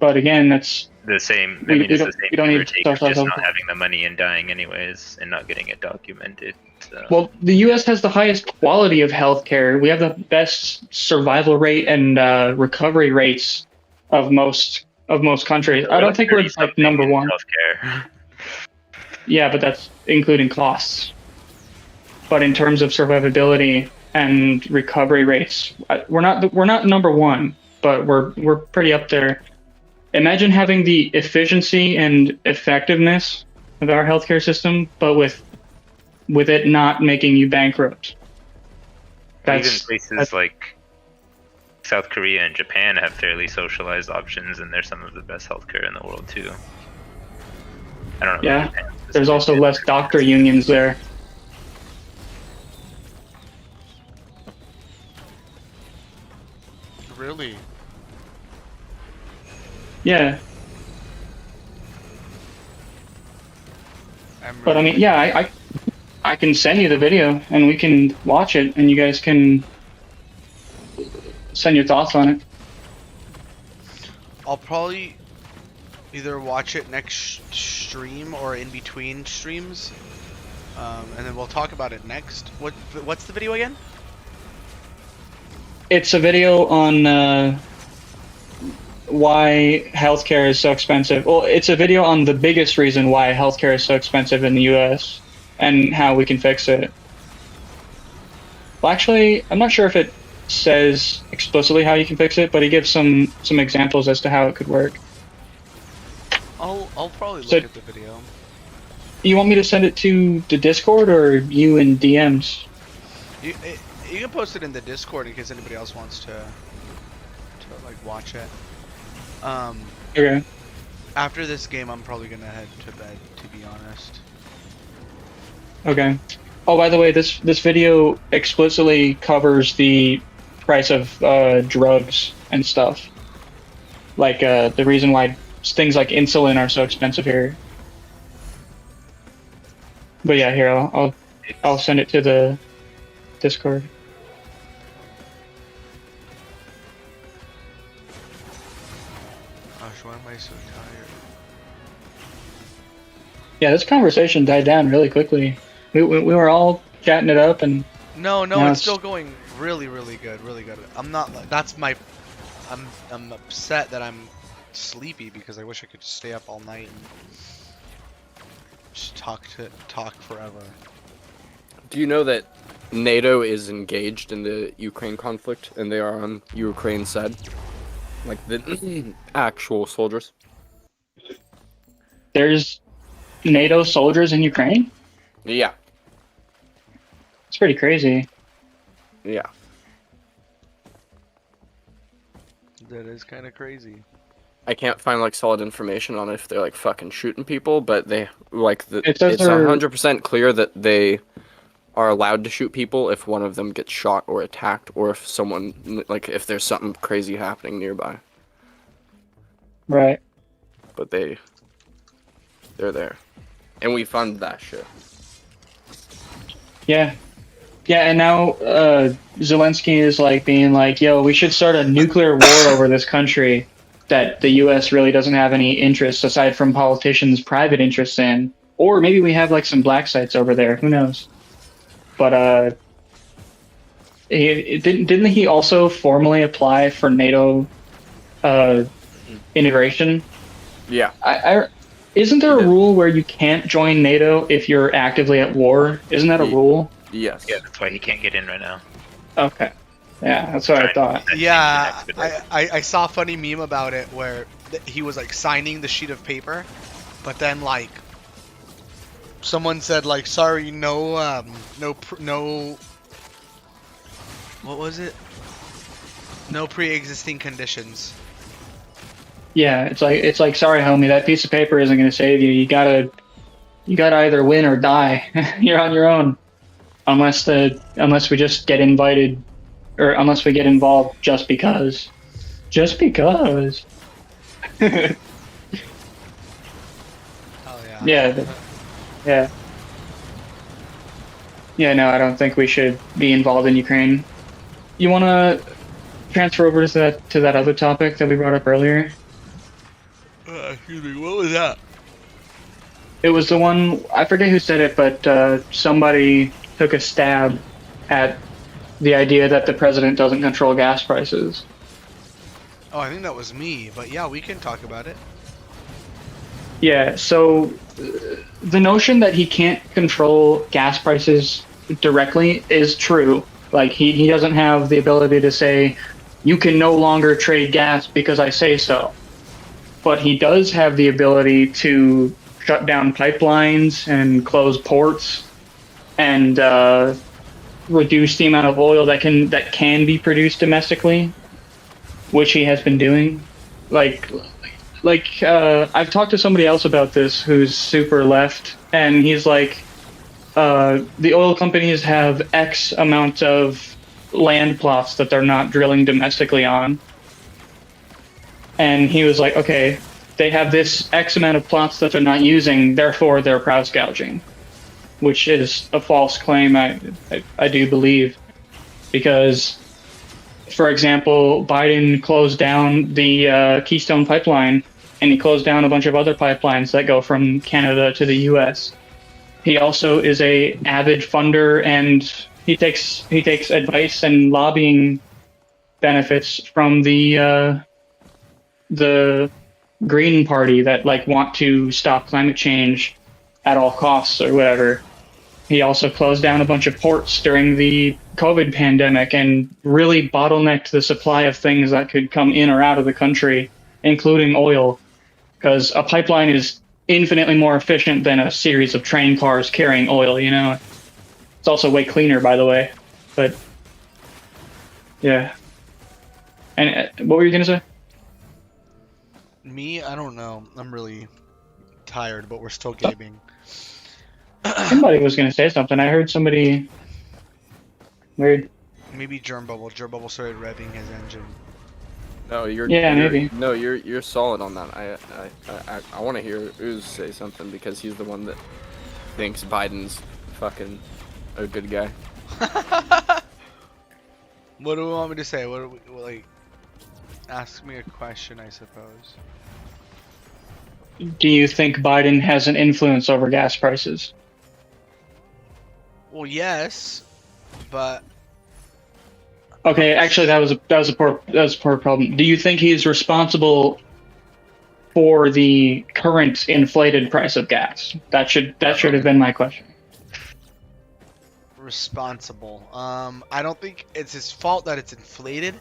But again, that's The same. I We- mean, we it's don't- the same we don't give or need take of socialized just not healthcare. having the money and dying anyways, and not getting it documented. So. well, the U.S. has the highest quality of healthcare. We have the best survival rate and recovery rates of most countries. I don't think we're like number one. Healthcare. Yeah, but that's including costs. But in terms of survivability and recovery rates, we're not number one, but we're pretty up there. Imagine having the efficiency and effectiveness of our healthcare system, but with it not making you bankrupt. Even That's places like South Korea and Japan have fairly socialized options, and they're some of the best healthcare in the world too. I don't know. Yeah. Japan There's also less doctor unions there. Really? Yeah, I'm but I really- mean, yeah, I can send you the video and we can watch it, and you guys can send your thoughts on it. I'll probably either watch it next stream or in between streams, and then we'll talk about it next. What's the video again? It's a video on why healthcare is so expensive. Well, it's a video on the biggest reason why healthcare is so expensive in the U.S. and how we can fix it. Well, actually, I'm not sure if it says explicitly how you can fix it, but he gives some examples as to how it could work. I'll probably So- look at the video. You want me to send it to the Discord or you in DMs? You can post it in the Discord in case anybody else wants to like watch it. Okay. After this game, I'm probably gonna head to bed. To be honest. Okay. Oh, by the way, this video explicitly covers the price of drugs and stuff. Like the reason why things like insulin are so expensive here. But yeah, here I'll send it to the Discord. Gosh, why am I so tired? Yeah, this conversation died down really quickly. We were all chatting it up, and No, now it's still going really, really good, really good. I'm not like that's my. I'm upset that I'm sleepy because I wish I could stay up all night and just talk forever. Do you know that NATO is engaged in the Ukraine conflict and they are on Ukraine's side? Like the actual soldiers? there's NATO soldiers in Ukraine. Yeah. It's pretty crazy. Yeah. That is kind of crazy. I can't find like solid information on if they're like fucking shooting people, but they like It says it's they're- 100% clear that they are allowed to shoot people if one of them gets shot or attacked, or if someone like if there's something crazy happening nearby. Right. But they're there, and we fund that shit. Yeah. Yeah, and now Zelensky is like being like, "Yo, we should start a nuclear war over this country that the U.S. really doesn't have any interest aside from politicians' private interests in, or maybe we have like some black sites over there. Who knows?" But didn't he also formally apply for NATO integration? Yeah. Isn't there a did. rule where you can't join NATO if you're actively at war? Isn't that a rule? Yes. Yeah, that's why he can't get in right now. Okay. Yeah, that's what I thought. Yeah, I saw a funny meme about it where he was like signing the sheet of paper, but then like someone said like, sorry, no, what was it? No pre-existing conditions. Yeah, it's like sorry, homie, that piece of paper isn't going to save you. You gotta either win or die. You're on your own, unless we just get invited, or unless we get involved just because. Just because. Oh yeah. Yeah. Yeah, no, I don't think we should be involved in Ukraine. You want to transfer over to that other topic that we brought up earlier? Excuse me, what was that? It was the one, I forget who said it, but somebody took a stab at the idea that the president doesn't control gas prices. Oh, I think that was me, but yeah, we can talk about it. Yeah, so the notion that he can't control gas prices directly is true. Like, he doesn't have the ability to say, you can no longer trade gas because I say so. But he does have the ability to shut down pipelines and close ports and reduce the amount of oil that can be produced domestically, which he has been doing. Like I've talked to somebody else about this who's super left, and he's like, the oil companies have X amount of land plots that they're not drilling domestically on. And he was like, okay, they have this X amount of plots that they're not using, therefore they're price gouging, which is a false claim, I do believe. Because, for example, Biden closed down the Keystone Pipeline, and he closed down a bunch of other pipelines that go from Canada to the U.S. He also is a avid funder, and he takes advice and lobbying benefits from the Green Party that like want to stop climate change at all costs or whatever. He also closed down a bunch of ports during the COVID pandemic and really bottlenecked the supply of things that could come in or out of the country, including oil, because a pipeline is infinitely more efficient than a series of train cars carrying oil, you know? It's also way cleaner, by the way. But, yeah. And what were you going to say? Me? I don't know. I'm really tired, but we're still gaming. Somebody was going to say something. I heard somebody weird. Maybe Germ Bubble. Germ Bubble started revving his engine. No, maybe. No, you're solid on that. I want to hear Ooze say something because he's the one that thinks Biden's fucking a good guy. What do we want me to say? What do we, like? Ask me a question, I suppose. Do you think Biden has an influence over gas prices? Well, yes, but Okay, actually, that was a poor problem. Do you think he's responsible for the current inflated price of gas? That should have been my question. responsible. I don't think it's his fault that it's inflated,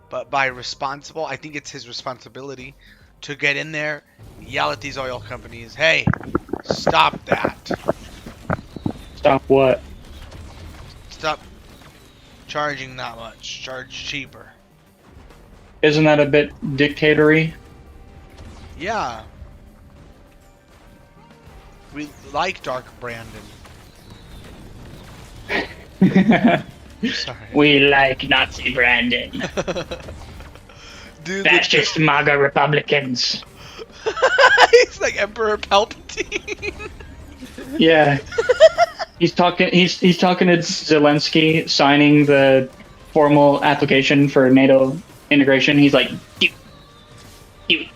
but by responsible, I think it's his responsibility to get in there, yell at these oil companies, hey, stop that. Stop what? Stop charging that much. Charge cheaper. Isn't that a bit dictatory? Yeah. We like Dark Brandon. Sorry. We like Nazi Brandon. Dude, Fascist MAGA Republicans. he's like Emperor Palpatine. Yeah. He's talking to Zelensky signing the formal application for NATO integration. He's like, give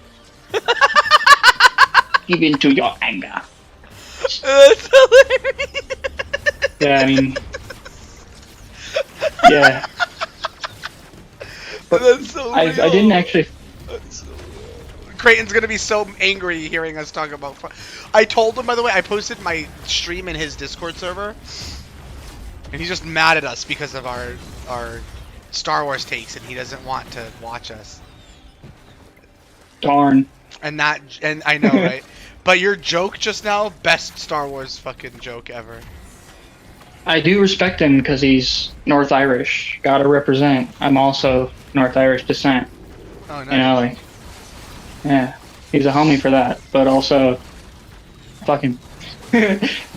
into your anger. That's hilarious. Yeah, I mean, yeah. But That's so I real. didn't actually. That's so real. Creighton's gonna be so angry hearing us talk about. I told him, by the way, I posted my stream in his Discord server, and he's just mad at us because of our Star Wars takes, and he doesn't want to watch us. Darn. And I know, right? But your joke just now, best Star Wars fucking joke ever. I do respect him because he's North Irish. Gotta represent. I'm also North Irish descent. Oh, nice. You know, like, yeah, he's a homie for that. But also, fucking,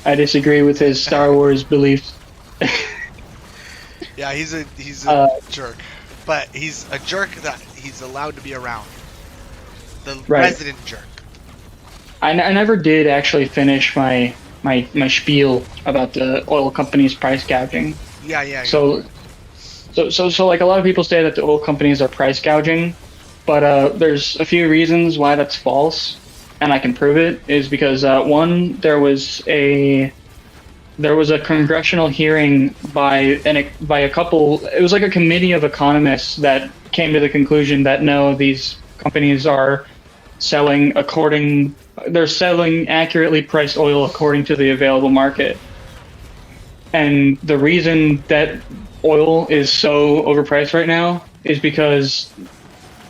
I disagree with his Star Wars beliefs. Yeah, he's a jerk, but he's a jerk that he's allowed to be around. The Right. resident jerk. I never did actually finish my spiel about the oil companies price gouging. Yeah. So like a lot of people say that the oil companies are price gouging, but there's a few reasons why that's false, and I can prove it. Is because one, there was a congressional hearing by a couple. It was like a committee of economists that came to the conclusion that no, these companies are selling accurately priced oil according to the available market. And the reason that oil is so overpriced right now is because,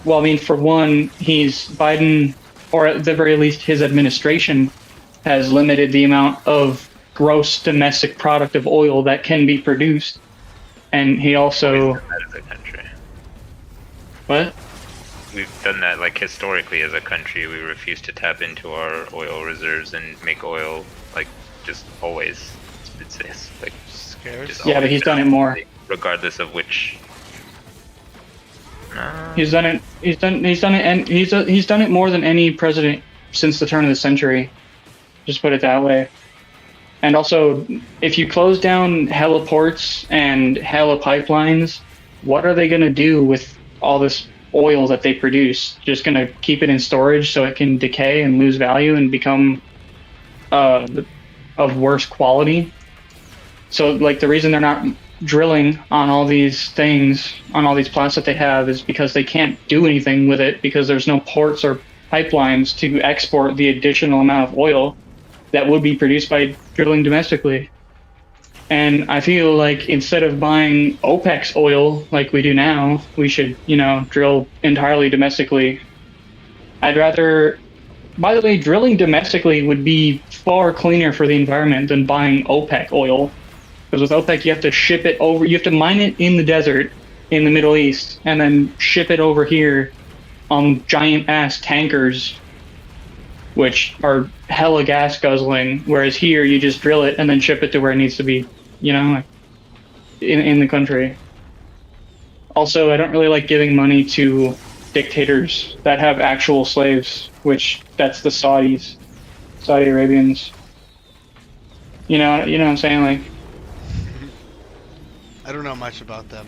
well, I mean, for one, Biden, or at the very least his administration, has limited the amount of gross domestic product of oil that can be produced. And he also... We've done that as a country. What? We've done that, like, historically as a country. We refuse to tap into our oil reserves and make oil, like, just always. It's like, Scares. just Yeah, but always he's done it more. regardless of which. He's done it, and he's done it more than any president since the turn of the century. Just put it that way. And also, if you close down heliports and heli pipelines, what are they going to do with all this oil that they produce? Just going to keep it in storage so it can decay and lose value and become of worse quality? So, like, the reason they're not drilling on all these things, on all these plots that they have, is because they can't do anything with it because there's no ports or pipelines to export the additional amount of oil that would be produced by drilling domestically. And I feel like instead of buying OPEC's oil like we do now, we should, drill entirely domestically. I'd rather... By the way, drilling domestically would be far cleaner for the environment than buying OPEC oil. Because with OPEC, you have to ship it over... You have to mine it in the desert in the Middle East and then ship it over here on giant-ass tankers, which are hella gas guzzling, whereas here you just drill it and then ship it to where it needs to be, in the country. Also, I don't really like giving money to dictators that have actual slaves, which that's the Saudis, Saudi Arabians. You know what I'm saying? Like, I don't know much about them.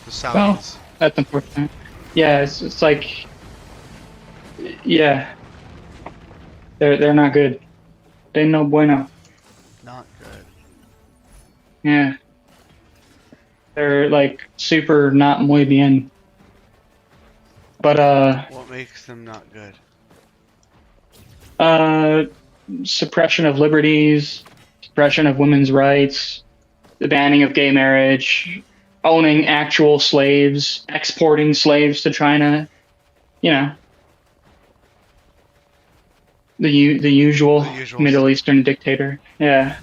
The well, Saudis. that's unfortunate. Yeah, it's like, yeah, they're not good. They no bueno. Not good. Yeah, they're like super not muy bien. But What makes them not good? suppression of liberties, suppression of women's rights, the banning of gay marriage, owning actual slaves, exporting slaves to China. You know, the usual The usual Middle Eastern dictator. Yeah.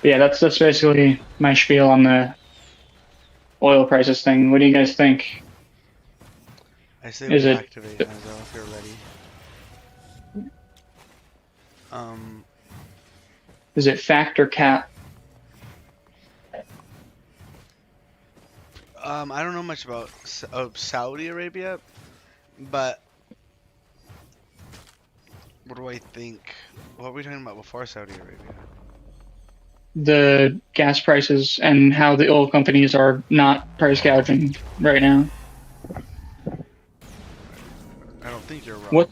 But yeah, that's basically my spiel on the oil prices thing. What do you guys think? I say Is we it- activate Hazel if you're ready. Is it fact or cap? I don't know much about Saudi Arabia, but what do I think? What were we talking about before Saudi Arabia? The gas prices and how the oil companies are not price gouging right now. I don't think you're wrong. What?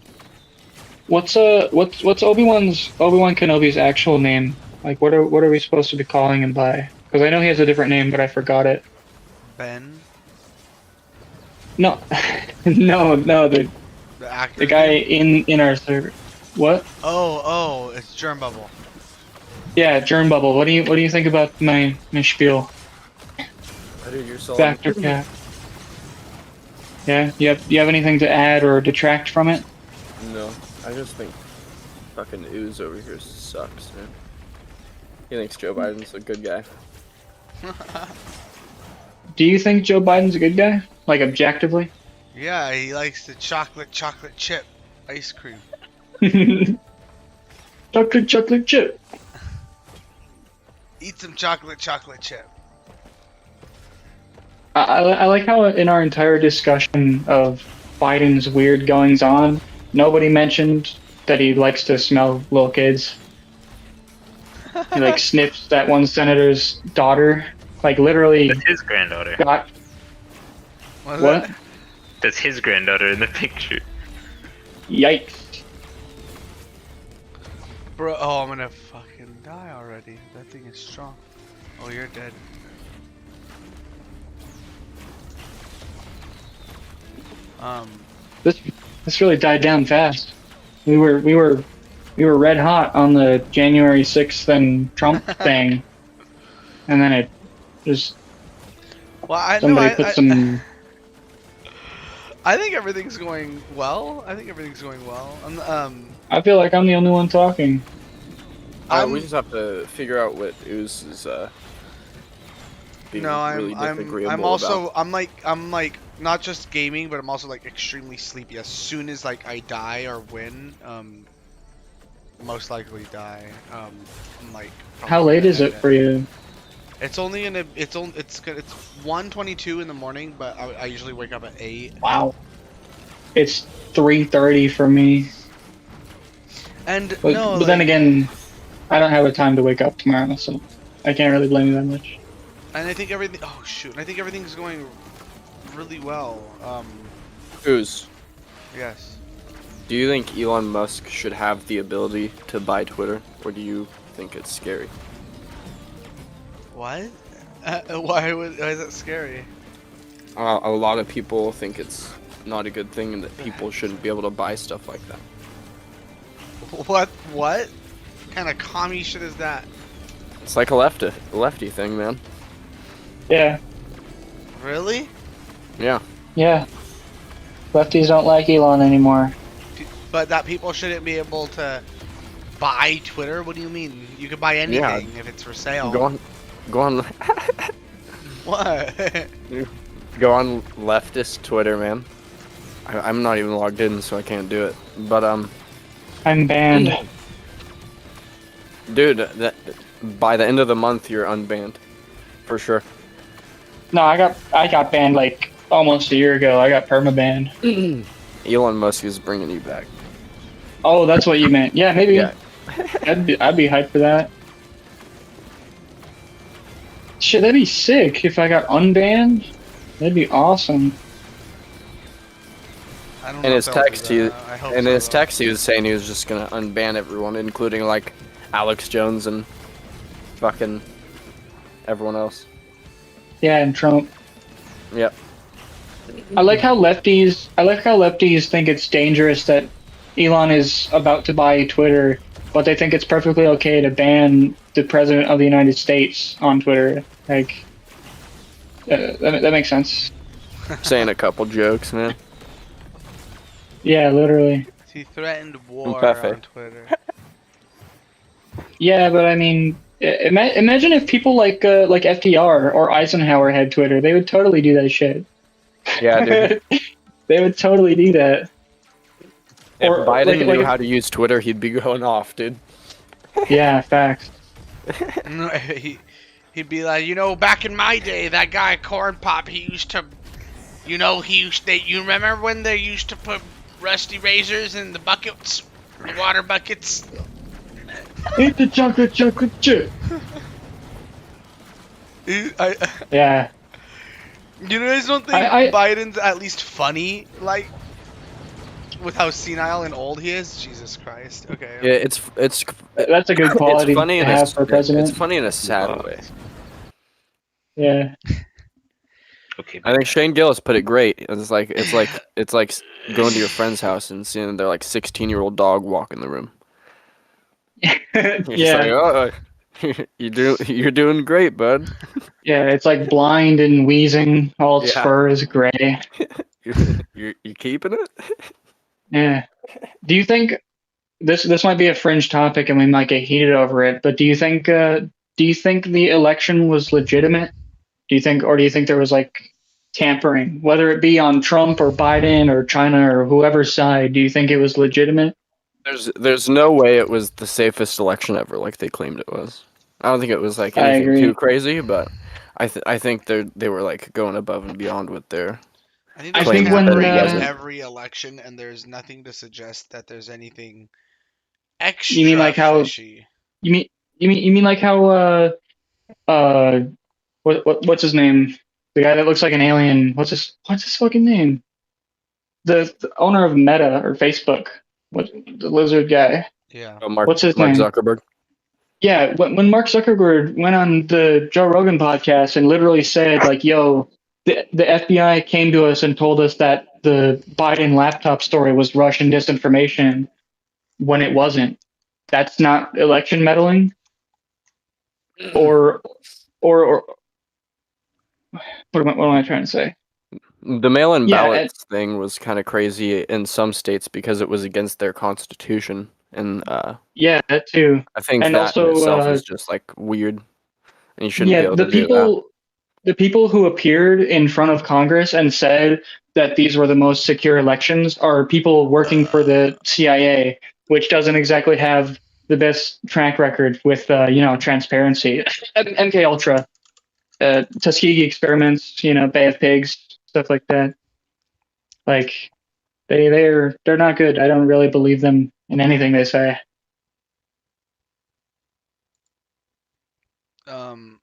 What's Obi-Wan Kenobi's actual name? Like, what are we supposed to be calling him by? Because I know he has a different name, but I forgot it. Ben? No, no, the actor? the guy in our server. What? Oh, it's Germ Bubble. Yeah, Germ Bubble. What do you think about my spiel? Dude, you're solid. Fact or cap? Yeah, you have anything to add or detract from it? No, I just think fucking Ooze over here sucks, man. He thinks Joe Biden's a good guy. Do you think Joe Biden's a good guy? Like, objectively? Yeah, he likes the chocolate chip ice cream. Chocolate chip. Eat some chocolate chip. I like how in our entire discussion of Biden's weird goings on, nobody mentioned that he likes to smell little kids. He like sniffs that one senator's daughter, like literally That's his granddaughter. got what? That's his granddaughter in the picture. Yikes! Bro, oh, I'm gonna fucking die already. That thing is strong. Oh, you're dead. This really died down fast. We were red hot on the January 6th and Trump thing, and then it just Well, I know. somebody put some. I think everything's going well. I feel like I'm the only one talking. We just have to figure out what Ooze is being No, really disagreeable I'm also about. I'm like not just gaming, but I'm also like extremely sleepy. As soon as like I die or win, most likely die. I'm like. How late is it for you? It's only it's 1:22 in the morning, but I usually wake up at 8. Wow. It's 3:30 for me. And But, no, but then again, I don't have a time to wake up tomorrow, so I can't really blame you that much. and I think everything. Oh shoot! And I think everything's going really well. Ooze, Yes. do you think Elon Musk should have the ability to buy Twitter, or do you think it's scary? What? Why is that scary? A lot of people think it's not a good thing and that people shouldn't be able to buy stuff like that. What? What kind of commie shit is that? It's like a lefty thing, man. Yeah, Really? Yeah. yeah. Lefties don't like Elon anymore. But that people shouldn't be able to buy Twitter? What do you mean? You can buy anything if it's for sale. Go on What? go on leftist Twitter, man. I'm not even logged in, so I can't do it. But I'm banned. Dude, by the end of the month, you're unbanned. For sure. No, I got banned like almost a year ago. I got perma-banned. Elon Musk is bringing you back. Oh, that's what you meant. Yeah, maybe. Yeah. I'd be hyped for that. Shit, that'd be sick if I got unbanned. That'd be awesome. I don't In know his if they'll do text, that. I hope in so, his though. text, he was saying he was just gonna unban everyone, including like Alex Jones and fucking everyone else. Yeah, and Trump. Yep. I like how lefties think it's dangerous that Elon is about to buy Twitter, but they think it's perfectly okay to ban the president of the United States on Twitter. Like, that makes sense. Saying a couple jokes, man. Yeah, literally. He threatened war Pepe. on Twitter. Yeah, but I mean, imagine if people like FDR or Eisenhower had Twitter. They would totally do that shit. Yeah, dude. They would totally do that. If Or, Biden like knew if- how to use Twitter, he'd be going off, dude. Yeah, facts. No, he'd be like, back in my day, that guy Corn Pop, he used to, you remember when they used to put rusty razors in the buckets, the water buckets? Eat the chocolate chip. Yeah. You guys don't think I- Biden's at least funny, like, with how senile and old he is? Jesus Christ. Okay. Yeah, it's That's a good quality it's funny to in have for president. It's funny in a sad way. Yeah. Okay. I think Shane Gillis put it great. It's like going to your friend's house and seeing their like 16-year-old dog walk in the room. You're just Yeah. like, oh, you're doing great, bud. Yeah, it's like blind and wheezing. All its Yeah. fur is gray. You keeping it? Yeah. Do you think this might be a fringe topic and we might get heated over it, but do you think the election was legitimate? Do you think there was like tampering, whether it be on Trump or Biden or China or whoever's side? Do you think it was legitimate? There's no way it was the safest election ever, like they claimed it was. I don't think it was like I anything agree. too crazy, but I think they were like going above and beyond with their. I there's think when, every election, and there's nothing to suggest that there's anything extra You mean like how- fishy. You mean like how what's his name? The guy that looks like an alien. What's his fucking name? The owner of Meta or Facebook. What, the lizard guy? Yeah. Mark, What's his Mark name? Zuckerberg. Yeah, when Mark Zuckerberg went on the Joe Rogan podcast and literally said like, "Yo, the FBI came to us and told us that the Biden laptop story was Russian disinformation when it wasn't." That's not election meddling, or what am I trying to say? The mail-in Yeah, ballots thing was kind of crazy in some states because it was against their constitution, and Yeah, that too. I think And that in also, itself is just like weird, and you shouldn't be Yeah, able to do that. the people who appeared in front of Congress and said that these were the most secure elections are people working for the CIA, which doesn't exactly have the best track record with transparency. MK Ultra, Tuskegee experiments, Bay of Pigs, stuff like that. Like they're not good. I don't really believe them in anything they say. And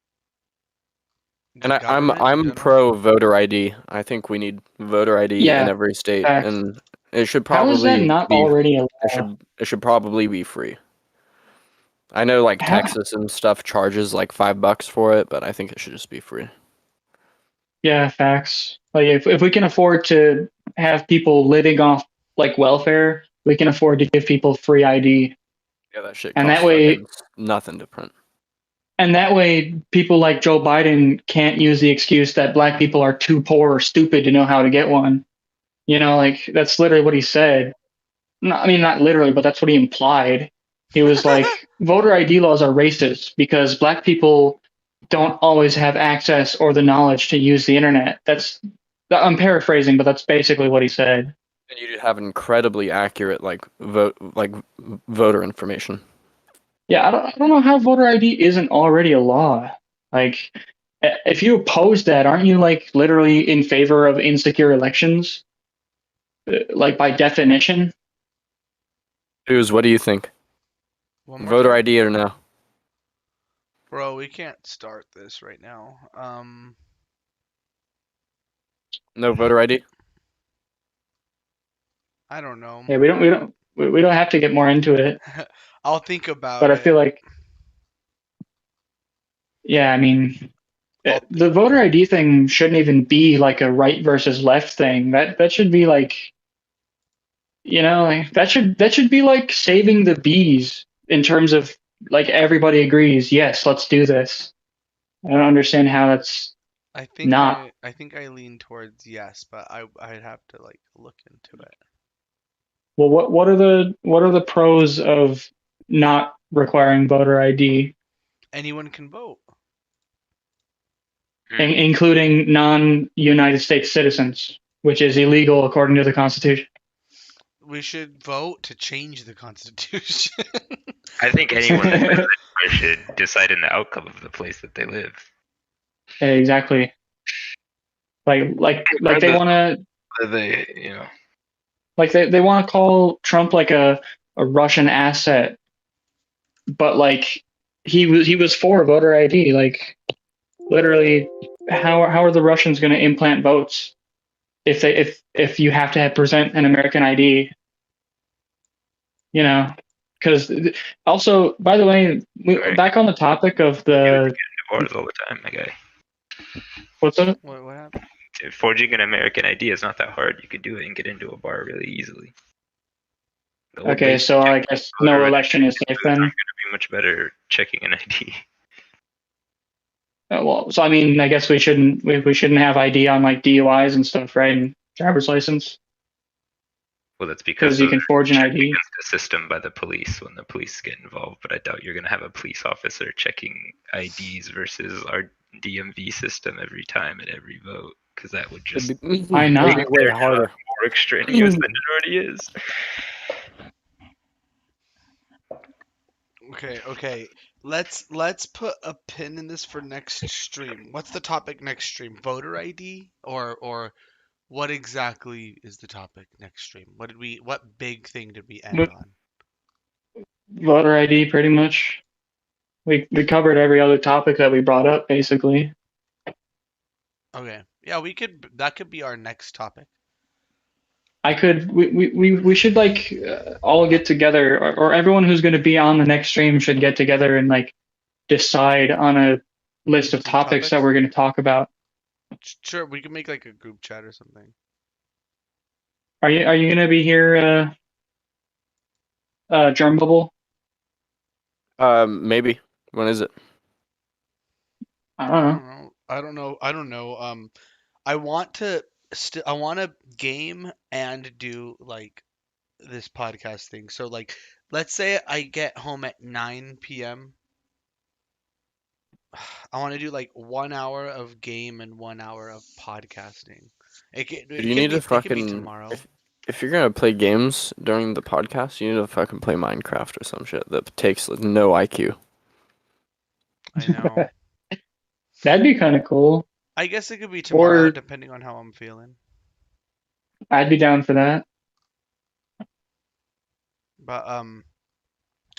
the I'm government in general? pro voter ID. I think we need voter ID Yeah, in every state, facts. and it should How is that probably not be. already a law? It should probably be free. I know like How- Texas and stuff charges like $5 for it, but I think it should just be free. Yeah, facts. Like if we can afford to have people living off like welfare, we can afford to give people free ID. Yeah, that shit. And costs that way- fucking nothing to print. And that way people like Joe Biden can't use the excuse that black people are too poor or stupid to know how to get one. Like that's literally what he said. No, I mean not literally, but that's what he implied. He was like, voter ID laws are racist because black people don't always have access or the knowledge to use the internet. I'm paraphrasing, but that's basically what he said. And you have incredibly accurate voter information. Yeah, I don't know how voter ID isn't already a law. Like, if you oppose that, aren't you like literally in favor of insecure elections? Like by definition. Dudes, what do you think? One more Voter time? ID or no? Bro, we can't start this right now. No voter ID? I don't know. Yeah, we don't have to get more into it. I'll think about But I it. feel like, yeah, I mean, I'll the think voter about ID thing shouldn't even be like a right versus left thing. That should be like, like that should be like saving the bees in terms of like everybody agrees, yes, let's do this. I don't understand how that's not. I think I lean towards yes, but I'd have to like look into it. Well, what are the pros of not requiring voter ID, Anyone can vote. including non-United States citizens, which is illegal according to the Constitution? We should vote to change the Constitution. I think anyone that lives anywhere should decide in the outcome of the place that they live. Exactly. Like they want to They. like they want to call Trump like a Russian asset, but like he was for voter ID. Like literally, how are the Russians going to implant votes if you have to present an American ID? Because also, by the way, back on the topic of the Bars all the time, my guy. what's up? What happened? Forging an American ID is not that hard. You could do it and get into a bar really easily. Okay, so I guess no election is safe then. Going to be much better checking an ID. Well, so I mean, I guess we shouldn't have ID on like DUIs and stuff, right? And driver's license, Well, that's because you can forge an checked ID. against the system by the police when the police get involved. But I doubt you're going to have a police officer checking IDs versus our DMV system every time at every vote, because that would just Why not? It'd be way harder. more extraneous than it already is. Okay. Let's put a pin in this for next stream. What's the topic next stream? Voter ID or what exactly is the topic next stream? What big thing did we end on? Voter ID, pretty much. We covered every other topic that we brought up, basically. Okay. Yeah, that could be our next topic. We should like all get together, or everyone who's going to be on the next stream should get together and like decide on a list of topics that we're going to talk about. Sure, we can make like a group chat or something. Are you going to be here, Germ Bubble? Maybe. When is it? I don't know. I don't know. I want to game and do like this podcast thing. So like, let's say I get home at 9 p.m. I want to do like 1 hour of game and 1 hour of podcasting. You need to fucking tomorrow. If you're gonna play games during the podcast, you need to fucking play Minecraft or some shit that takes no IQ. I know. That'd be kind of cool. I guess it could be tomorrow, Or- depending on how I'm feeling. I'd be down for that. But I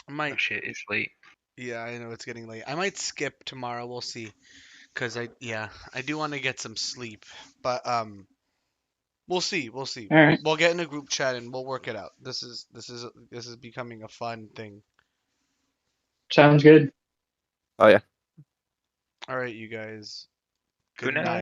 might. Oh shit, it's late. Yeah, I know it's getting late. I might skip tomorrow. We'll see. Cause I do want to get some sleep. But we'll see. All right. We'll get in a group chat and we'll work it out. This is becoming a fun thing. Sounds good. Oh yeah. All right, you guys. Good night.